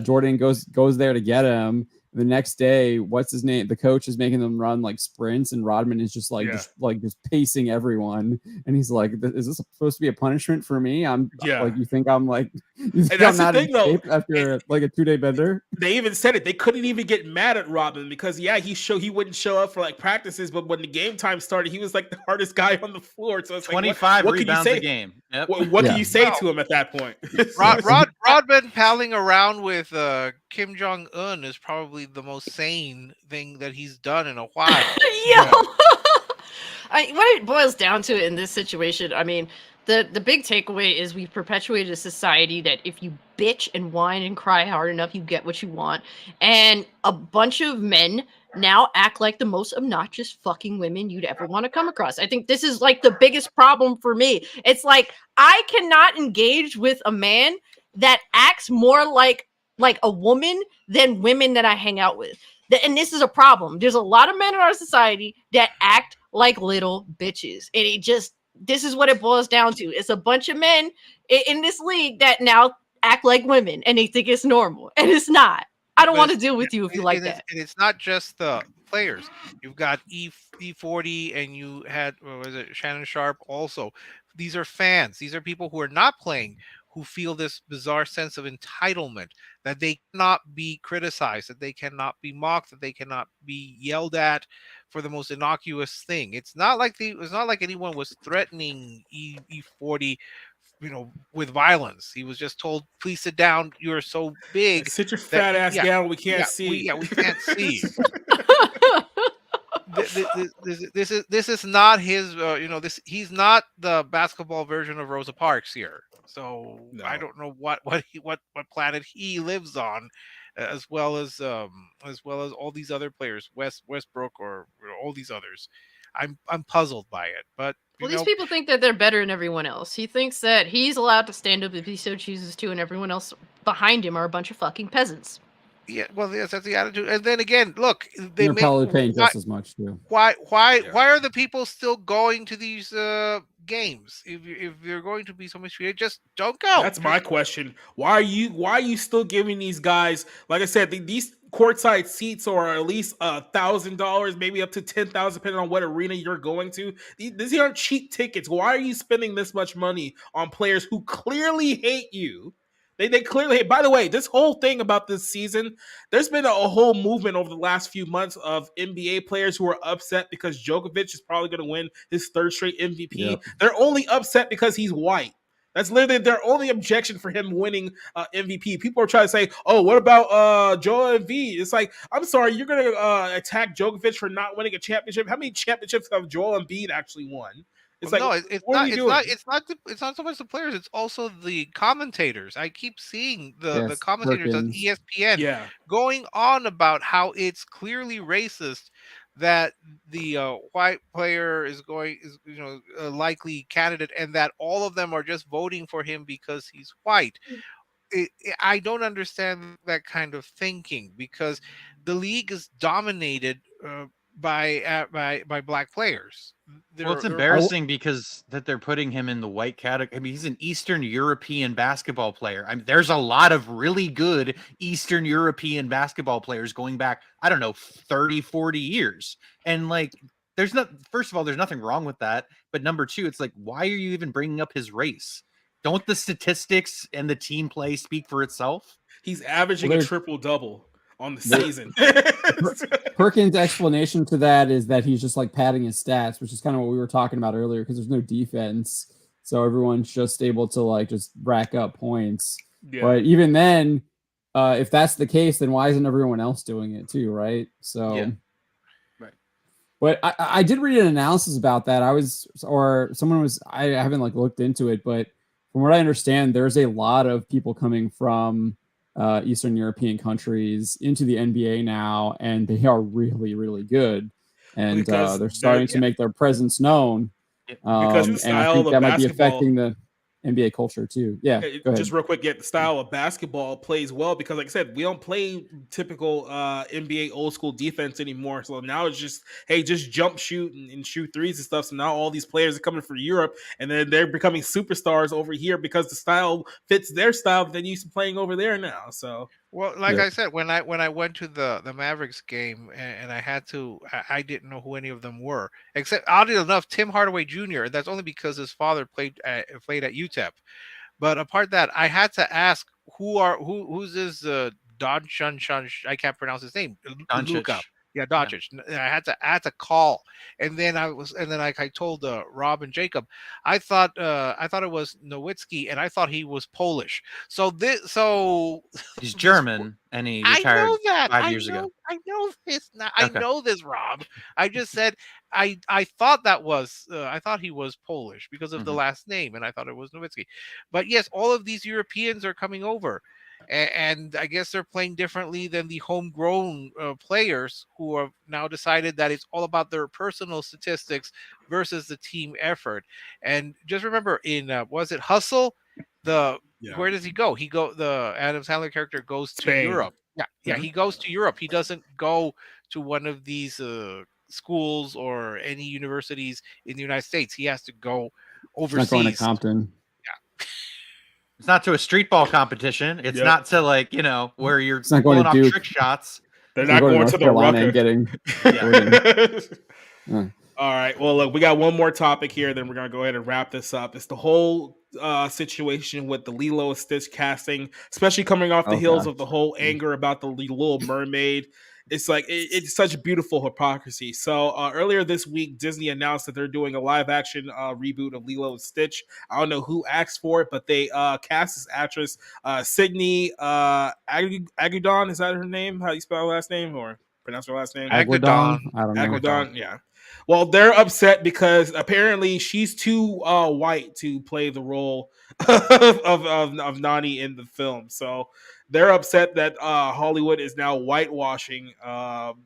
Speaker 6: Jordan goes there to get him. The next day, what's his name? The coach is making them run like sprints, and Rodman is just pacing everyone. And he's like, "Is this supposed to be a punishment for me? I'm like, you think I'm like, I'm not in shape after like a 2-day bender?"
Speaker 2: They even said it. They couldn't even get mad at Rodman because he wouldn't show up for like practices, but when the game time started, he was like the hardest guy on the floor. So it's
Speaker 5: 25
Speaker 2: what
Speaker 5: rebounds
Speaker 2: can you say?
Speaker 5: A game. Yep.
Speaker 2: What can you say to him at that point?
Speaker 9: Rodman palling around with Kim Jong-un is probably the most sane thing that he's done in a while.
Speaker 3: What it boils down to in this situation, I mean, the big takeaway is we've perpetuated a society that if you bitch and whine and cry hard enough, you get what you want. And a bunch of men now act like the most obnoxious fucking women you'd ever want to come across. I think this is like the biggest problem for me. It's like I cannot engage with a man that acts more like a woman than women that I hang out with. And this is a problem. There's a lot of men in our society that act like little bitches. And this is what it boils down to. It's a bunch of men in this league that now act like women and they think it's normal. And it's not. I don't want to deal with you if you like that.
Speaker 9: And it's not just the players. You've got E-40 and you had, Shannon Sharp also. These are fans. These are people who are not playing, who feel this bizarre sense of entitlement that they cannot be criticized, that they cannot be mocked, that they cannot be yelled at for the most innocuous thing. It's not like anyone was threatening E-40, with violence. He was just told, "Please sit down. You're so big.
Speaker 2: Sit your fat ass down. We can't see.
Speaker 9: We can't see." This is not his. He's not the basketball version of Rosa Parks here. So no. I don't know what planet he lives on, as well as all these other players, Westbrook or all these others. I'm puzzled by it, but
Speaker 3: these people think that they're better than everyone else. He thinks that he's allowed to stand up if he so chooses to, and everyone else behind him are a bunch of fucking peasants.
Speaker 9: Yeah, well, yes, that's the attitude. And then again, look,
Speaker 6: they're probably paying just as much too.
Speaker 9: Why are the people still going to these games? If they're going to be so mistreated, just don't go.
Speaker 2: That's my question. Why are you still giving these guys, like I said, these courtside seats are at least $1,000, maybe up to $10,000, depending on what arena you're going to. These aren't cheap tickets. Why are you spending this much money on players who clearly hate you? They clearly hate. By the way, this whole thing about this season, there's been a whole movement over the last few months of NBA players who are upset because Djokovic is probably going to win his third straight MVP. Yep. They're only upset because he's white. That's literally their only objection for him winning MVP. People are trying to say, "Oh, what about Joel Embiid?" It's like, I'm sorry, you're going to attack Djokovic for not winning a championship. How many championships have Joel Embiid actually won? It's
Speaker 9: not so much the players. It's also the commentators. I keep seeing the commentators on ESPN going on about how it's clearly racist that the white player is a likely candidate, and that all of them are just voting for him because he's white. I don't understand that kind of thinking, because the league is dominated by black players.
Speaker 5: It's embarrassing because that they're putting him in the white category. I mean, he's an Eastern European basketball player. I mean, there's a lot of really good Eastern European basketball players going back, I don't know, 30, 40 years. And like, first of all, there's nothing wrong with that. But number two, it's like, why are you even bringing up his race? Don't the statistics and the team play speak for itself?
Speaker 2: He's averaging a triple-double on the season.
Speaker 6: Perkins' explanation to that is that he's just like padding his stats, which is kind of what we were talking about earlier, because there's no defense, so everyone's just able to like just rack up points. But even then, if that's the case, then why isn't everyone else doing it too, right? So
Speaker 5: right.
Speaker 6: But I did read an analysis about that. I haven't like looked into it, but from what I understand, there's a lot of people coming from Eastern European countries into the NBA now, and they are really, really good, and they're starting to make their presence known.
Speaker 2: Because the style
Speaker 6: and I think that might be
Speaker 2: basketball
Speaker 6: affecting the NBA culture too. Yeah,
Speaker 2: just real quick, the style of basketball plays well, because like I said, we don't play typical NBA old school defense anymore. So now it's just, hey, just jump shoot and shoot threes and stuff. So now all these players are coming from Europe, and then they're becoming superstars over here because the style fits their style that they're used to playing over there now. So
Speaker 9: well, like I said, when I went to the Mavericks game, and I didn't know who any of them were, except oddly enough, Tim Hardaway Jr. That's only because his father played at UTEP. But apart that, I had to ask who's this Don Shun. I can't pronounce his name. Luka. Yeah, Doncic. Yeah. I had to call, and then I told Rob and Jacob, I thought it was Nowitzki, and I thought he was Polish. So
Speaker 5: he's German, and he retired 5 years ago.
Speaker 9: I know this now. Okay. I know this, Rob. I just said I thought that was I thought he was Polish because of the last name, and I thought it was Nowitzki. But yes, all of these Europeans are coming over. And I guess they're playing differently than the homegrown players who have now decided that it's all about their personal statistics versus the team effort. And just remember, in was it Hustle? Where does he go? The Adam Sandler character goes to Europe. Yeah, he goes to Europe. He doesn't go to one of these schools or any universities in the United States. He has to go overseas.
Speaker 6: He's not going to Compton.
Speaker 5: It's not to a street ball competition. It's not to where you're pulling off trick shots.
Speaker 2: They're not going to the Rucker.
Speaker 6: Getting
Speaker 2: All right. Well, look, we got one more topic here. Then we're gonna go ahead and wrap this up. It's the whole situation with the Lilo Stitch casting, especially coming off the heels of the whole anger about the Little Mermaid. It's like it's such beautiful hypocrisy. So earlier this week, Disney announced that they're doing a live action reboot of Lilo Stitch. I don't know who asked for it, but they cast this actress Sydney Agudon. Is that her name? How do you spell her last name or pronounce her last name?
Speaker 6: Aguadon? I don't know.
Speaker 2: Aguadon, yeah. Well, they're upset because apparently she's too white to play the role of Nani in the film. So they're upset that Hollywood is now whitewashing of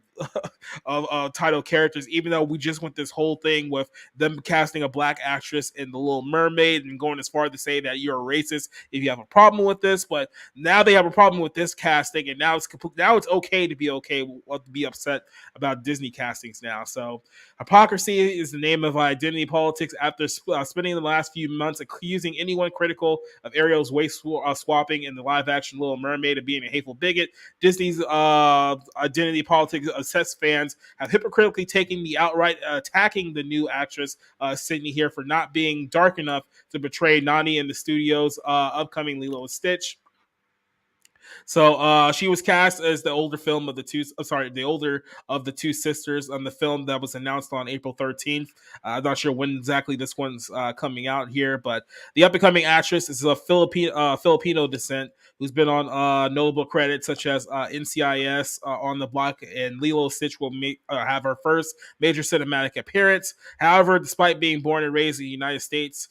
Speaker 2: title characters, even though we just went this whole thing with them casting a black actress in The Little Mermaid and going as far to say that you're a racist if you have a problem with this. But now they have a problem with this casting, and now it's okay to be upset about Disney castings now. So hypocrisy is the name of identity politics after spending the last few months accusing anyone critical of Ariel's waist swapping in the live action Little Mermaid of being a hateful bigot. Disney's identity politics obsessed fans have hypocritically taken the outright attacking the new actress Sydney here for not being dark enough to portray Nani in the studio's upcoming Lilo and Stitch. So she was cast as the older of the two sisters on the film that was announced on April 13th. I'm not sure when exactly this one's coming out here, but the up-and-coming actress is of Filipino descent who's been on notable credits such as NCIS, On the Block, and Lilo Stitch will have her first major cinematic appearance. However, despite being born and raised in the United States,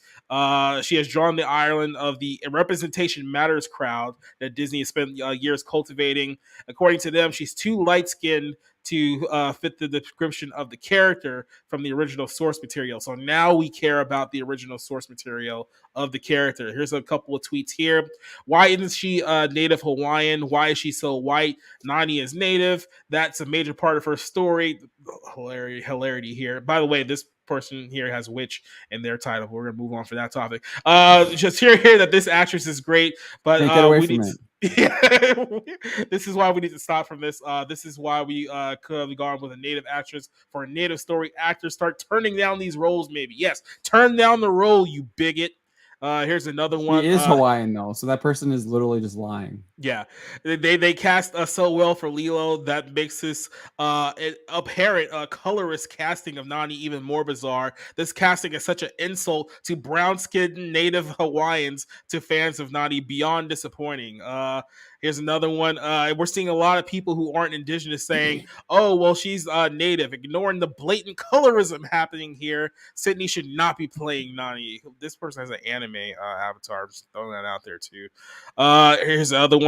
Speaker 2: she has drawn the Ireland of the Representation Matters crowd that Disney has spent years cultivating. According to them, she's too light-skinned to fit the description of the character from the original source material. So now we care about the original source material of the character. Here's a couple of tweets here. Why isn't she native Hawaiian? Why is she so white? Nani is native. That's a major part of her story. Hilarity here. By the way, this person here has witch in their title. We're gonna move on for that topic. Just hear that this actress is great, but we need to. Yeah, this is why we need to stop from this. This is why we could have gone with a native actress for a native story. Actors start turning down these roles. Maybe yes, turn down the role, you bigot. Here's another one.
Speaker 6: She is Hawaiian though, so that person is literally just lying.
Speaker 2: Yeah, they cast so well for Lilo that makes this apparent colorist casting of Nani even more bizarre. This casting is such an insult to brown-skinned native Hawaiians to fans of Nani, beyond disappointing. Here's another one. We're seeing a lot of people who aren't indigenous saying, "Oh, well, she's native," ignoring the blatant colorism happening here. Sydney should not be playing Nani. This person has an anime avatar. I'm just throwing that out there too. Here's the other one.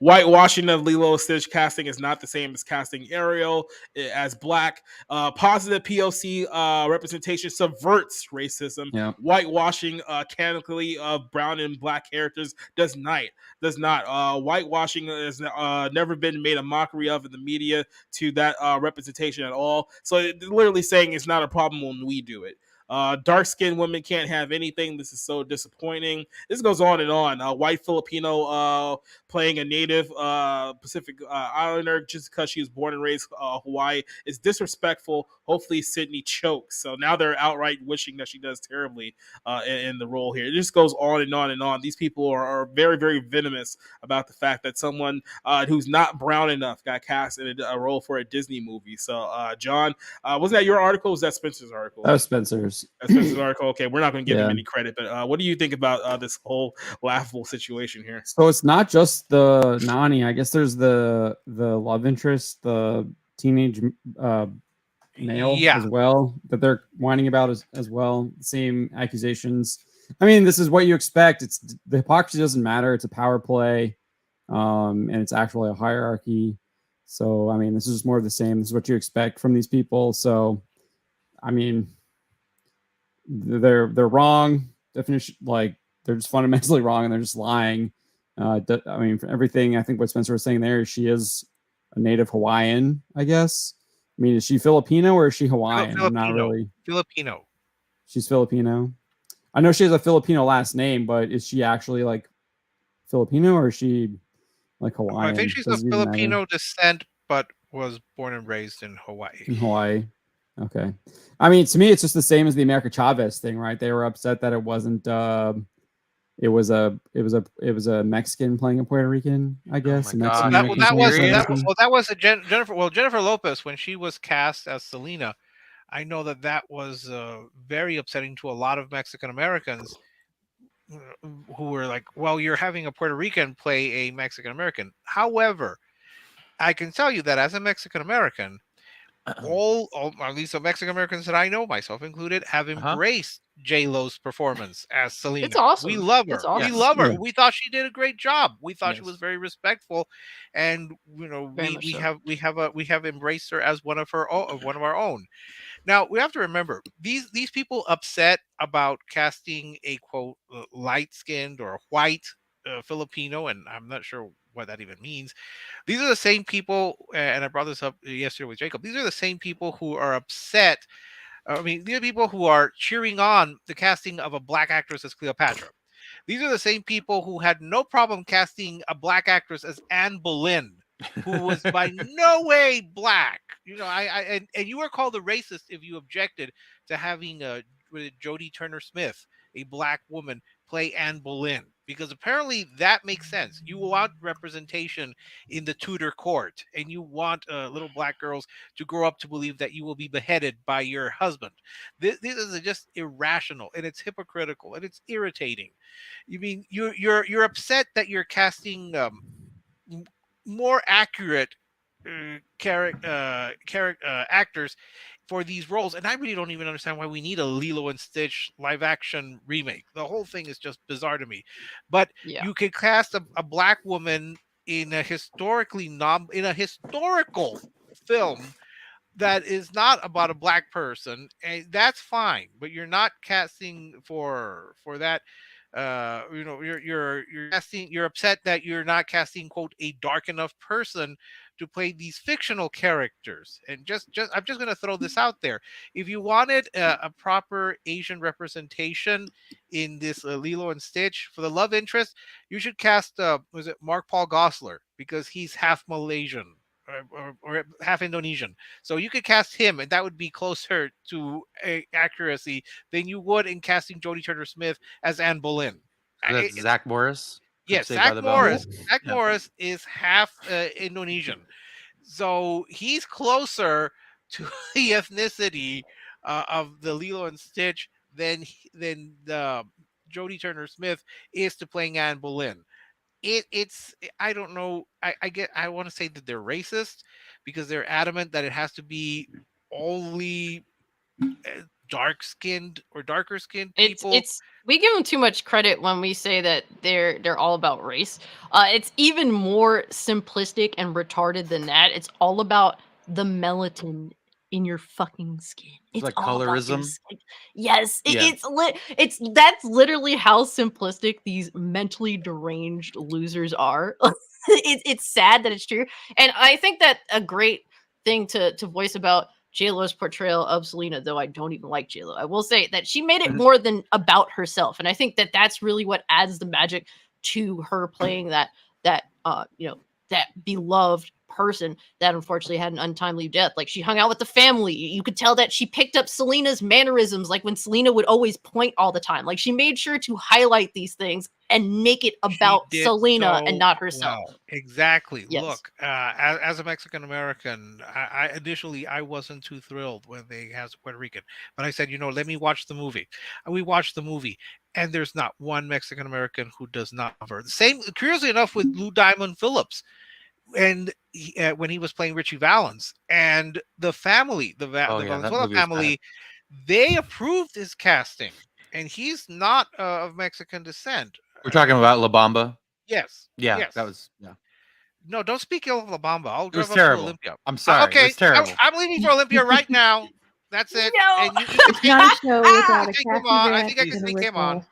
Speaker 2: Whitewashing of Lilo Stitch casting is not the same as casting Ariel as black. Positive POC representation subverts racism.
Speaker 6: Yeah.
Speaker 2: Whitewashing canonically of brown and black characters does not. Whitewashing has never been made a mockery of in the media to that representation at all. So it's literally saying it's not a problem when we do it. Dark-skinned women can't have anything. This is so disappointing. This goes on and on. White Filipino playing a native Pacific Islander just because she was born and raised Hawaii is disrespectful. Hopefully Sydney chokes. So now they're outright wishing that she does terribly in the role here. It just goes on and on and on. These people are very, very venomous about the fact that someone who's not brown enough got cast in a role for a Disney movie. So John, wasn't that your article? Or was that Spencer's article?
Speaker 6: That was Spencer's.
Speaker 2: That's Spencer's article. Okay, we're not going to give him any credit, but what do you think about this whole laughable situation here?
Speaker 6: So it's not just the Nani. I guess there's the love interest, the teenage male as well that they're whining about as well. Same accusations. I mean, this is what you expect. It's the hypocrisy doesn't matter. It's a power play, and it's actually a hierarchy. So I mean, this is just more of the same. This is what you expect from these people. So I mean, they're wrong. Definition, like they're just fundamentally wrong, and they're just lying. I mean, for everything, I think what Spencer was saying there, she is a native Hawaiian, I guess. I mean, is she Filipino or is she Hawaiian?
Speaker 9: Filipino.
Speaker 6: Not really.
Speaker 9: Filipino.
Speaker 6: She's Filipino. I know she has a Filipino last name, but is she actually like Filipino or is she like Hawaiian?
Speaker 9: I think she's of Filipino descent, but was born and raised in Hawaii.
Speaker 6: In Hawaii. Okay. I mean, to me, it's just the same as the America Chavez thing, right? They were upset that it wasn't. It was a Mexican playing a Puerto Rican, I guess.
Speaker 5: Oh my God.
Speaker 9: That was a Jennifer Lopez when she was cast as Selena. I know that was very upsetting to a lot of Mexican Americans who were like, "Well, you're having a Puerto Rican play a Mexican American." However, I can tell you that as a Mexican American, all at least the Mexican Americans that I know, myself included, have embraced J-Lo's performance as Selena.
Speaker 3: It's awesome.
Speaker 9: We love her.
Speaker 3: It's awesome.
Speaker 9: We love her.
Speaker 6: Yeah.
Speaker 9: We thought she did a great job. We thought she was very respectful, and we have embraced her as one of our own. Now we have to remember these people upset about casting a quote light-skinned or white Filipino, and I'm not sure what that even means. These are the same people, and I brought this up yesterday with Jacob. These are the same people who are upset. I mean, these are people who are cheering on the casting of a black actress as Cleopatra. These are the same people who had no problem casting a black actress as Anne Boleyn, who was by no way black. And you were called a racist if you objected to having Jodie Turner-Smith, a black woman, play Anne Boleyn, because apparently that makes sense. You want representation in the Tudor court, and you want little black girls to grow up to believe that you will be beheaded by your husband. This is just irrational, and it's hypocritical, and it's irritating. You mean you're upset that you're casting more accurate actors for these roles, and I really don't even understand why we need a Lilo and Stitch live action remake. The whole thing is just bizarre to me. But you could cast a black woman in a historical film that is not about a black person, and that's fine. But you're not casting for that. You're casting. You're upset that you're not casting quote a dark enough person to play these fictional characters. And I'm just going to throw this out there. If you wanted a proper Asian representation in this Lilo and Stitch for the love interest, you should cast was it Mark Paul Gosselaar, because he's half Malaysian or half Indonesian. So you could cast him, and that would be closer to accuracy than you would in casting Jodie Turner-Smith as Anne Boleyn.
Speaker 5: That's Zach Morris.
Speaker 9: Yes, Zach Morris. Zach Morris is half Indonesian, so he's closer to the ethnicity of the Lilo and Stitch than Jodie Turner-Smith is to playing Anne Boleyn. It's I don't know. I want to say that they're racist because they're adamant that it has to be only dark-skinned or darker-skinned people.
Speaker 3: We give them too much credit when we say that they're all about race. It's even more simplistic and retarded than that. It's all about the melatonin in your fucking skin. It's
Speaker 5: like
Speaker 3: all
Speaker 5: colorism.
Speaker 3: Yes, that's literally how simplistic these mentally deranged losers are. It's sad that it's true, and I think that a great thing to voice about J-Lo's portrayal of Selena, though I don't even like J-Lo, I will say that she made it more than about herself, and I think that that's really what adds the magic to her playing that beloved person that unfortunately had an untimely death. Like, she hung out with the family. You could tell that she picked up Selena's mannerisms, like when Selena would always point all the time. Like, she made sure to highlight these things and make it about Selena and not herself.
Speaker 9: Well. Exactly.
Speaker 3: Yes.
Speaker 9: Look, as a Mexican American, I initially wasn't too thrilled when they had Puerto Rican, but I said, let me watch the movie. And we watched the movie, and there's not one Mexican American who does not love her. The same, curiously enough, with Lou Diamond Phillips, and when he was playing Richie Valens, and the family, the Valenzuela family, they approved his casting, and he's not of Mexican descent.
Speaker 5: We're talking about La Bamba.
Speaker 9: Yes.
Speaker 5: Yeah,
Speaker 9: yes.
Speaker 5: that was
Speaker 9: No, don't speak ill of La Bamba. I'll drive up
Speaker 5: terrible.
Speaker 9: to Olympia.
Speaker 5: I'm sorry.
Speaker 9: Okay,
Speaker 5: it was terrible.
Speaker 9: I'm leaving for Olympia right now. That's it.
Speaker 3: No.
Speaker 9: And you
Speaker 8: It's not a show without a
Speaker 9: take him
Speaker 8: Kathy
Speaker 9: on. I
Speaker 8: Rack
Speaker 9: think I can
Speaker 8: and a
Speaker 9: sneak him on.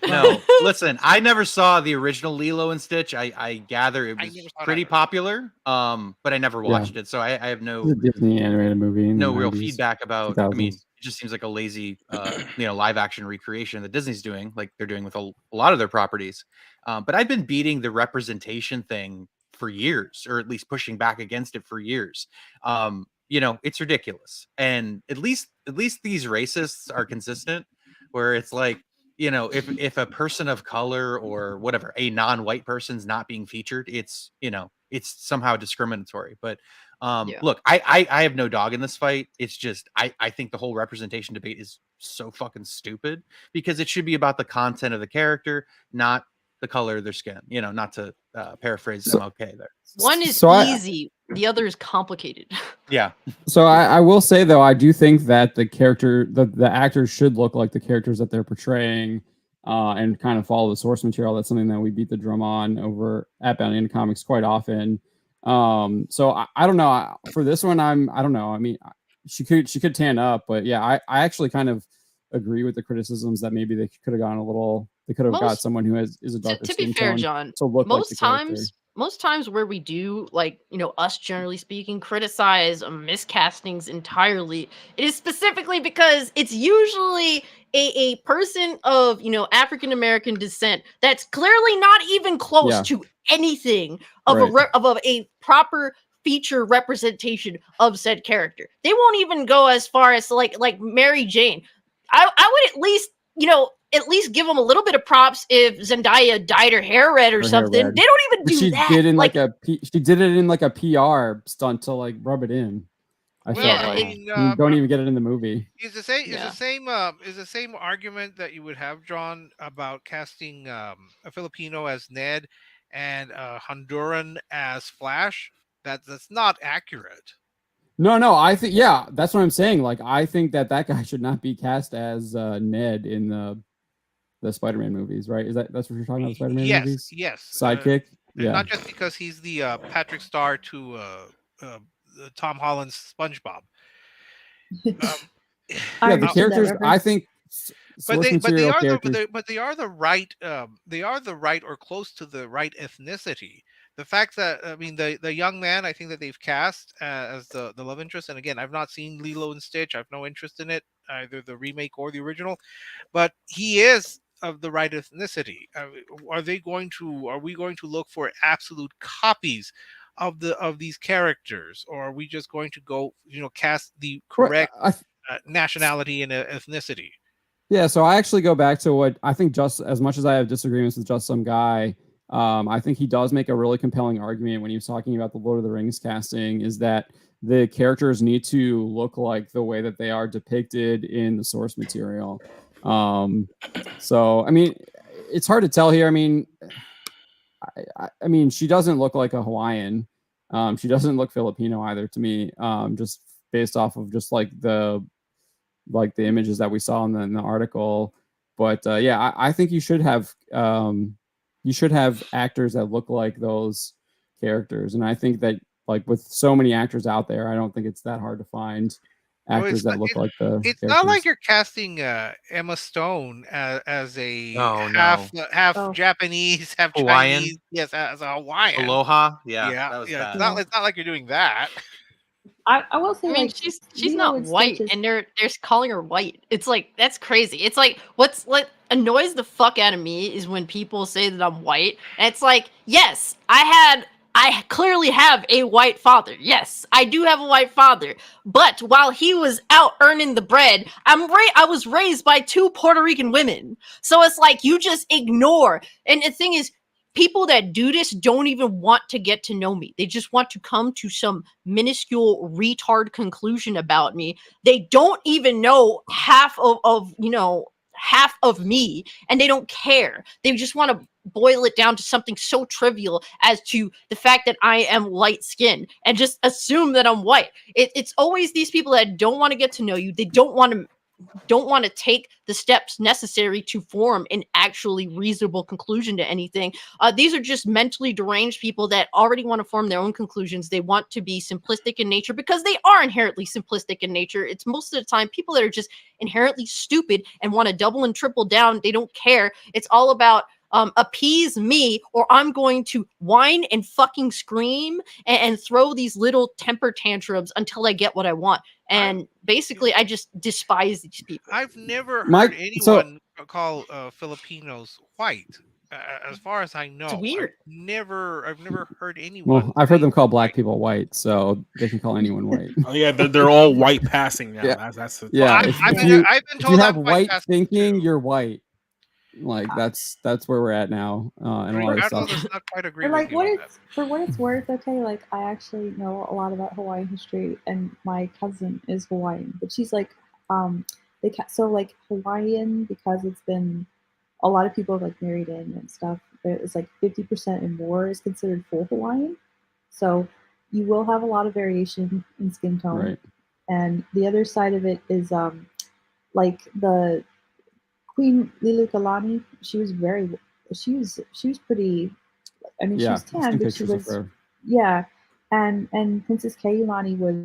Speaker 5: No, listen, I never saw the original Lilo and Stitch. I gather it was pretty popular, but I never watched it, so I have no
Speaker 6: It's a Disney animated movie.
Speaker 5: No real
Speaker 6: 90s,
Speaker 5: feedback about.
Speaker 6: 2000s.
Speaker 5: I mean, it just seems like a lazy, live action recreation that Disney's doing, like they're doing with a lot of their properties. But I've been beating the representation thing for years, or at least pushing back against it for years. it's ridiculous. And at least these racists are consistent, where it's like, if a person of color or whatever, a non-white person's not being featured, it's somehow discriminatory. But look, I have no dog in this fight. It's just I think the whole representation debate is so fucking stupid, because it should be about the content of the character, not the color of their skin. Not to paraphrase MLK there.
Speaker 3: One is easy, the other is complicated.
Speaker 5: Yeah.
Speaker 6: So I will say, though, I do think that the actors should look like the characters that they're portraying, and kind of follow the source material. That's something that we beat the drum on over at Bounty End Comics quite often. So I don't know. For this one, I don't know. I mean, she could tan up, but yeah, I actually kind of agree with the criticisms that maybe they could have gone a little. They could have got someone who is a darker skin tone. To be fair,
Speaker 3: John,
Speaker 6: to look like the character.
Speaker 3: Most times where we do, like, us generally speaking, criticize miscastings entirely, it is specifically because it's usually a person of, African American descent that's clearly not even close to anything of a proper feature representation of said character. They won't even go as far as like Mary Jane. I would at least give them a little bit of props if Zendaya dyed her hair red or something. They don't even do that.
Speaker 6: She did it in like a PR stunt to like rub it in. I felt like you don't even get it in the movie.
Speaker 9: Is the same argument that you would have drawn about casting a Filipino as Ned and a Honduran as Flash? That's not accurate.
Speaker 6: No, I think that's what I'm saying. Like, I think that guy should not be cast as Ned in the Spider-Man movies, right? That's what you're talking about, the Spider-Man movies?
Speaker 9: Yes.
Speaker 6: Sidekick?
Speaker 9: Not just because he's the Patrick Star to Tom Holland's SpongeBob.
Speaker 6: The characters, I think.
Speaker 9: But they are the right or close to the right ethnicity. The fact that the young man, I think that they've cast as the love interest, and again, I've not seen Lilo and Stitch. I have no interest in it, either the remake or the original, but he is of the right ethnicity. Are we going to look for absolute copies of these characters, or are we just going to go cast the correct nationality and ethnicity?
Speaker 6: Yeah, so I actually go back to what I think. Just as much as I have disagreements with Just Some Guy, I think he does make a really compelling argument when he was talking about the Lord of the Rings casting, is that the characters need to look like the way that they are depicted in the source material. So, I mean, it's hard to tell here. I mean, she doesn't look like a Hawaiian. She doesn't look Filipino either to me, just based off of just like the images that we saw in the article. But I think you should have actors that look like those characters. And I think that, like, with so many actors out there, I don't think it's that hard to find actors that look like the
Speaker 9: It's
Speaker 6: characters.
Speaker 9: not like you're casting Emma Stone as a half Japanese, half
Speaker 5: Hawaiian.
Speaker 9: Chinese. Yes, as a Hawaiian.
Speaker 5: Aloha. Yeah.
Speaker 9: It's not like you're doing that.
Speaker 8: I will say,
Speaker 3: I mean, she's not white, and they're calling her white. It's like, that's crazy. It's like, what's like annoys the fuck out of me is when people say that I'm white, and it's like, yes, I clearly have a white father. Yes, I do have a white father. But while he was out earning the bread, I was raised by 2 Puerto Rican women. So it's like, you just ignore. And the thing is, people that do this don't even want to get to know me. They just want to come to some minuscule retard conclusion about me. They don't even know half of me, and they don't care. They just want to boil it down to something so trivial as to the fact that I am light skinned and just assume that I'm white. It's always these people that don't want to get to know you. They don't want to take the steps necessary to form an actually reasonable conclusion to anything. These are just mentally deranged people that already want to form their own conclusions. They want to be simplistic in nature because they are inherently simplistic in nature. It's most of the time people that are just inherently stupid and want to double and triple down. They don't care. It's all about appease me, or I'm going to whine and fucking scream and throw these little temper tantrums until I get what I want. And basically, I just despise these people.
Speaker 9: I've never heard anyone call Filipinos white. as far as I know,
Speaker 3: weird.
Speaker 9: I've never heard anyone.
Speaker 6: Well, I've heard them call black people white, so they can call anyone white.
Speaker 2: Oh yeah, they're all white passing now.
Speaker 6: Yeah.
Speaker 2: That's the
Speaker 6: Yeah,
Speaker 9: I've been
Speaker 6: if
Speaker 9: told
Speaker 6: you have
Speaker 9: I'm
Speaker 6: white
Speaker 9: passing
Speaker 6: thinking,
Speaker 9: too.
Speaker 6: you're white. Like that's where we're at now, and a lot of stuff.
Speaker 9: Regardless, not quite agree
Speaker 8: But
Speaker 9: with
Speaker 8: like,
Speaker 9: you
Speaker 8: what
Speaker 9: on
Speaker 8: it's for what it's worth, okay. Like, I actually know a lot about Hawaiian history, and my cousin is Hawaiian, but she's like, so like Hawaiian, because it's been a lot of people like married in and stuff. It's like 50% and more is considered full Hawaiian. So you will have a lot of variation in skin tone.
Speaker 6: Right.
Speaker 8: And the other side of it is like the Queen Liliuokalani. She was pretty. I mean, she
Speaker 6: Yeah,
Speaker 8: was
Speaker 6: I've
Speaker 8: tan,
Speaker 6: seen
Speaker 8: but she
Speaker 6: pictures of
Speaker 8: was
Speaker 6: her.
Speaker 8: yeah. And Princess Keilani was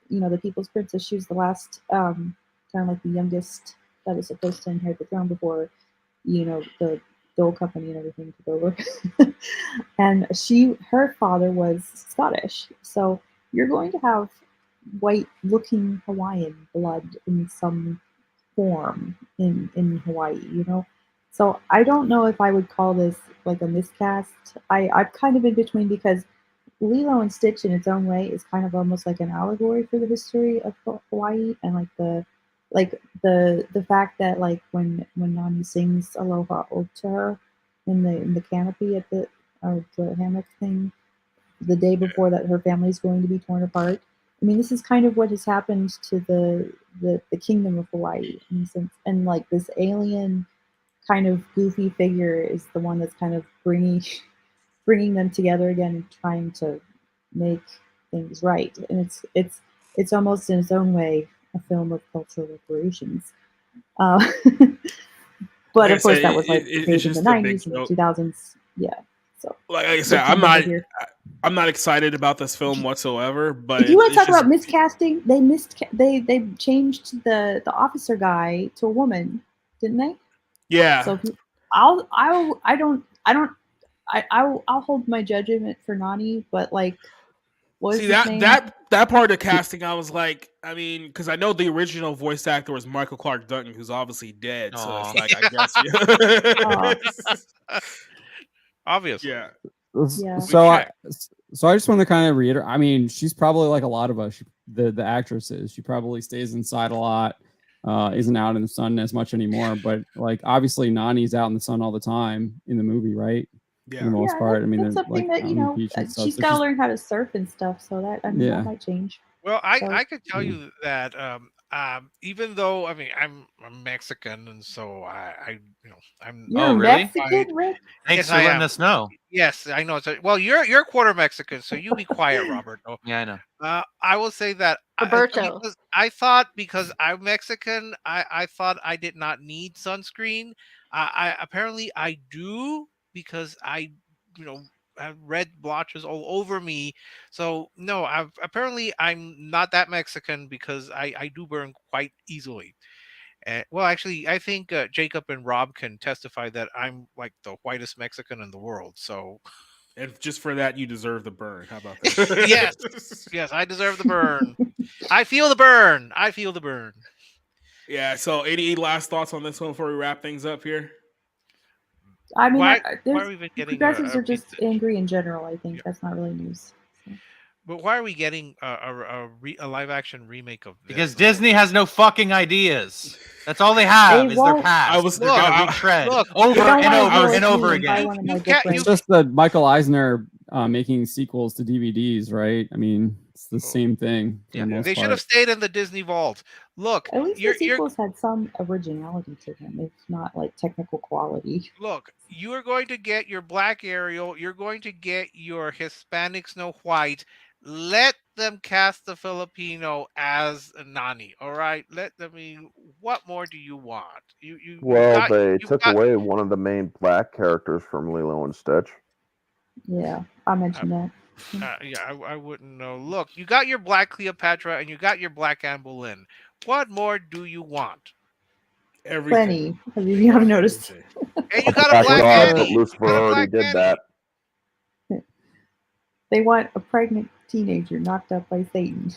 Speaker 8: the people's princess. She was the last kind of like the youngest that was supposed to inherit the throne before the Dole Company and everything took over. And her father was Scottish, so you're going to have white-looking Hawaiian blood in some form in Hawaii. So I don't know if I would call this like a miscast. I'm kind of in between, because Lilo and Stitch in its own way is kind of almost like an allegory for the history of Hawaii, and like the fact that like when Nani sings Aloha Ode to her in the canopy at the hammock thing the day before that her family's going to be torn apart. I mean, this is kind of what has happened to the kingdom of Hawaii in a sense, and like this alien kind of goofy figure is the one that's kind of bringing them together again and trying to make things right. And it's almost in its own way a film of cultural reparations. Uh, but of course, that was like made in the 90s and 2000s. Yeah. So,
Speaker 2: like I said, I'm not excited about this film whatsoever. But
Speaker 8: if you want to talk about miscasting, they changed the officer guy to a woman, didn't they?
Speaker 2: Yeah.
Speaker 8: So I'll hold my judgment for Nani, but like, what's his name?
Speaker 2: that part of casting, I was like, I mean, because I know the original voice actor was Michael Clark Duncan, who's obviously dead.
Speaker 5: Aww.
Speaker 2: So it's like, I guess,
Speaker 9: obviously,
Speaker 2: yeah.
Speaker 6: So I just want to kind of reiterate. I mean, she's probably like a lot of us. The actress is. She probably stays inside a lot. Isn't out in the sun as much anymore. But like, obviously, Nani's out in the sun all the time in the movie, right?
Speaker 2: Yeah.
Speaker 6: For the most part. I mean,
Speaker 8: that's something
Speaker 6: like,
Speaker 8: that she's got to learn how to surf and stuff. So that that might change.
Speaker 9: Well, I could tell you that even though I'm Mexican, and so I'm
Speaker 8: You're Mexican, Rick?
Speaker 5: Thanks for letting us know.
Speaker 9: Yes, I know. Well, you're quarter Mexican, so you be quiet, Robert.
Speaker 5: Yeah, I know.
Speaker 9: I will say that
Speaker 3: Roberto.
Speaker 9: I thought because I'm Mexican, I thought I did not need sunscreen. I apparently I do, because I have red blotches all over me. So no, apparently I'm not that Mexican, because I do burn quite easily. Well, actually, I think Jacob and Rob can testify that I'm like the whitest Mexican in the world. So,
Speaker 2: and just for that, you deserve the burn. How about that?
Speaker 9: yes, I deserve the burn. I feel the burn.
Speaker 2: Yeah. So, any last thoughts on this one before we wrap things up here?
Speaker 8: I mean,
Speaker 9: why are we even getting
Speaker 8: progressives are just angry in general. I think that's not really news. So.
Speaker 9: But why are we getting a live action remake of this?
Speaker 5: Because Disney has no fucking ideas. That's all they have is their past. Retread over and over again.
Speaker 6: It's just the Michael Eisner making sequels to DVDs, right? I mean, it's the same thing.
Speaker 9: Yeah, they should have stayed in the Disney vault. Look,
Speaker 8: at least the sequels had some originality to them, if not like technical quality.
Speaker 9: Look, you are going to get your Black Ariel. You're going to get your Hispanic Snow White. Let them cast the Filipino as Nani. All right. What more do you want?
Speaker 4: They took away one of the main black characters from Lilo and Stitch.
Speaker 8: Yeah, I mentioned that.
Speaker 9: I wouldn't know. Look, you got your Black Cleopatra and you got your Black Anne Boleyn. What more do you want?
Speaker 8: Plenty. Have you haven't noticed?
Speaker 9: And you got a Black Annie.
Speaker 4: Lucifer already did that.
Speaker 8: They want a pregnant teenager knocked up by Satan.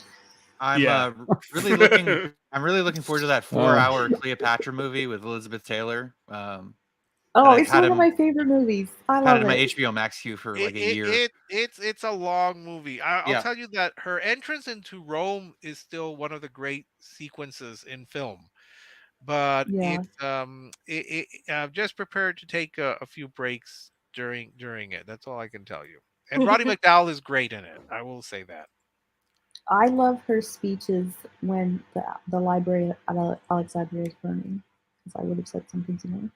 Speaker 5: I'm really looking forward to that 4-hour Cleopatra movie with Elizabeth Taylor.
Speaker 8: Oh,
Speaker 5: I've
Speaker 8: it's
Speaker 5: had
Speaker 8: one of
Speaker 5: him
Speaker 8: my favorite movies. I
Speaker 5: had
Speaker 8: love
Speaker 5: in my
Speaker 8: it.
Speaker 5: HBO Max queue for like a year.
Speaker 9: It's a long movie. I'll
Speaker 5: Yeah.
Speaker 9: tell you that her entrance into Rome is still one of the great sequences in film. But
Speaker 8: Yeah.
Speaker 9: just prepared to take a few breaks during it. That's all I can tell you. And Roddy McDowell is great in it. I will say that.
Speaker 8: I love her speeches when the library at Alexandria is burning, because I would have said something similar.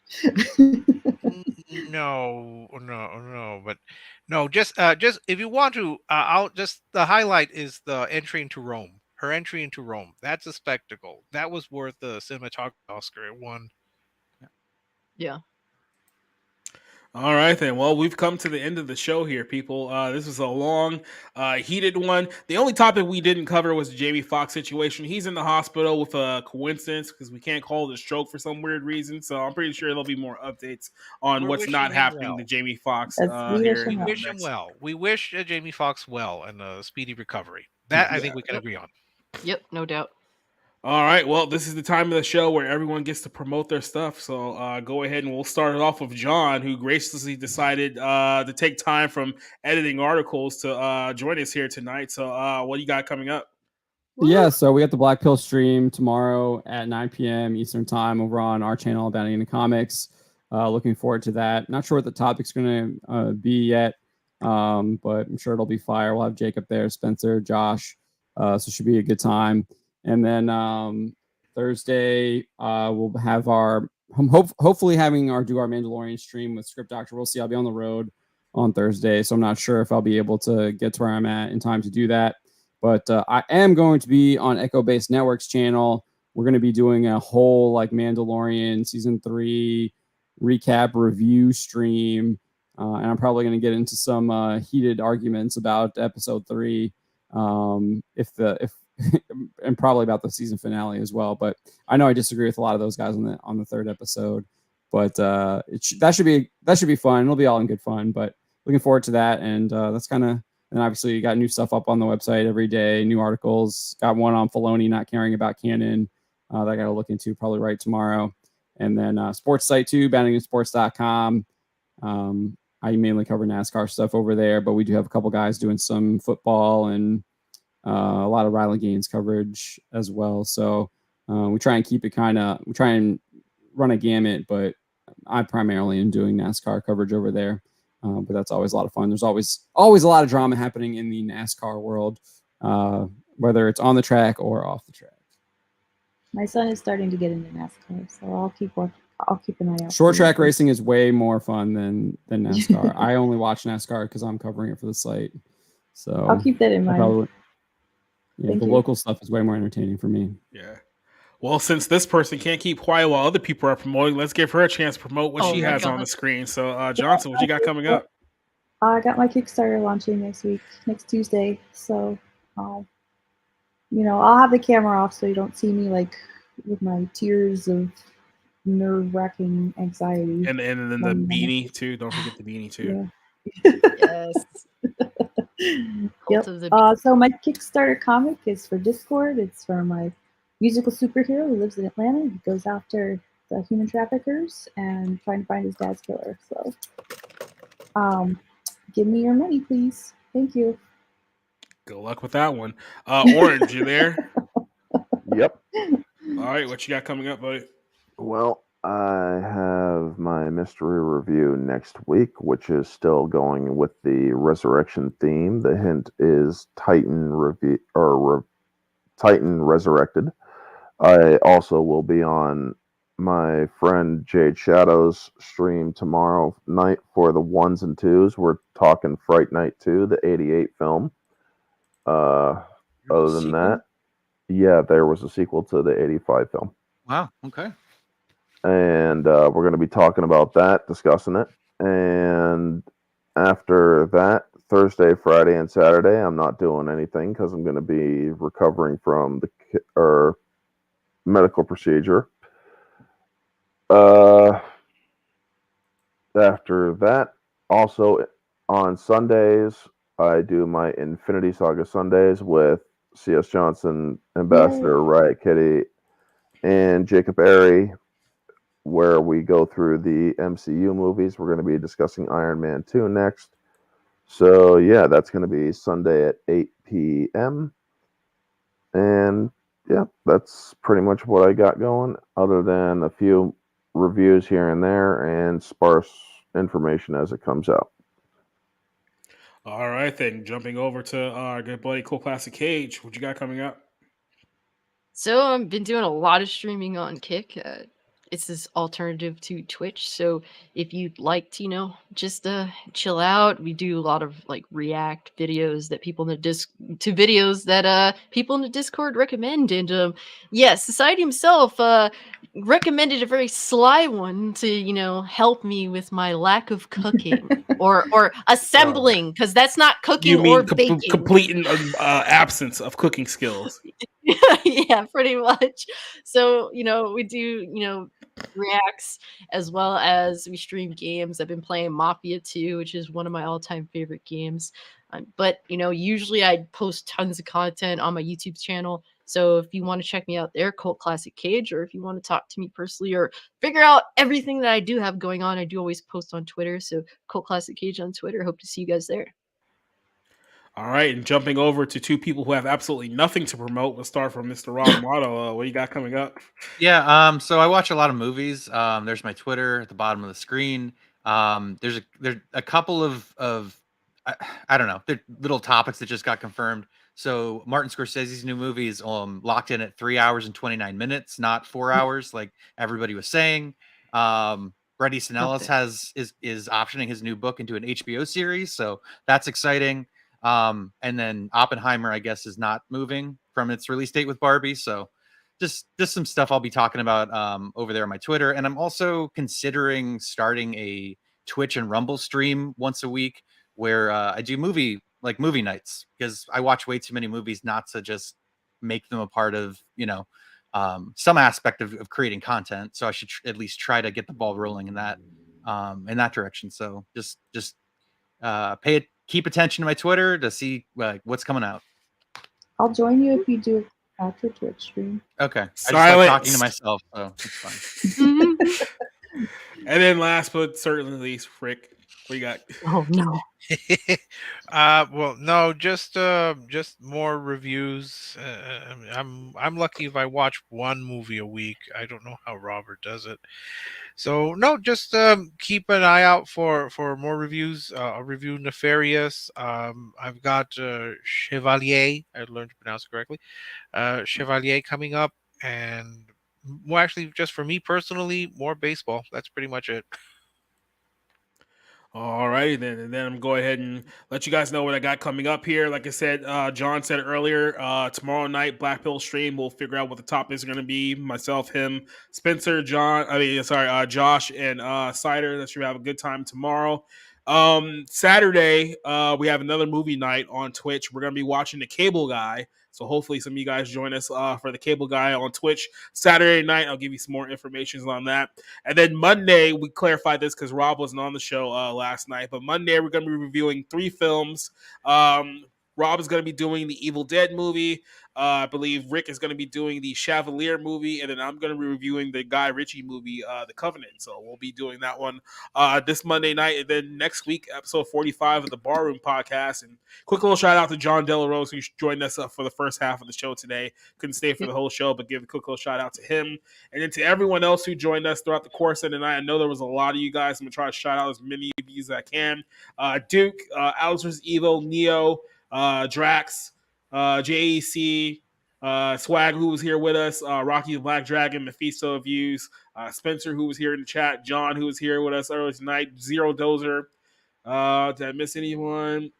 Speaker 9: No, but no, just if you want to, I'll just the highlight is the entry into Rome. Her entry into Rome. That's a spectacle. That was worth the cinematography Oscar. It won.
Speaker 3: Yeah.
Speaker 2: All right, then. Well, we've come to the end of the show here, people. This was a long, heated one. The only topic we didn't cover was the Jamie Foxx situation. He's in the hospital with a coincidence because we can't call it a stroke for some weird reason. So I'm pretty sure there'll be more updates on
Speaker 9: We're
Speaker 2: what's
Speaker 9: wishing
Speaker 2: not
Speaker 9: him
Speaker 2: happening
Speaker 9: well.
Speaker 2: to Jamie Foxx
Speaker 8: We
Speaker 2: here.
Speaker 8: wish him
Speaker 9: We
Speaker 8: well.
Speaker 9: wish him well. We wish Jamie Foxx well and a speedy recovery. That I think we can agree on.
Speaker 3: Yep, no doubt.
Speaker 2: All right. Well, this is the time of the show where everyone gets to promote their stuff. So go ahead and we'll start it off with John, who graciously decided to take time from editing articles to join us here tonight. So what do you got coming up?
Speaker 6: Yeah, so we got the Black Pill stream tomorrow at 9 p.m. Eastern Time over on our channel, Bounty into Comics. Looking forward to that. Not sure what the topic's going to be yet, but I'm sure it'll be fire. We'll have Jacob there, Spencer, Josh. So it should be a good time. And then Thursday, we'll have our hopefully having our Mandalorian stream with Script Doctor. We'll see. I'll be on the road on Thursday, so I'm not sure if I'll be able to get to where I'm at in time to do that. But I am going to be on Echo Base Network's channel. We're going to be doing a whole like Mandalorian season 3 recap review stream, and I'm probably going to get into some heated arguments about episode 3, if and probably about the season finale as well. But I know I disagree with a lot of those guys on the third episode. But that should be fun. It'll be all in good fun. But looking forward to that, and that's kind of. And obviously, you got new stuff up on the website every day, new articles. Got one on Filoni not caring about canon that I got to look into, probably right tomorrow. And then sports site too, bountysports.com. I mainly cover NASCAR stuff over there, but we do have a couple guys doing some football and a lot of Riley Gaines coverage as well. So we try and keep it we try and run a gamut, but I primarily am doing NASCAR coverage over there. But that's always a lot of fun. There's always a lot of drama happening in the NASCAR world, whether it's on the track or off the track.
Speaker 8: My son is starting to get into NASCAR, so I'll keep an eye out.
Speaker 6: Short track racing is way more fun than NASCAR. I only watch NASCAR because I'm covering it for the site. So
Speaker 8: I'll keep that in mind.
Speaker 6: The local stuff is way more entertaining for me.
Speaker 2: Yeah. Well, since this person can't keep quiet while other people are promoting, let's give her a chance to promote what she has on the screen. So, Johnson, what you got coming up?
Speaker 8: I got my Kickstarter launching next Tuesday. So, I'll have the camera off so you don't see me like with my tears of nerve-wracking anxiety.
Speaker 2: And then the beanie too. Don't forget the beanie too.
Speaker 8: Yeah. Yes. Yep. So my Kickstarter comic is for Discord. It's for my musical superhero who lives in Atlanta. He goes after the human traffickers and trying to find his dad's killer. So, give me your money, please. Thank you.
Speaker 2: Good luck with that one. Orange, you there?
Speaker 4: Yep.
Speaker 2: All right, what you got coming up, buddy?
Speaker 4: Well, I have my mystery review next week, which is still going with the resurrection theme. The hint is Titan Titan Resurrected. I also will be on my friend Jade Shadow's stream tomorrow night for the 1s and 2s. We're talking Fright Night 2, the 88 film. Other than that, yeah, there was a sequel to the 85 film.
Speaker 5: Wow, okay.
Speaker 4: And we're going to be talking about that, discussing it. And after that, Thursday, Friday, and Saturday, I'm not doing anything because I'm going to be recovering from the medical procedure. After that, also on Sundays, I do my Infinity Saga Sundays with C.S. Johnson, Ambassador, Riot Kitty, and Jacob Airy. where we go through the MCU movies. We're going to be discussing Iron Man 2 next. So, yeah, that's going to be Sunday at 8 p.m. And, yeah, that's pretty much what I got going, other than a few reviews here and there and sparse information as it comes out.
Speaker 2: All right, then. Jumping over to our good buddy Cool Classic Cage. What you got coming up?
Speaker 3: So I've been doing a lot of streaming on Kick. It's this alternative to Twitch. So if you'd like to, just chill out, we do a lot of like react videos that people in the to videos that people in the Discord recommend. And Society himself recommended a very sly one to help me with my lack of cooking or assembling, because that's not cooking
Speaker 2: You mean
Speaker 3: or baking.
Speaker 2: complete absence of cooking skills?
Speaker 3: Yeah, pretty much. So we do reacts, as well as we stream games. I've been playing Mafia 2, which is one of my all-time favorite games. But usually I post tons of content on my YouTube channel. So if you want to check me out there, Cult Classic Cage, or if you want to talk to me personally or figure out everything that I do have going on, I do always post on Twitter. So Cult Classic Cage on Twitter. Hope to see you guys there.
Speaker 2: All right, and jumping over to two people who have absolutely nothing to promote. We'll start from Mr. Rob Amato. What you got coming up?
Speaker 5: Yeah, so I watch a lot of movies. There's my Twitter at the bottom of the screen. There's a couple of I don't know, they're little topics that just got confirmed. So Martin Scorsese's new movie is locked in at 3 hours and 29 minutes, not 4 hours like everybody was saying. Bret Easton Ellis is optioning his new book into an HBO series, so that's exciting. And then Oppenheimer, I guess, is not moving from its release date with Barbie. So just some stuff I'll be talking about over there on my Twitter. And I'm also considering starting a Twitch and Rumble stream once a week where I do movie nights, because I watch way too many movies not to just make them a part of, some aspect of creating content. So I should at least try to get the ball rolling in that direction. So just keep attention to my Twitter to see what's coming out.
Speaker 8: I'll join you if you do after Twitch stream.
Speaker 5: Okay.
Speaker 2: Silence.
Speaker 5: I just like talking to myself, so it's fine.
Speaker 2: And then last but certainly least, Frick, what you got?
Speaker 3: Oh no.
Speaker 9: Well, no, just more reviews. I'm lucky if I watch one movie a week. I don't know how Robert does it. So no, just keep an eye out for more reviews. I'll review Nefarious. I've got Chevalier. I learned to pronounce it correctly. Chevalier coming up, and well, actually, just for me personally, more baseball. That's pretty much it.
Speaker 2: All righty then, and then I'm going to go ahead and let you guys know what I got coming up here. Like I said, John said earlier, tomorrow night, Black Pill stream, we'll figure out what the topics are going to be. Myself, him, Spencer, Josh, and Cider. That should have a good time tomorrow. Saturday, we have another movie night on Twitch. We're going to be watching The Cable Guy. So hopefully some of you guys join us for The Cable Guy on Twitch Saturday night. I'll give you some more information on that. And then Monday, we clarified this because Rob wasn't on the show last night. But Monday, we're going to be reviewing 3 films. Rob is going to be doing the Evil Dead movie. I believe Rick is going to be doing the Chevalier movie. And then I'm going to be reviewing the Guy Ritchie movie, The Covenant. So we'll be doing that one this Monday night. And then next week, episode 45 of the Barroom Podcast. And quick little shout out to John Delarose, who joined us for the first half of the show today. Couldn't stay for the whole show, but give a quick little shout out to him. And then to everyone else who joined us throughout the course of the night. I know there was a lot of you guys. I'm going to try to shout out as many of you as I can. Duke, Alex vs. Evo, Neo, Drax, JEC, Swag, who was here with us, Rocky the Black Dragon, Mephisto Views, Spencer, who was here in the chat, John, who was here with us earlier tonight, Zero Dozer. Did I miss anyone?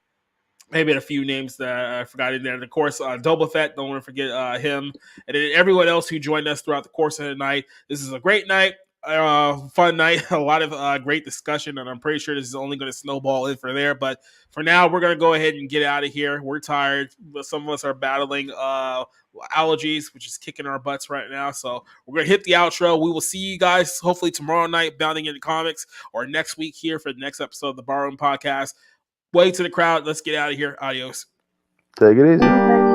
Speaker 2: Maybe a few names that I forgot in there. And of course, Double Fett, don't want to forget him. And then everyone else who joined us throughout the course of the night. This is a great night. Fun night, a lot of great discussion, and I'm pretty sure this is only going to snowball in for there. But for now, we're going to go ahead and get out of here. We're tired. Some of us are battling allergies, which is kicking our butts right now. So we're going to hit the outro. We will see you guys hopefully tomorrow night, Bounding into Comics, or next week here for the next episode of the Barroom Podcast. Way to the crowd. Let's get out of here. Adios.
Speaker 4: Take it easy.